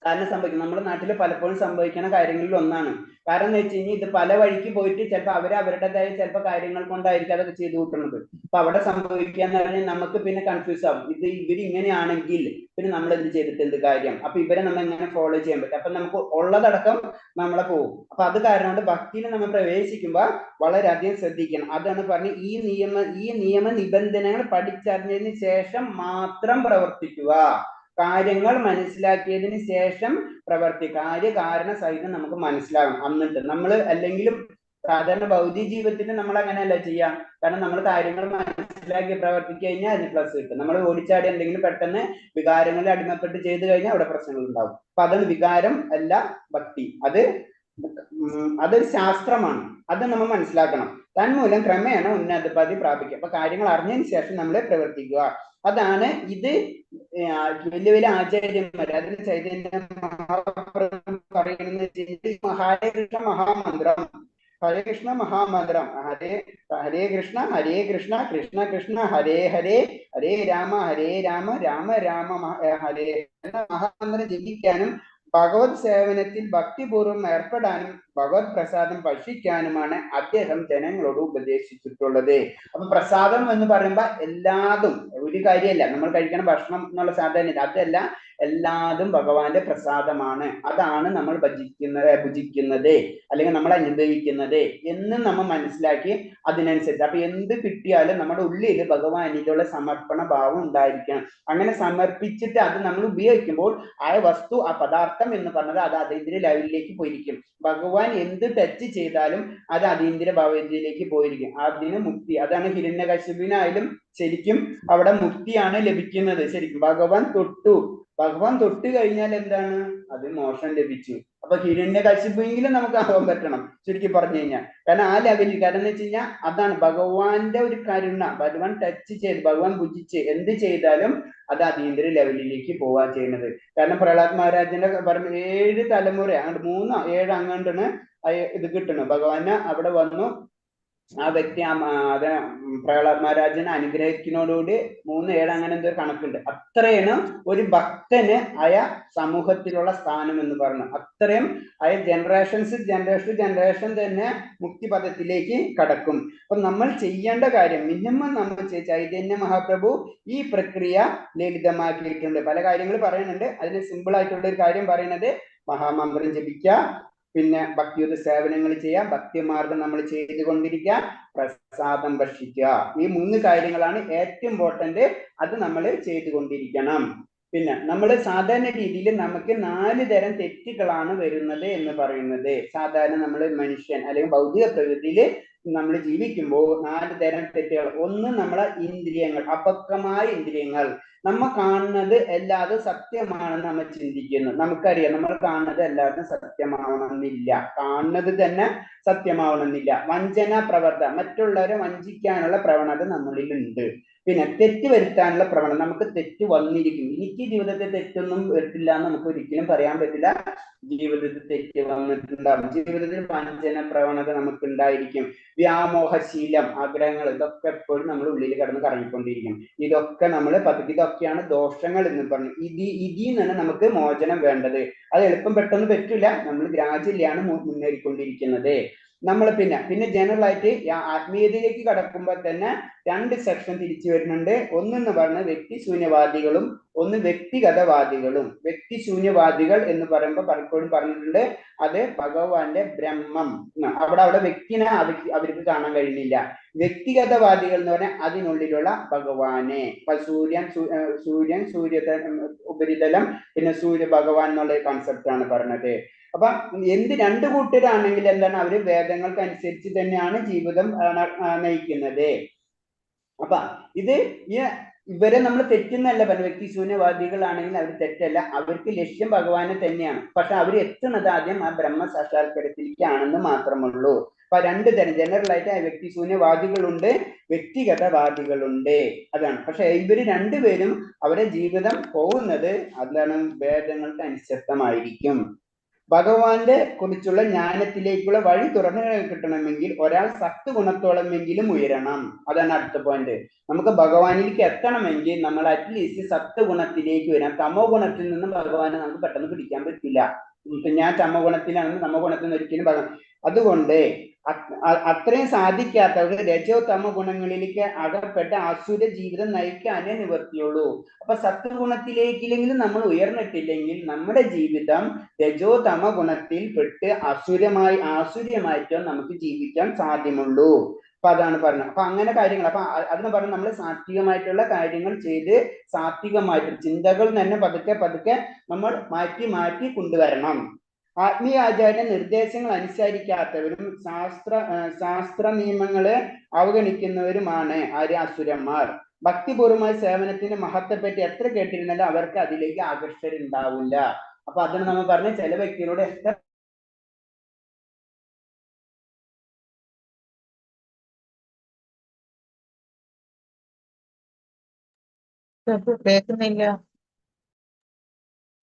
കാരണം സംഭവിക്കും, നമ്മുടെ നാട്ടിൽ പലപ്പോഴും സംഭവിക്കുന്ന കാര്യങ്ങളിൽ ഒന്നാണ്. കാരണം എന്ന് വെച്ച് കഴിഞ്ഞാൽ ഇത് പല വഴിക്ക് പോയിട്ട് ചിലപ്പോൾ അവരുടേതായ ചിലപ്പോൾ കാര്യങ്ങൾ കൊണ്ടായിരിക്കും അതൊക്കെ ചെയ്തു കൂട്ടുന്നത്. അപ്പൊ അവിടെ സംഭവിക്കുക എന്ന് പറഞ്ഞാൽ നമുക്ക് പിന്നെ കൺഫ്യൂസ് ആവും. ഇവരിങ്ങനെയാണെങ്കിൽ പിന്നെ നമ്മൾ എന്ത് ചെയ്തിട്ട് എന്ത് കാര്യം, അപ്പൊ ഇവരെ നമ്മൾ എങ്ങനെ ഫോളോ ചെയ്യാൻ പറ്റും, അപ്പൊ നമുക്ക് ഉള്ളതടക്കം നമ്മളെ പോകും. അപ്പൊ അത് കാരണം കൊണ്ട് ഭക്തിയിൽ നമ്മൾ പ്രവേശിക്കുമ്പോൾ വളരെയധികം ശ്രദ്ധിക്കണം. അതാണ് പറഞ്ഞ് ഈ നിയമ നിബന്ധനകൾ പഠിച്ചറിഞ്ഞതിന് ശേഷം മാത്രം പ്രവർത്തിക്കുക. കാര്യങ്ങൾ മനസ്സിലാക്കിയതിന് ശേഷം കാരണ സഹിതം നമുക്ക് മനസ്സിലാകണം. എന്നിട്ട് നമ്മൾ അല്ലെങ്കിലും സാധാരണ ഭൗതിക ജീവിതത്തിൽ നമ്മൾ അങ്ങനെയല്ല ചെയ്യാം. കാരണം നമ്മൾ കാര്യങ്ങൾ മനസ്സിലാക്കി മനസ്സിലാക്കി പ്രവർത്തിക്കുക കഴിഞ്ഞാൽ അതിന് പ്ലസ് കിട്ടും. നമ്മൾ ഓടിച്ചാടി എന്തെങ്കിലും പെട്ടെന്ന് വികാരങ്ങളിൽ അടിമപ്പെട്ട് ചെയ്തു കഴിഞ്ഞാൽ അവിടെ പ്രശ്നങ്ങൾ ഉണ്ടാവും. അപ്പൊ അതൊരു വികാരം അല്ല ഭക്തി, അതൊരു ശാസ്ത്രമാണ്. അത് നമ്മൾ മനസ്സിലാക്കണം. തന്മൂലം ക്രമേണ ഉന്നതപതി പ്രാപിക്കുക. അപ്പൊ കാര്യങ്ങൾ അറിഞ്ഞതിന് ശേഷം നമ്മൾ പ്രവർത്തിക്കുക. അതാണ് ഇത്. വലിയ വലിയ ആചാര്യന്മാർ അതിന് ചൈതന്യ പറയുന്നത് ഹരേ കൃഷ്ണ മഹാമന്ത്രം, ഹരേ കൃഷ്ണ മഹാമന്ത്രം, ഹരേ കൃഷ്ണ കൃഷ്ണ കൃഷ്ണ ഹരേ ഹരേ, ഹരേ രാമ രാമ രാമ ഹരേ എന്ന മഹാമന്ത്രം ജപിക്കാനും ഭഗവത് സേവനത്തിൽ ഭക്തിപൂർവ്വം ഏർപ്പെടാനും ഭഗവത് പ്രസാദം ഭക്ഷിക്കാനുമാണ് അദ്ദേഹം ജനങ്ങളോട് ഉപദേശിച്ചിട്ടുള്ളത്. അപ്പൊ പ്രസാദം എന്ന് പറയുമ്പോ എല്ലാതും ഒരു കാര്യമല്ല, നമ്മൾ കഴിക്കണ ഭക്ഷണം എന്നുള്ള സാധനം അതല്ല, എല്ലാതും ഭഗവാന്റെ പ്രസാദമാണ്. അതാണ് നമ്മൾ ഭുജിക്കുന്നത് അല്ലെങ്കിൽ നമ്മൾ അനുഭവിക്കുന്നത് എന്ന് നമ്മൾ മനസ്സിലാക്കി അതിനനുസരിച്ച് അപ്പൊ എന്ത് കിട്ടിയാലും നമ്മുടെ ഉള്ളിൽ ഭഗവാനിലുള്ള സമർപ്പണ ഭാവം ഉണ്ടായിരിക്കണം. അങ്ങനെ സമർപ്പിച്ചിട്ട് അത് നമ്മൾ ഉപയോഗിക്കുമ്പോൾ ആ വസ്തു, ആ പദാർത്ഥം എന്ന് പറഞ്ഞത് അത് അതീന്ദ്രിയ ലെവലിലേക്ക് പോയിരിക്കും. ഭഗവാൻ എന്ത് ടച്ച് ചെയ്താലും അത് അതീന്ദ്രിയ ഭാവത്തിലേക്ക് പോയിരിക്കും. അതിന് മുക്തി. അതാണ് ഹിരണ്യകശിപിനായാലും ശരിക്കും അവിടെ മുക്തിയാണ് ലഭിക്കുന്നത്. ശരിക്കും ഭഗവാൻ തൊട്ട് കഴിഞ്ഞാൽ എന്താണ്, അത് മോക്ഷം ലഭിച്ചു. അപ്പൊ ഹിരണ്യകശിപെങ്കിലും നമുക്ക് ആവാൻ പറ്റണം ചുരുക്കി പറഞ്ഞു കഴിഞ്ഞാൽ. കാരണം ആ ലെവലിൽ, കാരണം എന്ന് വെച്ച് കഴിഞ്ഞാൽ അതാണ് ഭഗവാന്റെ ഒരു കരുണ. ഭഗവാൻ ടച്ച് ചെയ്ത് ഭഗവാൻ ഭുജിച്ച് എന്ത് ചെയ്താലും അത് അതീന്ദ്രിയ ലെവലിലേക്ക് പോവാ ചെയ്യുന്നത്. കാരണം പ്രഹ്ലാദ് മഹാരാജന്റെ പറഞ്ഞ 7 തലമുറ അങ്ങോട്ട് 3 7 അങ്ങോട്ടാണ് ഇത് കിട്ടുന്നത്. ഭഗവാന് അവിടെ വന്നു ആ വ്യക്തി അത് പ്രഹ്ലാദ് മഹാരാജനെ അനുഗ്രഹിക്കുന്നതോടുകൂടി 3 7 അങ്ങനെ എന്തോ കണക്കുണ്ട്. അത്രയാണ് ഒരു ഭക്തന് ആയ സമൂഹത്തിലുള്ള സ്ഥാനം എന്ന് പറഞ്ഞു. അത്രയും ആയ ജനറേഷൻ തന്നെ മുക്തിപഥത്തിലേക്ക് കടക്കും. അപ്പൊ നമ്മൾ ചെയ്യേണ്ട കാര്യം മിനിമം നമ്മൾ ചൈതന്യ മഹാപ്രഭു ഈ പ്രക്രിയ ലളിതമാക്കിയിട്ടുണ്ട്. പല കാര്യങ്ങൾ പറയുന്നുണ്ട്. അതിന് സിമ്പിൾ ആയിട്ടുള്ള ഒരു കാര്യം പറയുന്നത് മഹാമന്ത്രം ജപിക്കുക, പിന്നെ ഭക്തിയുത സേവനങ്ങൾ ചെയ്യാം, ഭക്തിമാർഗം നമ്മൾ ചെയ്തുകൊണ്ടിരിക്കുക, പ്രസാദം ഭക്ഷിക്കുക. ഈ 3 കാര്യങ്ങളാണ് ഏറ്റവും ഇമ്പോർട്ടന്റ്. അത് നമ്മൾ ചെയ്തുകൊണ്ടിരിക്കണം. പിന്നെ നമ്മൾ സാധാരണ രീതിയിൽ നമുക്ക് 4 തരം തെറ്റുകളാണ് വരുന്നത് എന്ന് പറയുന്നത്. സാധാരണ നമ്മൾ മനുഷ്യൻ അല്ലെങ്കിൽ ഭൗതിക പ്രകൃതിയിൽ നമ്മൾ ജീവിക്കുമ്പോൾ 4 തരം തെറ്റുകൾ. ഒന്ന്, നമ്മളെ ഇന്ദ്രിയങ്ങൾ, അപക്വമായ ഇന്ദ്രിയങ്ങൾ. നമ്മൾ കാണുന്നത് എല്ലാതും സത്യമാണെന്ന് നമ്മൾ ചിന്തിക്കുന്നു. നമുക്കറിയാം നമ്മൾ കാണുന്നത് എല്ലാവരും സത്യമാവണമെന്നില്ല, കാണുന്നത് തന്നെ സത്യമാവണമെന്നില്ല. വഞ്ചന പ്രവണത, മറ്റുള്ളവരെ വഞ്ചിക്കാനുള്ള പ്രവണത നമ്മളിലുണ്ട്. പിന്നെ തെറ്റ് വരുത്താനുള്ള പ്രവണത, നമുക്ക് തെറ്റ് വന്നിരിക്കും. എനിക്ക് ജീവിതത്തിൽ തെറ്റൊന്നും വരത്തില്ല എന്ന് നമുക്ക് ഒരിക്കലും പറയാൻ പറ്റില്ല. ജീവിതത്തിൽ തെറ്റ് വന്നിട്ടുണ്ടാകും. ജീവിതത്തിൽ വഞ്ചന പ്രവണത നമുക്ക് ഉണ്ടായിരിക്കും. വ്യാമോഹശീലം, ആഗ്രഹങ്ങൾ, ഇതൊക്കെ എപ്പോഴും നമ്മൾ ഉള്ളിൽ കിടന്ന് കറങ്ങിക്കൊണ്ടിരിക്കും. ഇതൊക്കെ നമ്മൾ ഇതൊക്കെയാണ് ദോഷങ്ങൾ എന്ന് പറഞ്ഞു. ഇതിൽ നിന്ന് നമുക്ക് മോചനം വേണ്ടത്. അത് എളുപ്പം പെട്ടെന്ന് പറ്റില്ല. നമ്മൾ ഗ്രാജുവലിയാണ് മുന്നേറിക്കൊണ്ടിരിക്കുന്നത്. നമ്മൾ പിന്നെ ജനറൽ ആയിട്ട് ആത്മീയതയിലേക്ക് കടക്കുമ്പോൾ തന്നെ 2 സെക്ഷൻ തിരിച്ചു വരുന്നുണ്ട്. ഒന്നെന്ന് പറഞ്ഞാൽ വ്യക്തിശൂന്യവാദികളും ഒന്ന് വ്യക്തിഗതവാദികളും. വ്യക്തിശൂന്യവാദികൾ എന്ന് പറയുമ്പോൾ പലപ്പോഴും പറഞ്ഞിട്ടുണ്ട് അത് ഭഗവാന്റെ ബ്രഹ്മം, അവിടെ വ്യക്തിനെ അവർക്ക് കാണാൻ കഴിയുന്നില്ല. വ്യക്തിഗതവാദികൾ എന്ന് പറഞ്ഞാൽ അതിനുള്ളിലുള്ള ഭഗവാനെ, സൂര്യൻ ഉപരിതലം, പിന്നെ സൂര്യ ഭഗവാൻ എന്നുള്ള കോൺസെപ്റ്റ് ആണ് പറഞ്ഞത്. അപ്പൊ എന്ത് 2 കൂട്ടരാണെങ്കിൽ എന്താണ്, അവര് വേദങ്ങൾക്ക് അനുസരിച്ച് തന്നെയാണ് ജീവിതം നയിക്കുന്നത്. അപ്പൊ ഇവരെ നമ്മൾ തെറ്റുന്നല്ല പറഞ്ഞു. വ്യക്തിശൂന്യവാദികളാണെങ്കിൽ അവർ തെറ്റല്ല, അവർക്ക് ലക്ഷ്യം ഭഗവാനെ തന്നെയാണ്. പക്ഷെ അവർ എത്തുന്നത് ആദ്യം ആ ബ്രഹ്മ സാക്ഷാത്കാരത്തിലേക്കാണെന്ന് മാത്രമുള്ളൂ. അപ്പൊ 2 തരം ജനറൽ ആയിട്ട് വ്യക്തിശൂന്യവാദികളുണ്ട്, വ്യക്തിഗതവാദികളുണ്ട്. അതാണ്. പക്ഷെ ഇവര് 2 പേരും അവരുടെ ജീവിതം പോകുന്നത് എന്താണ്, വേദങ്ങൾക്ക് അനുസൃതമായിരിക്കും. ഭഗവാന്റെ കുറിച്ചുള്ള ജ്ഞാനത്തിലേക്കുള്ള വഴി തുറന്നു കിട്ടണമെങ്കിൽ ഒരാൾ സത്വഗുണത്തോളമെങ്കിലും ഉയരണം. അതാണ് അടുത്ത പോയിന്റ്. നമുക്ക് ഭഗവാനിലേക്ക് എത്തണമെങ്കിൽ നമ്മൾ അറ്റ്ലീസ്റ്റ് സത്വഗുണത്തിലേക്ക് വരാം. തമോ ഗുണത്തിൽ നിന്ന് ഭഗവാനെ നമുക്ക് പെട്ടെന്ന് പിടിക്കാൻ പറ്റില്ല. ഞാൻ തമോ ഗുണത്തിലാണെന്ന് തമോ ഗുണത്തിൽ നിന്ന് ഒരിക്കലും അതുകൊണ്ട് അത്രയും സാധിക്കാത്തവർ രജോ തമോ ഗുണങ്ങളിലേക്ക് അകപ്പെട്ട അസുര ജീവിതം നയിക്കാനേ നിവർത്തിയുള്ളൂ. അപ്പൊ സത്വഗുണത്തിലേക്കില്ലെങ്കിലും നമ്മൾ ഉയർന്നിട്ടില്ലെങ്കിൽ നമ്മുടെ ജീവിതം രജോ തമോ ഗുണത്തിൽ പെട്ട് ആസുര്യമായിട്ടോ നമുക്ക് ജീവിക്കാൻ സാധ്യമുള്ളൂ. അപ്പൊ അതാണ് പറഞ്ഞത്. അപ്പൊ അങ്ങനെ കാര്യങ്ങൾ, അപ്പൊ അതിന് പറഞ്ഞ് നമ്മൾ സാത്വികമായിട്ടുള്ള കാര്യങ്ങൾ ചെയ്ത് സാത്വികമായിട്ട് ചിന്തകൾ തന്നെ പതുക്കെ നമ്മൾ മാറ്റി കൊണ്ടുവരണം. ആത്മീയ ആചാര്യ നിർദ്ദേശങ്ങൾ അനുസരിക്കാത്തവരും ശാസ്ത്ര നിയമങ്ങളെ അവഗണിക്കുന്നവരുമാണ് ആര്യ അസുരന്മാർ. ഭക്തിപൂർവമായ സേവനത്തിന്റെ മഹത്വപ്പെട്ടി എത്ര കേട്ടിരുന്നാലും അവർക്ക് അതിലേക്ക് ആകർഷകരുണ്ടാവില്ല. അപ്പൊ അതിന് നമ്മൾ പറഞ്ഞ ചില വ്യക്തികളോട് എത്ര കേൾക്കുന്നില്ല.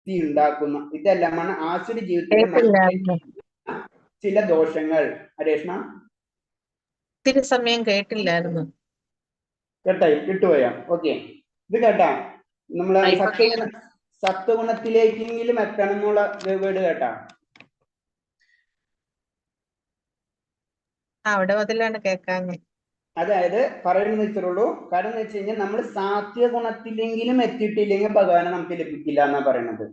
ഉണ്ടാക്കുന്ന ഇതെല്ലാമാണ് ആസുര ജീവിതത്തിന്റെ കേട്ടില്ലായിരുന്നു. ചില ദോഷങ്ങൾ. രേഷ്മ ഇത്തിരി സമയം കേട്ടില്ലായിരുന്നു. കേട്ടായി കിട്ടുപോയാ? ഓക്കെ, ഇത് കേട്ടാ നമ്മള് സത്വഗുണത്തിലേക്കെങ്കിലും എത്തണം എന്നുള്ള വീട് കേട്ടാ. അവിടെ മുതലാണ് കേൾക്കാഞ്ഞ്. അതായത് പറയുന്നത് ഇത്രയുള്ളൂ. കാരണം എന്ന് വെച്ച് കഴിഞ്ഞാൽ നമ്മൾ സാത്വിക ഗുണത്തിലെങ്കിലും എത്തിയിട്ടില്ലെങ്കിൽ ഭഗവാനെ നമുക്ക് ലഭിക്കില്ല എന്നാ പറയുന്നത്.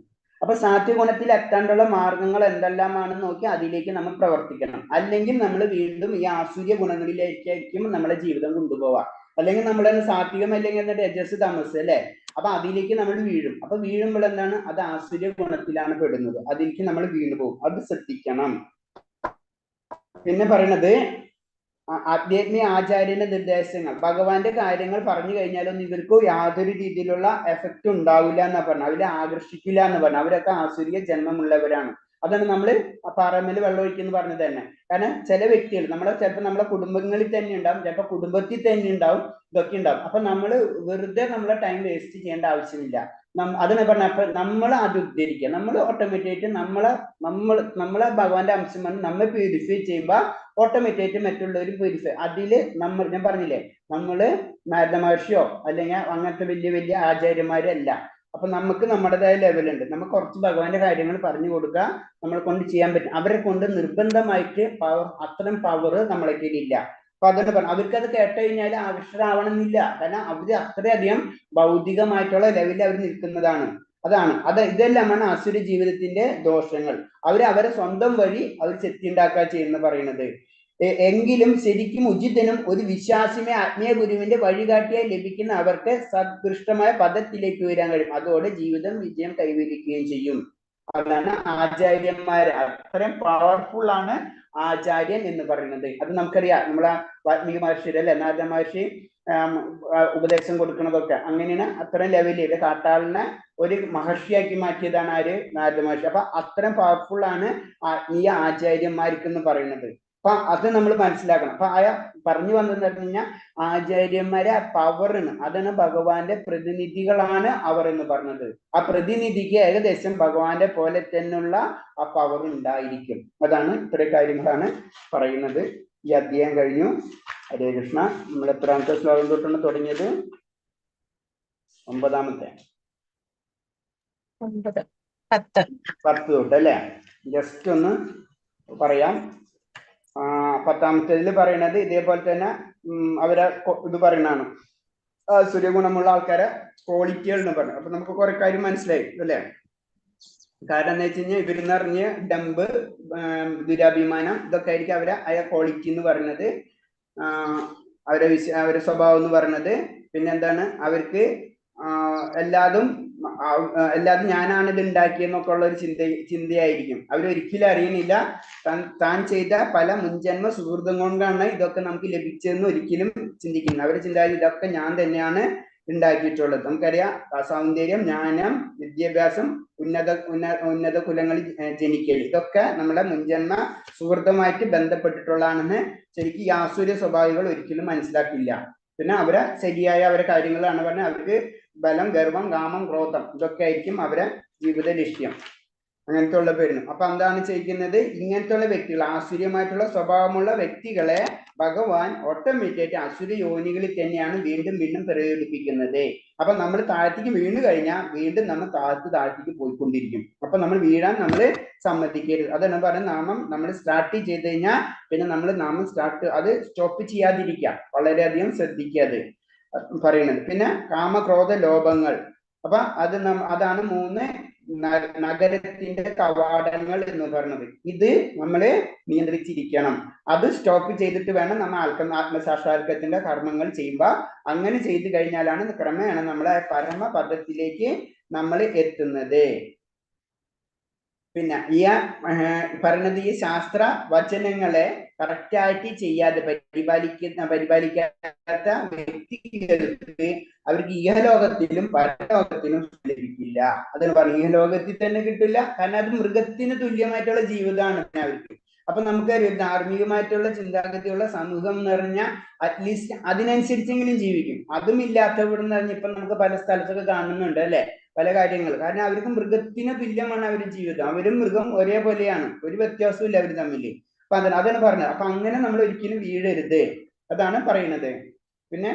അപ്പൊ സാത്വിക ഗുണത്തിൽ എത്താനുള്ള മാർഗങ്ങൾ എന്തെല്ലാമാണെന്ന് നോക്കി അതിലേക്ക് നമ്മൾ പ്രവർത്തിക്കണം. അല്ലെങ്കിൽ നമ്മൾ വീണ്ടും ഈ ആസുര്യ ഗുണങ്ങളിലേക്കായിരിക്കും നമ്മളെ ജീവിതം കൊണ്ടുപോവാ. അല്ലെങ്കിൽ നമ്മളെ സാത്വികം അല്ലെങ്കിൽ എന്താ രജസ് തമസ് അല്ലെ, അപ്പൊ അതിലേക്ക് നമ്മൾ വീഴും. അപ്പൊ വീഴുമ്പോൾ എന്താണ്, അത് ആസുര്യ ഗുണത്തിലാണ് പെടുന്നത്. അതിലേക്ക് നമ്മൾ വീണു പോകും. അത് ശ്രദ്ധിക്കണം. പിന്നെ പറയണത് ആധ്യാത്മിക ആചാര്യന്റെ നിർദ്ദേശങ്ങൾ, ഭഗവാന്റെ കാര്യങ്ങൾ പറഞ്ഞു കഴിഞ്ഞാലൊന്നും ഇവർക്ക് യാതൊരു രീതിയിലുള്ള എഫക്റ്റ് ഉണ്ടാവില്ല എന്നാ പറഞ്ഞു. അവരെ ആകർഷിക്കില്ല എന്ന് പറഞ്ഞു. അവരൊക്കെ ആസുരിക ജന്മമുള്ളവരാണ്. അതാണ് നമ്മൾ പാറമേൽ വെള്ളം ഒഴിക്കുന്നു പറഞ്ഞത് തന്നെ. കാരണം ചില വ്യക്തികൾ ചിലപ്പോൾ നമ്മളെ കുടുംബങ്ങളിൽ തന്നെ ഉണ്ടാവും, ചിലപ്പോൾ കുടുംബത്തിൽ തന്നെ ഉണ്ടാവും, ഇതൊക്കെ ഉണ്ടാവും. അപ്പൊ നമ്മൾ വെറുതെ നമ്മളെ ടൈം വേസ്റ്റ് ചെയ്യേണ്ട ആവശ്യമില്ല. അതിനെ പറഞ്ഞ അപ്പൊ നമ്മൾ അത് ഉദ്ധരിക്കുക. നമ്മൾ ഓട്ടോമാറ്റിക്കായിട്ട് നമ്മളെ ഭഗവാന്റെ അംശം വന്ന് നമ്മെ പ്യൂരിഫൈ ചെയ്യുമ്പോൾ ഓട്ടോമാറ്റിക്കായിട്ട് മറ്റുള്ളവരും പ്യൂരിഫൈ. അതില് ഞാൻ പറഞ്ഞില്ലേ, നമ്മള് നാരദ മഹർഷിയോ അല്ലെങ്കിൽ അങ്ങനത്തെ വലിയ വലിയ ആചാര്യന്മാരല്ല. അപ്പൊ നമുക്ക് നമ്മുടേതായ ലെവലുണ്ട്. നമുക്ക് കുറച്ച് ഭഗവാന്റെ കാര്യങ്ങൾ പറഞ്ഞു കൊടുക്കുക, നമ്മളെ കൊണ്ട് ചെയ്യാൻ പറ്റും. അവരെ കൊണ്ട് നിർബന്ധമായിട്ട് അത്തരം പവർ നമ്മളെ കയ്യിലില്ല. അപ്പൊ അതുകൊണ്ട് പറഞ്ഞു അവർക്ക് അത് കേട്ട് കഴിഞ്ഞാൽ ആകർഷകരാവണമെന്നില്ല. കാരണം അവര് അത്രയധികം ഭൗതികമായിട്ടുള്ള ലെവലിൽ അവർ നിൽക്കുന്നതാണ്. ഇതെല്ലാമാണ് അസുര ജീവിതത്തിന്റെ ദോഷങ്ങൾ. അവരെ സ്വന്തം വഴി അവർ ചെത്തിണ്ടാക്കുക ചെയ്യുന്ന പറയുന്നത്. എങ്കിലും ശരിക്കും ഉചിതനും ഒരു വിശ്വാസിനെ ആത്മീയ ഗുരുവിന്റെ വഴികാട്ടിയായി ലഭിക്കുന്ന അവർക്ക് സത്കൃഷ്ടമായ പദത്തിലേക്ക് വരാൻ കഴിയും. അതോടെ ജീവിതം വിജയം കൈവരിക്കുകയും ചെയ്യും. അതാണ് ആചാര്യന്മാര്. അത്രയും പവർഫുൾ ആണ് ആചാര്യൻ എന്ന് പറയുന്നത്. അത് നമുക്കറിയാം. നമ്മളെ വാൽമീകി മഹർഷി അല്ലെ, നാരദ മഹർഷി ഉപദേശം കൊടുക്കുന്നതൊക്കെ അങ്ങനെയാണ്. അത്രയും ലെവലിൽ കാട്ടാളിനെ ഒരു മഹർഷിയാക്കി മാറ്റിയതാണ് ആര്? നാരദ മഹർഷി. അപ്പൊ അത്രയും പവർഫുൾ ആണ് ഈ ആചാര്യന്മാർക്ക് എന്ന് പറയുന്നത്. അപ്പൊ അത് നമ്മൾ മനസ്സിലാക്കണം. അപ്പൊ പറഞ്ഞു വന്നതെന്ന് പറഞ്ഞു കഴിഞ്ഞാൽ ആചാര്യന്മാരെ പവറാണ്. അതാണ് ഭഗവാന്റെ പ്രതിനിധികളാണ് അവർ എന്ന് പറഞ്ഞത്. ആ പ്രതിനിധിക്ക് ഏകദേശം ഭഗവാന്റെ പോലെ തന്നെയുള്ള ആ പവർ ഉണ്ടായിരിക്കും. അതാണ് ഇത്രയും കാര്യങ്ങളാണ് പറയുന്നത്. ഈ അധ്യായം കഴിഞ്ഞു. ഹരേ കൃഷ്ണ. നമ്മൾ എത്രാമത്തെ ശ്ലോകം തൊട്ടാണ് തുടങ്ങിയത്? 9-ാമത്തെ 10 തൊട്ട് അല്ലെ? ജസ്റ്റ് ഒന്ന് പറയാം. 10-ാമത്തേതിൽ പറയണത് ഇതേപോലെ തന്നെ അവരെ ഇത് പറയണതാണ്, സൂര്യഗുണമുള്ള ആൾക്കാരെ ക്വാളിറ്റികൾ എന്ന് പറഞ്ഞു. അപ്പൊ നമുക്ക് കുറെ കാര്യം മനസ്സിലായി അല്ലെ? കാരണം എന്താ വെച്ച് കഴിഞ്ഞാൽ ഇവരെന്ന് പറഞ്ഞ് ഡംബ്, ദുരാഭിമാനം, ഇതൊക്കെ ആയിരിക്കും അവരെ ക്വാളിറ്റി എന്ന് പറയുന്നത്. അവരെ സ്വഭാവം എന്ന് പറയുന്നത്. പിന്നെന്താണ്, അവർക്ക് എല്ലാതും ഞാനാണ് ഇത് ഉണ്ടാക്കിയെന്നൊക്കെ ഉള്ള ഒരു ചിന്തയായിരിക്കും. അവരൊരിക്കലും അറിയുന്നില്ല താൻ ചെയ്ത പല മുൻജന്മ സുഹൃത്തും കൊണ്ടാണ് ഇതൊക്കെ നമുക്ക് ലഭിച്ചതെന്ന് ഒരിക്കലും ചിന്തിക്കുന്നു. അവരെ ചിന്താഗതി ഇതൊക്കെ ഞാൻ തന്നെയാണ് ഉണ്ടാക്കിയിട്ടുള്ളത്. നമുക്കറിയാം, സൗന്ദര്യം, ജ്ഞാനം, വിദ്യാഭ്യാസം, ഉന്നത കുലങ്ങളിൽ ജനിക്കൽ, ഇതൊക്കെ നമ്മളെ മുൻജന്മ സുഹൃത്തുമായിട്ട് ബന്ധപ്പെട്ടിട്ടുള്ളതാണെന്ന് ശരിക്കും ഈ ആസുര സ്വഭാവികൾ ഒരിക്കലും മനസ്സിലാക്കില്ല. പിന്നെ ശരിയായ അവരെ കാര്യങ്ങളാണ് പറഞ്ഞാൽ അവർക്ക് ബലം, ഗർവം, കാമം, ക്രോധം, ഇതൊക്കെ ആയിരിക്കും അവരെ ജീവിത ലക്ഷ്യം. അങ്ങനത്തെ ഉള്ള പേരുന്നു. അപ്പൊ എന്താണ് ചെയ്യുന്നത്? ഇങ്ങനത്തെ ഉള്ള വ്യക്തികൾ, ആസുര്യമായിട്ടുള്ള സ്വഭാവമുള്ള വ്യക്തികളെ ഭഗവാൻ ഓട്ടോമാറ്റിക്കായിട്ട് അസുര യോനികളിൽ തന്നെയാണ് വീണ്ടും വീണ്ടും പ്രകടിപ്പിക്കുന്നത്. അപ്പൊ നമ്മൾ താഴത്തേക്ക് വീണു കഴിഞ്ഞാൽ വീണ്ടും നമ്മൾ താഴത്തേക്ക് പോയിക്കൊണ്ടിരിക്കും. അപ്പൊ നമ്മൾ വീഴാൻ നമ്മൾ സമ്മതിക്കരുത്. അതാണ് പറയുന്നത്, നാമം നമ്മൾ സ്റ്റാർട്ട് ചെയ്ത് കഴിഞ്ഞാൽ പിന്നെ നമ്മൾ നാമം അത് സ്റ്റോപ്പ് ചെയ്യാതിരിക്കുക. വളരെയധികം ശ്രദ്ധിക്കുക അത് പറയുന്നത്. പിന്നെ കാമക്രോധ ലോഭങ്ങൾ. അപ്പൊ അതാണ് 3 നഗരത്തിന്റെ കവാടങ്ങൾ എന്ന് പറയുന്നത്. ഇത് നമ്മള് നിയന്ത്രിച്ചിരിക്കണം. അത് സ്റ്റോപ്പ് ചെയ്തിട്ട് വേണം നമ്മൾ ആത്മസാക്ഷാത്കാരത്തിന്റെ കർമ്മങ്ങൾ ചെയ്യുമ്പോൾ. അങ്ങനെ ചെയ്തു കഴിഞ്ഞാലാണ് ക്രമേണ നമ്മളെ പരമപദത്തിലേക്ക് നമ്മൾ എത്തുന്നത്. പിന്നെ ഈ പറയുന്നത് ഈ ശാസ്ത്ര വചനങ്ങളെ കറക്റ്റായിട്ട് ചെയ്യാതെ പരിപാലിക്കാത്ത വ്യക്തികൾക്ക് അവർക്ക് ഇഹലോകത്തിലും പരലോകത്തിലും ലഭിക്കില്ല. അതാണ് പറഞ്ഞത്, ഇഹലോകത്തിൽ തന്നെ കിട്ടില്ല, കാരണം അത് മൃഗത്തിന് തുല്യമായിട്ടുള്ള ജീവിതമാണ് അവർക്ക്. അപ്പൊ നമുക്കറിയാം ധാർമ്മികമായിട്ടുള്ള ചിന്താഗതിയുള്ള സമൂഹം എന്ന് പറഞ്ഞാൽ അറ്റ്ലീസ്റ്റ് അതിനനുസരിച്ചെങ്കിലും ജീവിക്കും. അതും ഇല്ലാത്തവിടെ എന്ന് പറഞ്ഞാൽ ഇപ്പൊ നമുക്ക് പല സ്ഥലത്തൊക്കെ കാണുന്നുണ്ട് അല്ലെ, പല കാര്യങ്ങൾ. കാരണം അവർക്ക് മൃഗത്തിന് തുല്യമാണ് അവരുടെ ജീവിതം, അവരും മൃഗം ഒരേപോലെയാണ്, ഒരു വ്യത്യാസവും ഇല്ല അവർ തമ്മിൽ. അപ്പൊ അതാണ് പറഞ്ഞത്. അപ്പൊ അങ്ങനെ നമ്മൾ ഒരിക്കലും വീഴരുത്, അതാണ് പറയുന്നത്. പിന്നെ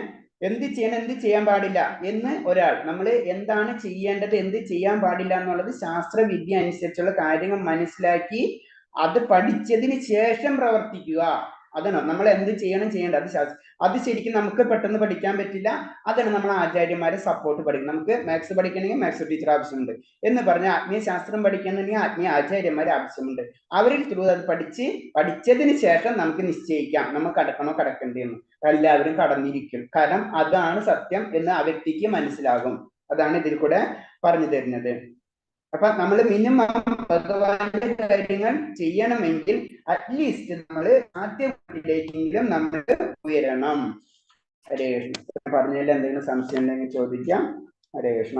എന്ത് ചെയ്യണം, എന്ത് ചെയ്യാൻ പാടില്ല എന്ന് ഒരാൾ, നമ്മൾ എന്താണ് ചെയ്യേണ്ടത്, എന്ത് ചെയ്യാൻ പാടില്ല എന്നുള്ളത് ശാസ്ത്രവിദ്യ അനുസരിച്ചുള്ള കാര്യങ്ങൾ മനസ്സിലാക്കി അത് പഠിച്ചതിന് ശേഷം പ്രവർത്തിക്കുക. അതാണ് നമ്മൾ എന്ത് ചെയ്യണം, ചെയ്യേണ്ടത്. അത് ശരിക്കും നമുക്ക് പെട്ടെന്ന് പഠിക്കാൻ പറ്റില്ല. അതാണ് നമ്മൾ ആചാര്യന്മാരെ സപ്പോർട്ട് പഠിക്കും. നമുക്ക് മാത്സ് പഠിക്കണമെങ്കിൽ മാത്സ് ടീച്ചർ ആവശ്യമുണ്ട് എന്ന് പറഞ്ഞാൽ ആത്മീയ ശാസ്ത്രം പഠിക്കണമെങ്കിൽ ആത്മീയ ആചാര്യന്മാരെ ആവശ്യമുണ്ട്. അവരിൽ ത്രൂ അത് പഠിച്ചതിന് ശേഷം നമുക്ക് നിശ്ചയിക്കാം നമ്മൾ കടക്കണോ കടക്കണ്ടേന്ന്. എല്ലാവരും കടന്നിരിക്കും, കാരണം അതാണ് സത്യം എന്ന് ആ വ്യക്തിക്ക് മനസ്സിലാകും. അതാണ് ഇതിൽ കൂടെ പറഞ്ഞു തരുന്നത്. അപ്പൊ നമ്മൾ മിനിമം ഭഗവാന്റെ കാര്യങ്ങൾ ചെയ്യണമെങ്കിൽ അറ്റ്ലീസ്റ്റ് നമ്മൾ ആദ്യത്തിലേക്കെങ്കിലും നമ്മൾ ഉയരണം. ഹരേ കൃഷ്ണ. പറഞ്ഞതിൽ എന്തെങ്കിലും സംശയം ഉണ്ടെങ്കിൽ ചോദിക്കാം. ഹരേ കൃഷ്ണ.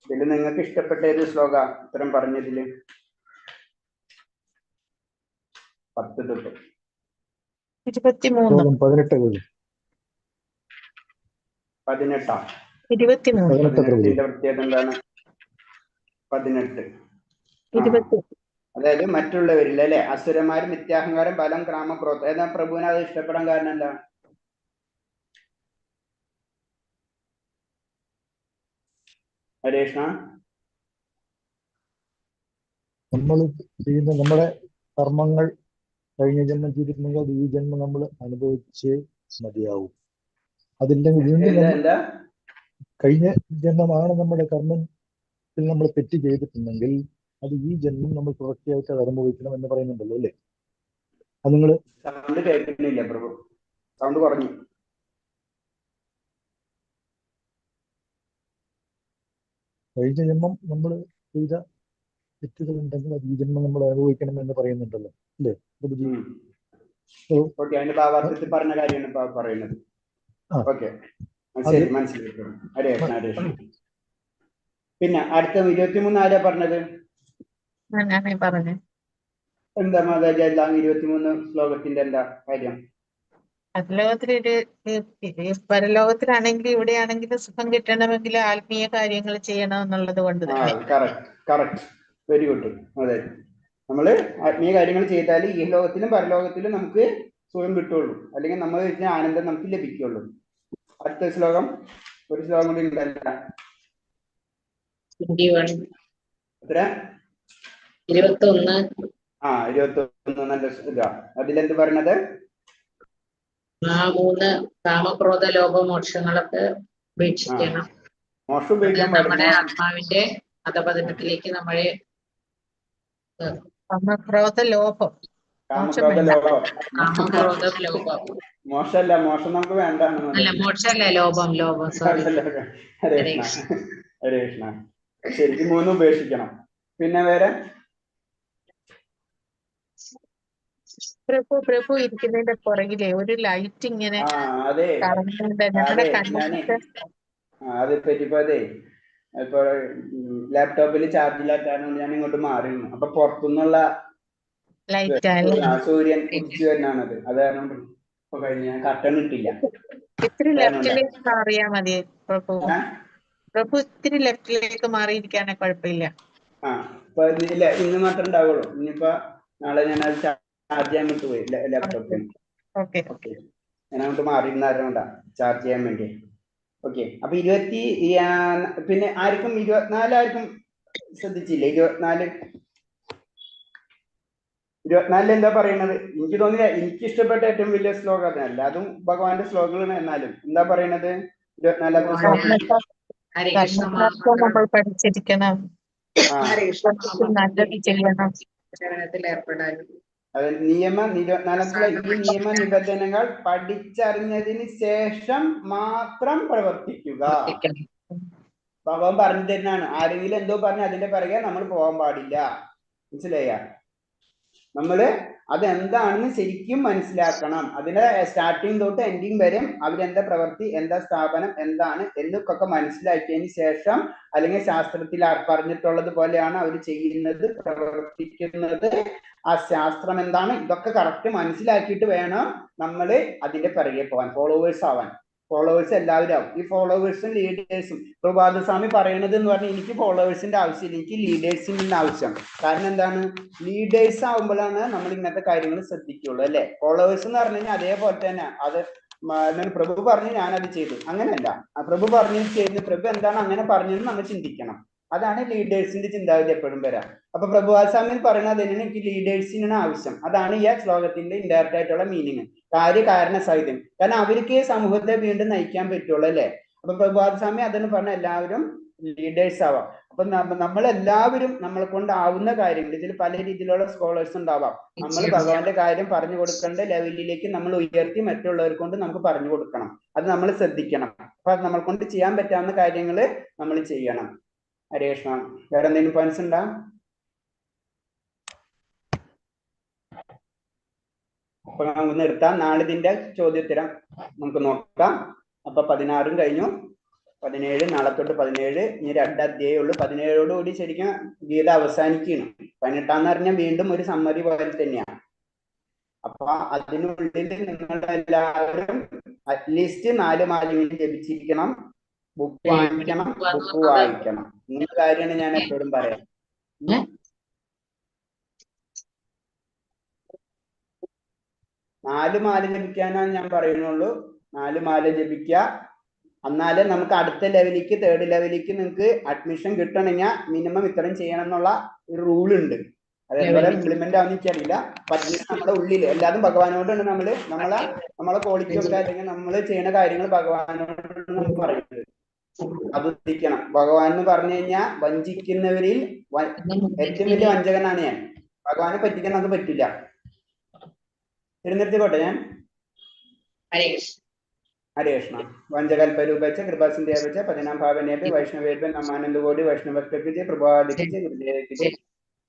ഇതിൽ നിങ്ങൾക്ക് ഇഷ്ടപ്പെട്ട ഏത് ശ്ലോക ഇത്തരം പറഞ്ഞതില്? 10 തൊട്ട് 23 18. 23 18ന്റെ പ്രത്യേകത എന്താണ്? 18 അതായത് മറ്റുള്ളവരിൽ അല്ലെ, അസുരന്മാരും നിത്യാഹങ്കാരം ബലം ക്രാമക്രോധം. ഏതാ പ്രഭുവിനെ അത് ഇഷ്ടപ്പെടാൻ കാരണം എന്താ? ഹരേ കൃഷ്ണ. നമ്മൾ ചെയ്യുന്ന നമ്മുടെ കർമ്മങ്ങൾ കഴിഞ്ഞ ജന്മം ചെയ്തിട്ടുണ്ടെങ്കിൽ അത് ഈ ജന്മം നമ്മൾ അനുഭവിച്ചേ മതിയാവും. അതില്ലെങ്കിൽ വീണ്ടും കഴിഞ്ഞ ജന്മമാണ് നമ്മുടെ കർമ്മത്തിൽ നമ്മൾ തെറ്റ് ചെയ്തിട്ടുണ്ടെങ്കിൽ അത് ഈ ജന്മം നമ്മൾ തുടർച്ചയായിട്ട് അത് അനുഭവിക്കണം എന്ന് പറയുന്നുണ്ടല്ലോ അല്ലേ? അത് നിങ്ങൾ സൗണ്ട് കേൾക്കുന്നില്ല പ്രഭു, സൗണ്ട് കുറഞ്ഞു. കഴിഞ്ഞ ജന്മം നമ്മൾ ചെയ്ത തെറ്റുകൾ ഉണ്ടെങ്കിൽ അത് ഈ ജന്മം നമ്മൾ അനുഭവിക്കണം എന്ന് പറയുന്നുണ്ടല്ലോ അല്ലേ? അതിന്റെ ഭാവാർത്ഥത്തിൽ പറഞ്ഞ കാര്യമാണ് ഇപ്പൊ പറയുന്നത്. ഓക്കെ, ശരി, മനസ്സിലായി. ഹരേ കൃഷ്ണ, ഹരേ കൃഷ്ണ. പിന്നെ അടുത്ത 23 ആരാ പറഞ്ഞത്? പറഞ്ഞു. എന്താ മാതാജി എല്ലാം 23 ശ്ലോകത്തിന്റെ എന്താ കാര്യം? പരലോകത്തിലാണെങ്കിലും ഇവിടെയാണെങ്കിലും സുഖം കിട്ടണമെങ്കിൽ ആത്മീയ കാര്യങ്ങൾ ചെയ്യണം എന്നുള്ളത് കൊണ്ട് തന്നെ. Correct, very good. അതെ, നമ്മള് ആത്മീയ കാര്യങ്ങൾ ചെയ്താൽ ഈ ലോകത്തിലും പരലോകത്തിലും നമുക്ക് സുഖം കിട്ടുള്ളൂ, അല്ലെങ്കിൽ നമ്മൾ വെച്ച ആനന്ദം നമുക്ക് ലഭിക്കുള്ളൂ. അടുത്ത ശ്ലോകം, ഒരു ശ്ലോകം കൂടി ഉണ്ടല്ല, എത്ര? 21. 21 നല്ല ഇതാ. അതിലെന്ത് പറഞ്ഞത്? 3 കാമക്രോധ ലോപമോക്ഷങ്ങളൊക്കെ ഉപേക്ഷിക്കണം. മോശം ഉപയോഗിക്കാൻ നമ്മുടെ ആത്മാവിന്റെ അധപതനത്തിലേക്ക് നമ്മളെ കാമക്രോധ ലോഭം. മോശമല്ല, മോശം നമുക്ക് വേണ്ട. മോക്ഷമല്ല, ലോഭം. സോറി. ഹരേ കൃഷ്ണ, ഹരേ കൃഷ്ണ. ശരിക്കും 3 ഉപേക്ഷിക്കണം. പിന്നെ വേറെ? പ്രഭു ഇരിക്കുന്നതിന്റെ പുറകിലെ ഒരു ലൈറ്റ് ഇങ്ങനെ അതെ പറ്റിപ്പോ അതെ, ഇപ്പൊ ലാപ്ടോപ്പിൽ ചാർജ് ഇല്ലാത്തതാണ് ഞാൻ ഇങ്ങോട്ട് മാറിയിരുന്നു. അപ്പൊ പുറത്തുനിന്നുള്ള സൂര്യൻ ഉദിച്ചു തന്നെയാണത്. അത് കാരണം ഇപ്പൊ കഴിഞ്ഞ കട്ടൺ ഇട്ടില്ല. ഇത്തിരി ലെഫ്റ്റിലേക്ക് മാറിയാ മതി പ്രഭു. ഇത്തിരി ലെഫ്റ്റിലേക്ക് മാറിയിരിക്കാനേ കുഴപ്പമില്ല. ഇല്ല, ഇന്ന് മാത്രമേ ഉണ്ടാവുള്ളൂ. ഇനിയിപ്പോ നാളെ ഞാൻ അത് ചാർജ് ചെയ്യാൻ വിട്ടു പോയി ലാപ്ടോപ്പിൽ. ഞാൻ അങ്ങോട്ട് മാറിയിരുന്നായിരുന്നോണ്ടാ ചാർജ് ചെയ്യാൻ വേണ്ടി. ഓക്കെ, അപ്പൊ 20 പിന്നെ ആർക്കും 24 ആർക്കും ശ്രദ്ധിച്ചില്ലേ? 24 എന്താ പറയുന്നത്? എനിക്ക് തോന്നില്ല, എനിക്ക് ഇഷ്ടപ്പെട്ട ഏറ്റവും വലിയ ശ്ലോകം അതല്ല, അതും ഭഗവാന്റെ ശ്ലോകങ്ങളാണ്. എന്നാലും എന്താ പറയുന്നത്? 24 ശ്ലോകം നമ്മൾ പഠിച്ചിരിക്കണം, നല്ലത് ചെയ്യണം, അതായത് നിയമത്തിലെ ഈ നിയമ നിബന്ധനകൾ പഠിച്ചറിഞ്ഞതിന് ശേഷം മാത്രം പ്രവർത്തിക്കുക. ഭഗവാൻ പറഞ്ഞു തരുന്നതാണ്. ആരെങ്കിലും എന്തോ പറഞ്ഞ് അതിന്റെ പിറകെ നമ്മൾ പോകാൻ പാടില്ല. മനസ്സിലായ? നമ്മള് അതെന്താണെന്ന് ശരിക്കും മനസ്സിലാക്കണം. അതിന്റെ സ്റ്റാർട്ടിങ് തൊട്ട് എൻഡിങ് വരെ അവരെന്താ പ്രവൃത്തി, എന്താ സ്ഥാപനം, എന്താണ് എന്നൊക്കെ മനസ്സിലാക്കിയതിന് ശേഷം, അല്ലെങ്കിൽ ശാസ്ത്രത്തിൽ പറഞ്ഞിട്ടുള്ളത് പോലെയാണ് അവർ ചെയ്യുന്നത്, പ്രവർത്തിക്കുന്നത്, ആ ശാസ്ത്രം എന്താണ്, ഇതൊക്കെ കറക്റ്റ് മനസ്സിലാക്കിയിട്ട് വേണം നമ്മൾ അതിന്റെ പിറകെ പോകാൻ, ഫോളോവേഴ്സ് ആവാൻ. ഫോളോവേഴ്സ് എല്ലാവരും ആവും. ഈ ഫോളോവേഴ്സും ലീഡേഴ്സും പ്രഭാതസ്വാമി പറയണത് എന്ന് പറഞ്ഞാൽ എനിക്ക് ഫോളോവേഴ്സിന്റെ ആവശ്യമില്ല, എനിക്ക് ലീഡേഴ്സിന്റെ ആവശ്യം. കാരണം എന്താണ്, ലീഡേഴ്സ് ആവുമ്പോഴാണ് നമ്മൾ ഇങ്ങനത്തെ കാര്യങ്ങൾ ശ്രദ്ധിക്കുള്ളൂ അല്ലെ. ഫോളോവേഴ്സ് എന്ന് പറഞ്ഞു കഴിഞ്ഞാൽ അതേപോലെ തന്നെ അത് പ്രഭു പറഞ്ഞു ഞാനത് ചെയ്തു, അങ്ങനെയല്ല. പ്രഭു പറഞ്ഞു ചെയ്യുന്നു, പ്രഭു എന്താണ് അങ്ങനെ പറഞ്ഞതെന്ന് നമ്മൾ ചിന്തിക്കണം. അതാണ് ലീഡേഴ്സിന്റെ ചിന്താഗതി എപ്പോഴും വരാം. അപ്പൊ പ്രഭുവാസ്വാമിയിൽ പറയുന്നത് തന്നെയാണ് എനിക്ക് ലീഡേഴ്സിനാണ് ആവശ്യം. അതാണ് ഈ ശ്ലോകത്തിന്റെ ഇൻഡയറക്റ്റ് ആയിട്ടുള്ള മീനിങ്, കാര്യകാരണ സഹിതം. കാരണം അവർക്ക് സമൂഹത്തെ വീണ്ടും നയിക്കാൻ പറ്റുള്ളൂ അല്ലെ. അപ്പൊ പ്രഭുവാസ്വാമി അതിന് പറഞ്ഞ എല്ലാവരും ലീഡേഴ്സ് ആവാം. അപ്പൊ നമ്മളെല്ലാവരും നമ്മളെ കൊണ്ടാവുന്ന കാര്യങ്ങൾ, ഇതിൽ പല രീതിയിലുള്ള സ്കോളേഴ്സ് ഉണ്ടാവാം. നമ്മൾ ഭഗവാന്റെ കാര്യം പറഞ്ഞു കൊടുക്കേണ്ട ലെവലിലേക്ക് നമ്മൾ ഉയർത്തി മറ്റുള്ളവരെ കൊണ്ട് നമുക്ക് പറഞ്ഞു കൊടുക്കണം. അത് നമ്മൾ ശ്രദ്ധിക്കണം. അപ്പൊ അത് നമ്മളെ കൊണ്ട് ചെയ്യാൻ പറ്റാവുന്ന കാര്യങ്ങൾ നമ്മൾ ചെയ്യണം. ഹരേ കൃഷ്ണ. വേറെ എന്തെങ്കിലും പോയിന്റ്സ് ഉണ്ടാ? അപ്പൊ നമുക്ക് നിർത്താം. നാളെ ഇതിന്റെ ചോദ്യോത്തരം നമുക്ക് നോക്കാം. അപ്പൊ 16 കഴിഞ്ഞു, 17 നാളെ തൊട്ട് 17. ഇനി 2 അധ്യായമേ ഉള്ളൂ. 17ഓടുകൂടി ശരിക്കും ഗീത അവസാനിക്കുകയാണ്. 18 പറഞ്ഞാൽ വീണ്ടും ഒരു സമ്മതി പോലെ തന്നെയാണ്. അപ്പൊ അതിനുള്ളിൽ നിങ്ങളെല്ലാവരും അറ്റ്ലീസ്റ്റ് 4 മാലെങ്കിലും ജപിച്ചിരിക്കണം, ബുക്ക് വാങ്ങിക്കണം, ബുക്ക് വായിക്കണം. ഇങ്ങനത്തെ കാര്യമാണ് ഞാൻ എപ്പോഴും പറയാം. 4 മാല ജപിക്കാനാണ് ഞാൻ പറയുന്നുള്ളൂ. 4 മാല ജപിക്കുക. എന്നാലേ നമുക്ക് അടുത്ത ലെവലിലേക്ക്, 3rd ലെവലിലേക്ക് നിങ്ങൾക്ക് അഡ്മിഷൻ കിട്ടണമെങ്കിൽ മിനിമം ഇത്രയും ചെയ്യണം എന്നുള്ള ഒരു റൂൾ ഉണ്ട്. അതേപോലെ ഇംപ്ലിമെന്റ് ആവുന്ന എനിക്കറിയില്ല. പറ്റുന്ന നമ്മുടെ ഉള്ളിൽ എല്ലാതും ഭഗവാനോടാണ് നമ്മളെ ക്വാളിറ്റി ഒക്കെ, അല്ലെങ്കിൽ നമ്മൾ ചെയ്യുന്ന കാര്യങ്ങൾ ഭഗവാനോടാണ് നമ്മൾ പറയുന്നത്. അത് ശ്രദ്ധിക്കണം. ഭഗവാൻ എന്ന് പറഞ്ഞു കഴിഞ്ഞാൽ വഞ്ചിക്കുന്നവരിൽ ഏറ്റവും വലിയ വഞ്ചകനാണ് ഞാൻ. ഭഗവാനെ പറ്റിക്കാൻ നമുക്ക് പറ്റില്ല. തിരുനെത്തിക്കോട്ടെ ഞാൻ. ഹരേ കൃഷ്ണ. വഞ്ചകൽപരൂപച്ച കൃപാസിന്ധ്യാപച്ച പതിനാം ഭാവനേപി വൈഷ്ണവേപ നമാനന്ദ കോടി വൈഷ്ണവസ്തേ പ്രഭാദിച്ച് ഗുരുദേവിച്ച്.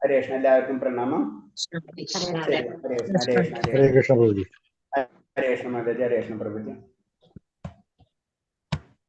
ഹരേ കൃഷ്ണ. എല്ലാവർക്കും പ്രണാമം. ഹരേ കൃഷ്ണ. ഹരേ കൃഷ്ണ. ഹരേ കൃഷ്ണ പ്രഭുജി. ഹരേ കൃഷ്ണ മാതാജി. ഹരേ കൃഷ്ണ പ്രഭുജി.